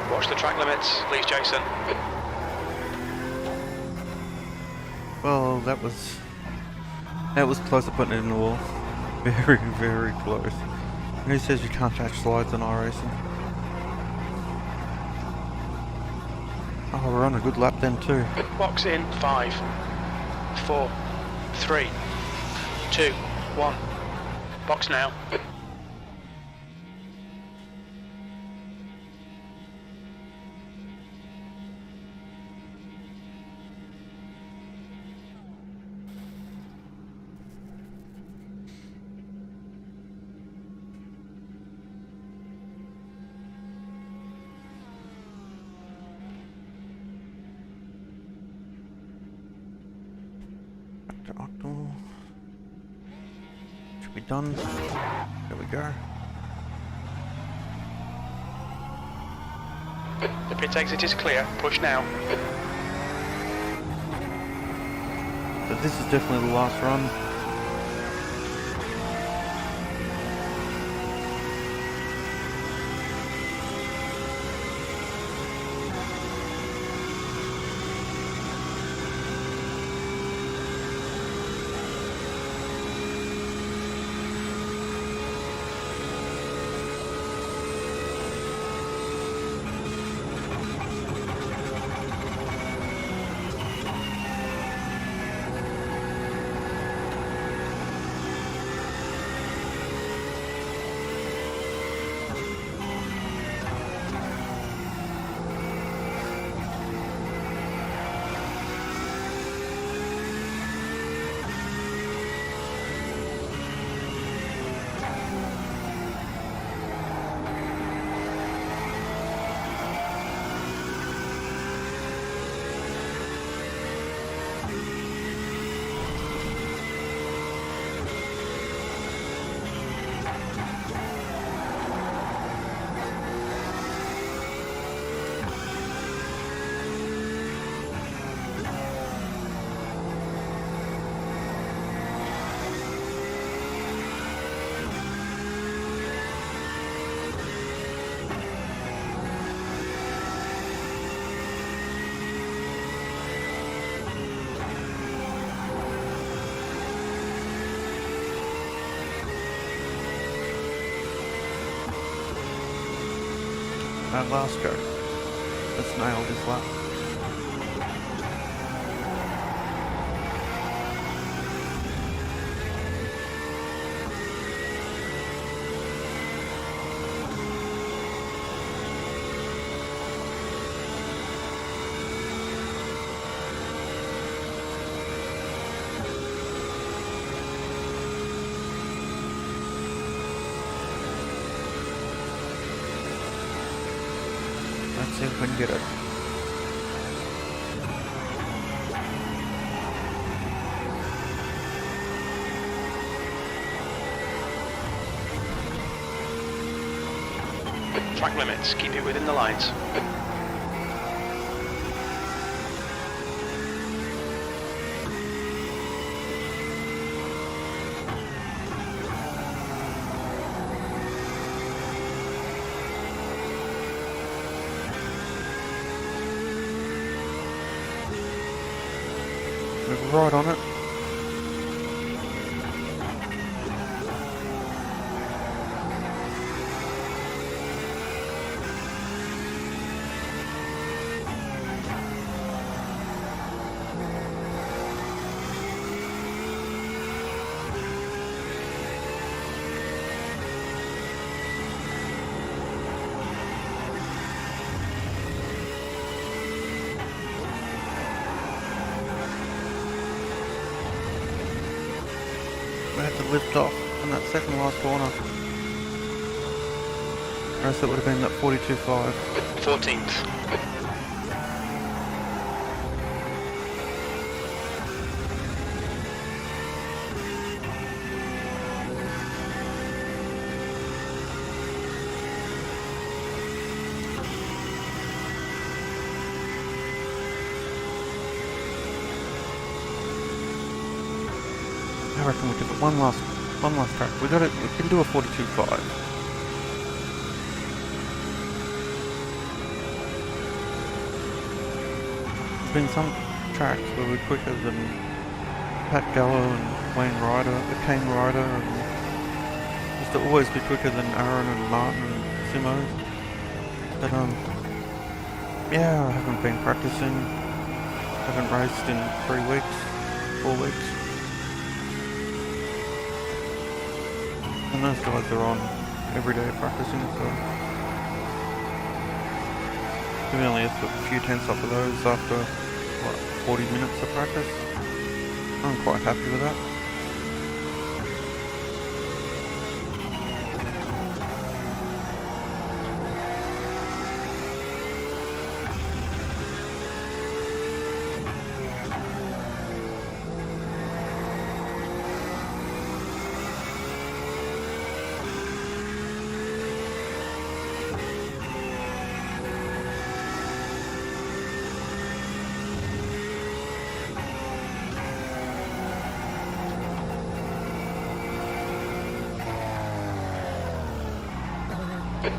Watch the track limits, please, Jason. Well, that was close to putting it in the wall. Very, very close. Who says you can't catch slides in iRacing? Oh, we're on a good lap then too. Box in 5, 4, 3, 2, 1. Box now. Octal. Should be done. There we go. The pit exit is clear. Push now. So this is definitely the last run. That last go. Let's nail this lap. Let's see if we can get it. Track limits, keep it within the lines. Move right on it. We had to lift off on that second last corner. Or else it would have been that 42.5. 14th. I reckon we give it one last track. We got it. We can do a 42.5. There's been some tracks where we're quicker than Pat Gallo and Wayne Ryder, Kane Ryder, and used to always be quicker than Aaron and Martin and Simo. But yeah, I haven't been practicing. Haven't raced in 3 weeks, 4 weeks. And those guys are on every day practicing, so we only have a few tenths off of those after, 40 minutes of practice. I'm quite happy with that.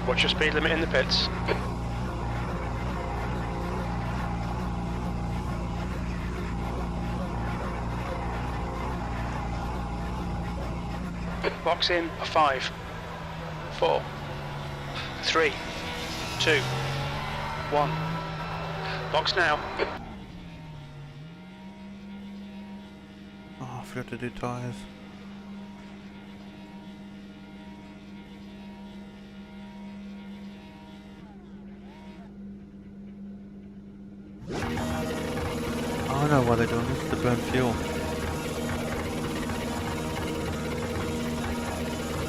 What's your speed limit in the pits? Box in a 5, 4, 3, 2, 1. Box now. Oh, I forgot to do tyres. I know why they're doing this, to burn fuel.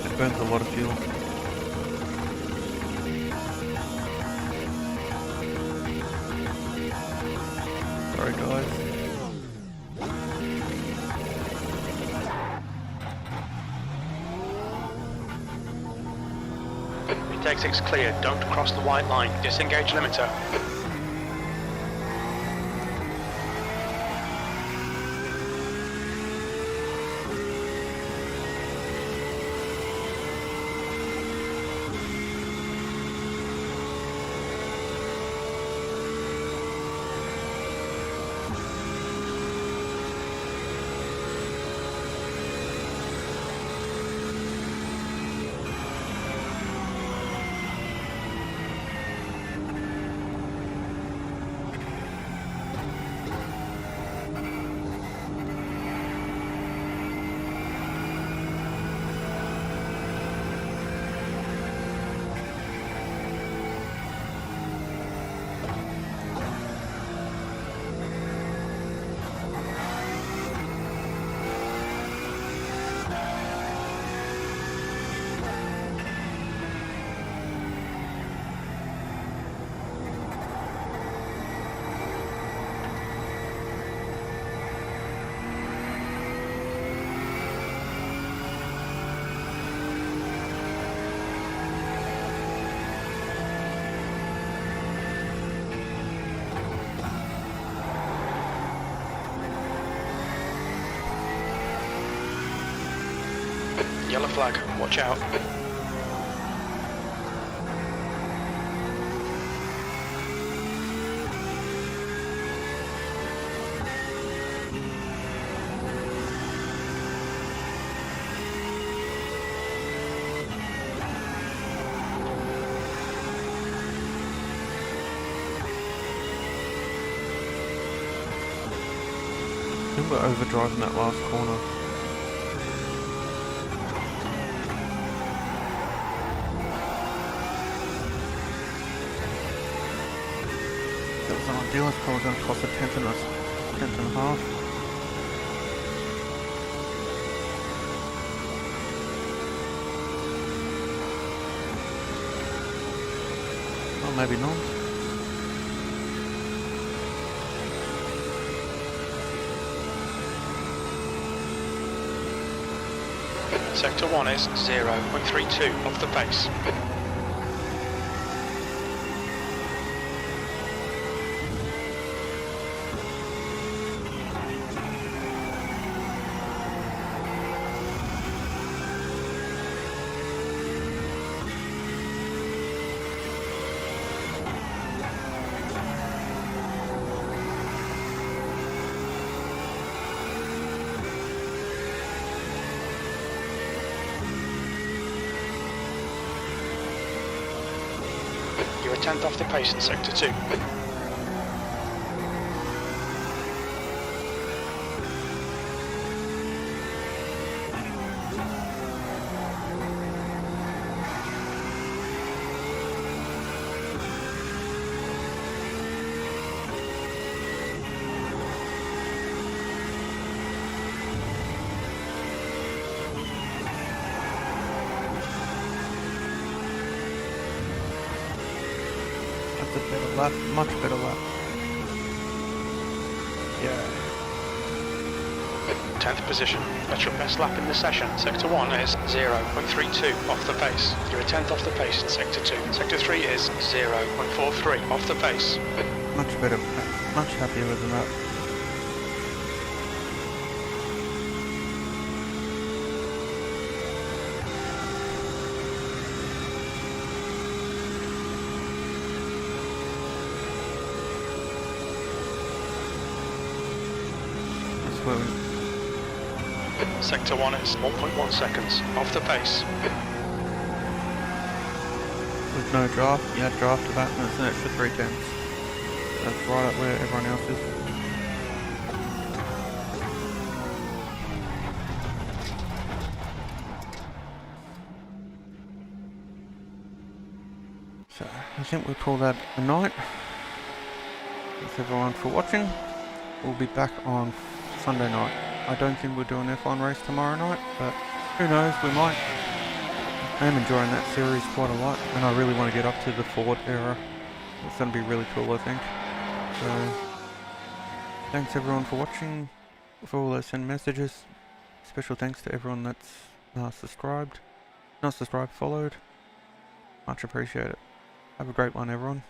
It burns a lot of fuel. Sorry guys. Retake 6 clear, don't cross the white line. Disengage limiter. Yellow flag, watch out. think we're overdriving that last corner. That was an ideal. It's probably going to cost a tenth and a half. Oh, maybe not. Sector 1 is 0.32 off the pace. You're a tenth off the pace in Sector 2. That's a better lap, much better lap. Yeah. 10th position. That's your best lap in the session. Sector 1 is 0.32 off the pace. You're a tenth off the pace in Sector 2. Sector 3 is 0.43 off the pace. Much better, much happier with the lap. That's where we... Sector 1 is 1.1 seconds off the pace. With no draft, yeah, draft to that, and it's an extra 3 tenths. That's right up where everyone else is. So, I think we'll call that a night. Thanks everyone for watching. We'll be back on Sunday night. I don't think we'll do an F1 race tomorrow night, but who knows, we might. I am enjoying that series quite a lot, and I really want to get up to the Ford era. It's going to be really cool, I think. So, thanks everyone for watching, for all those send messages. Special thanks to everyone that's subscribed, not subscribed, followed. Much appreciated. Have a great one, everyone.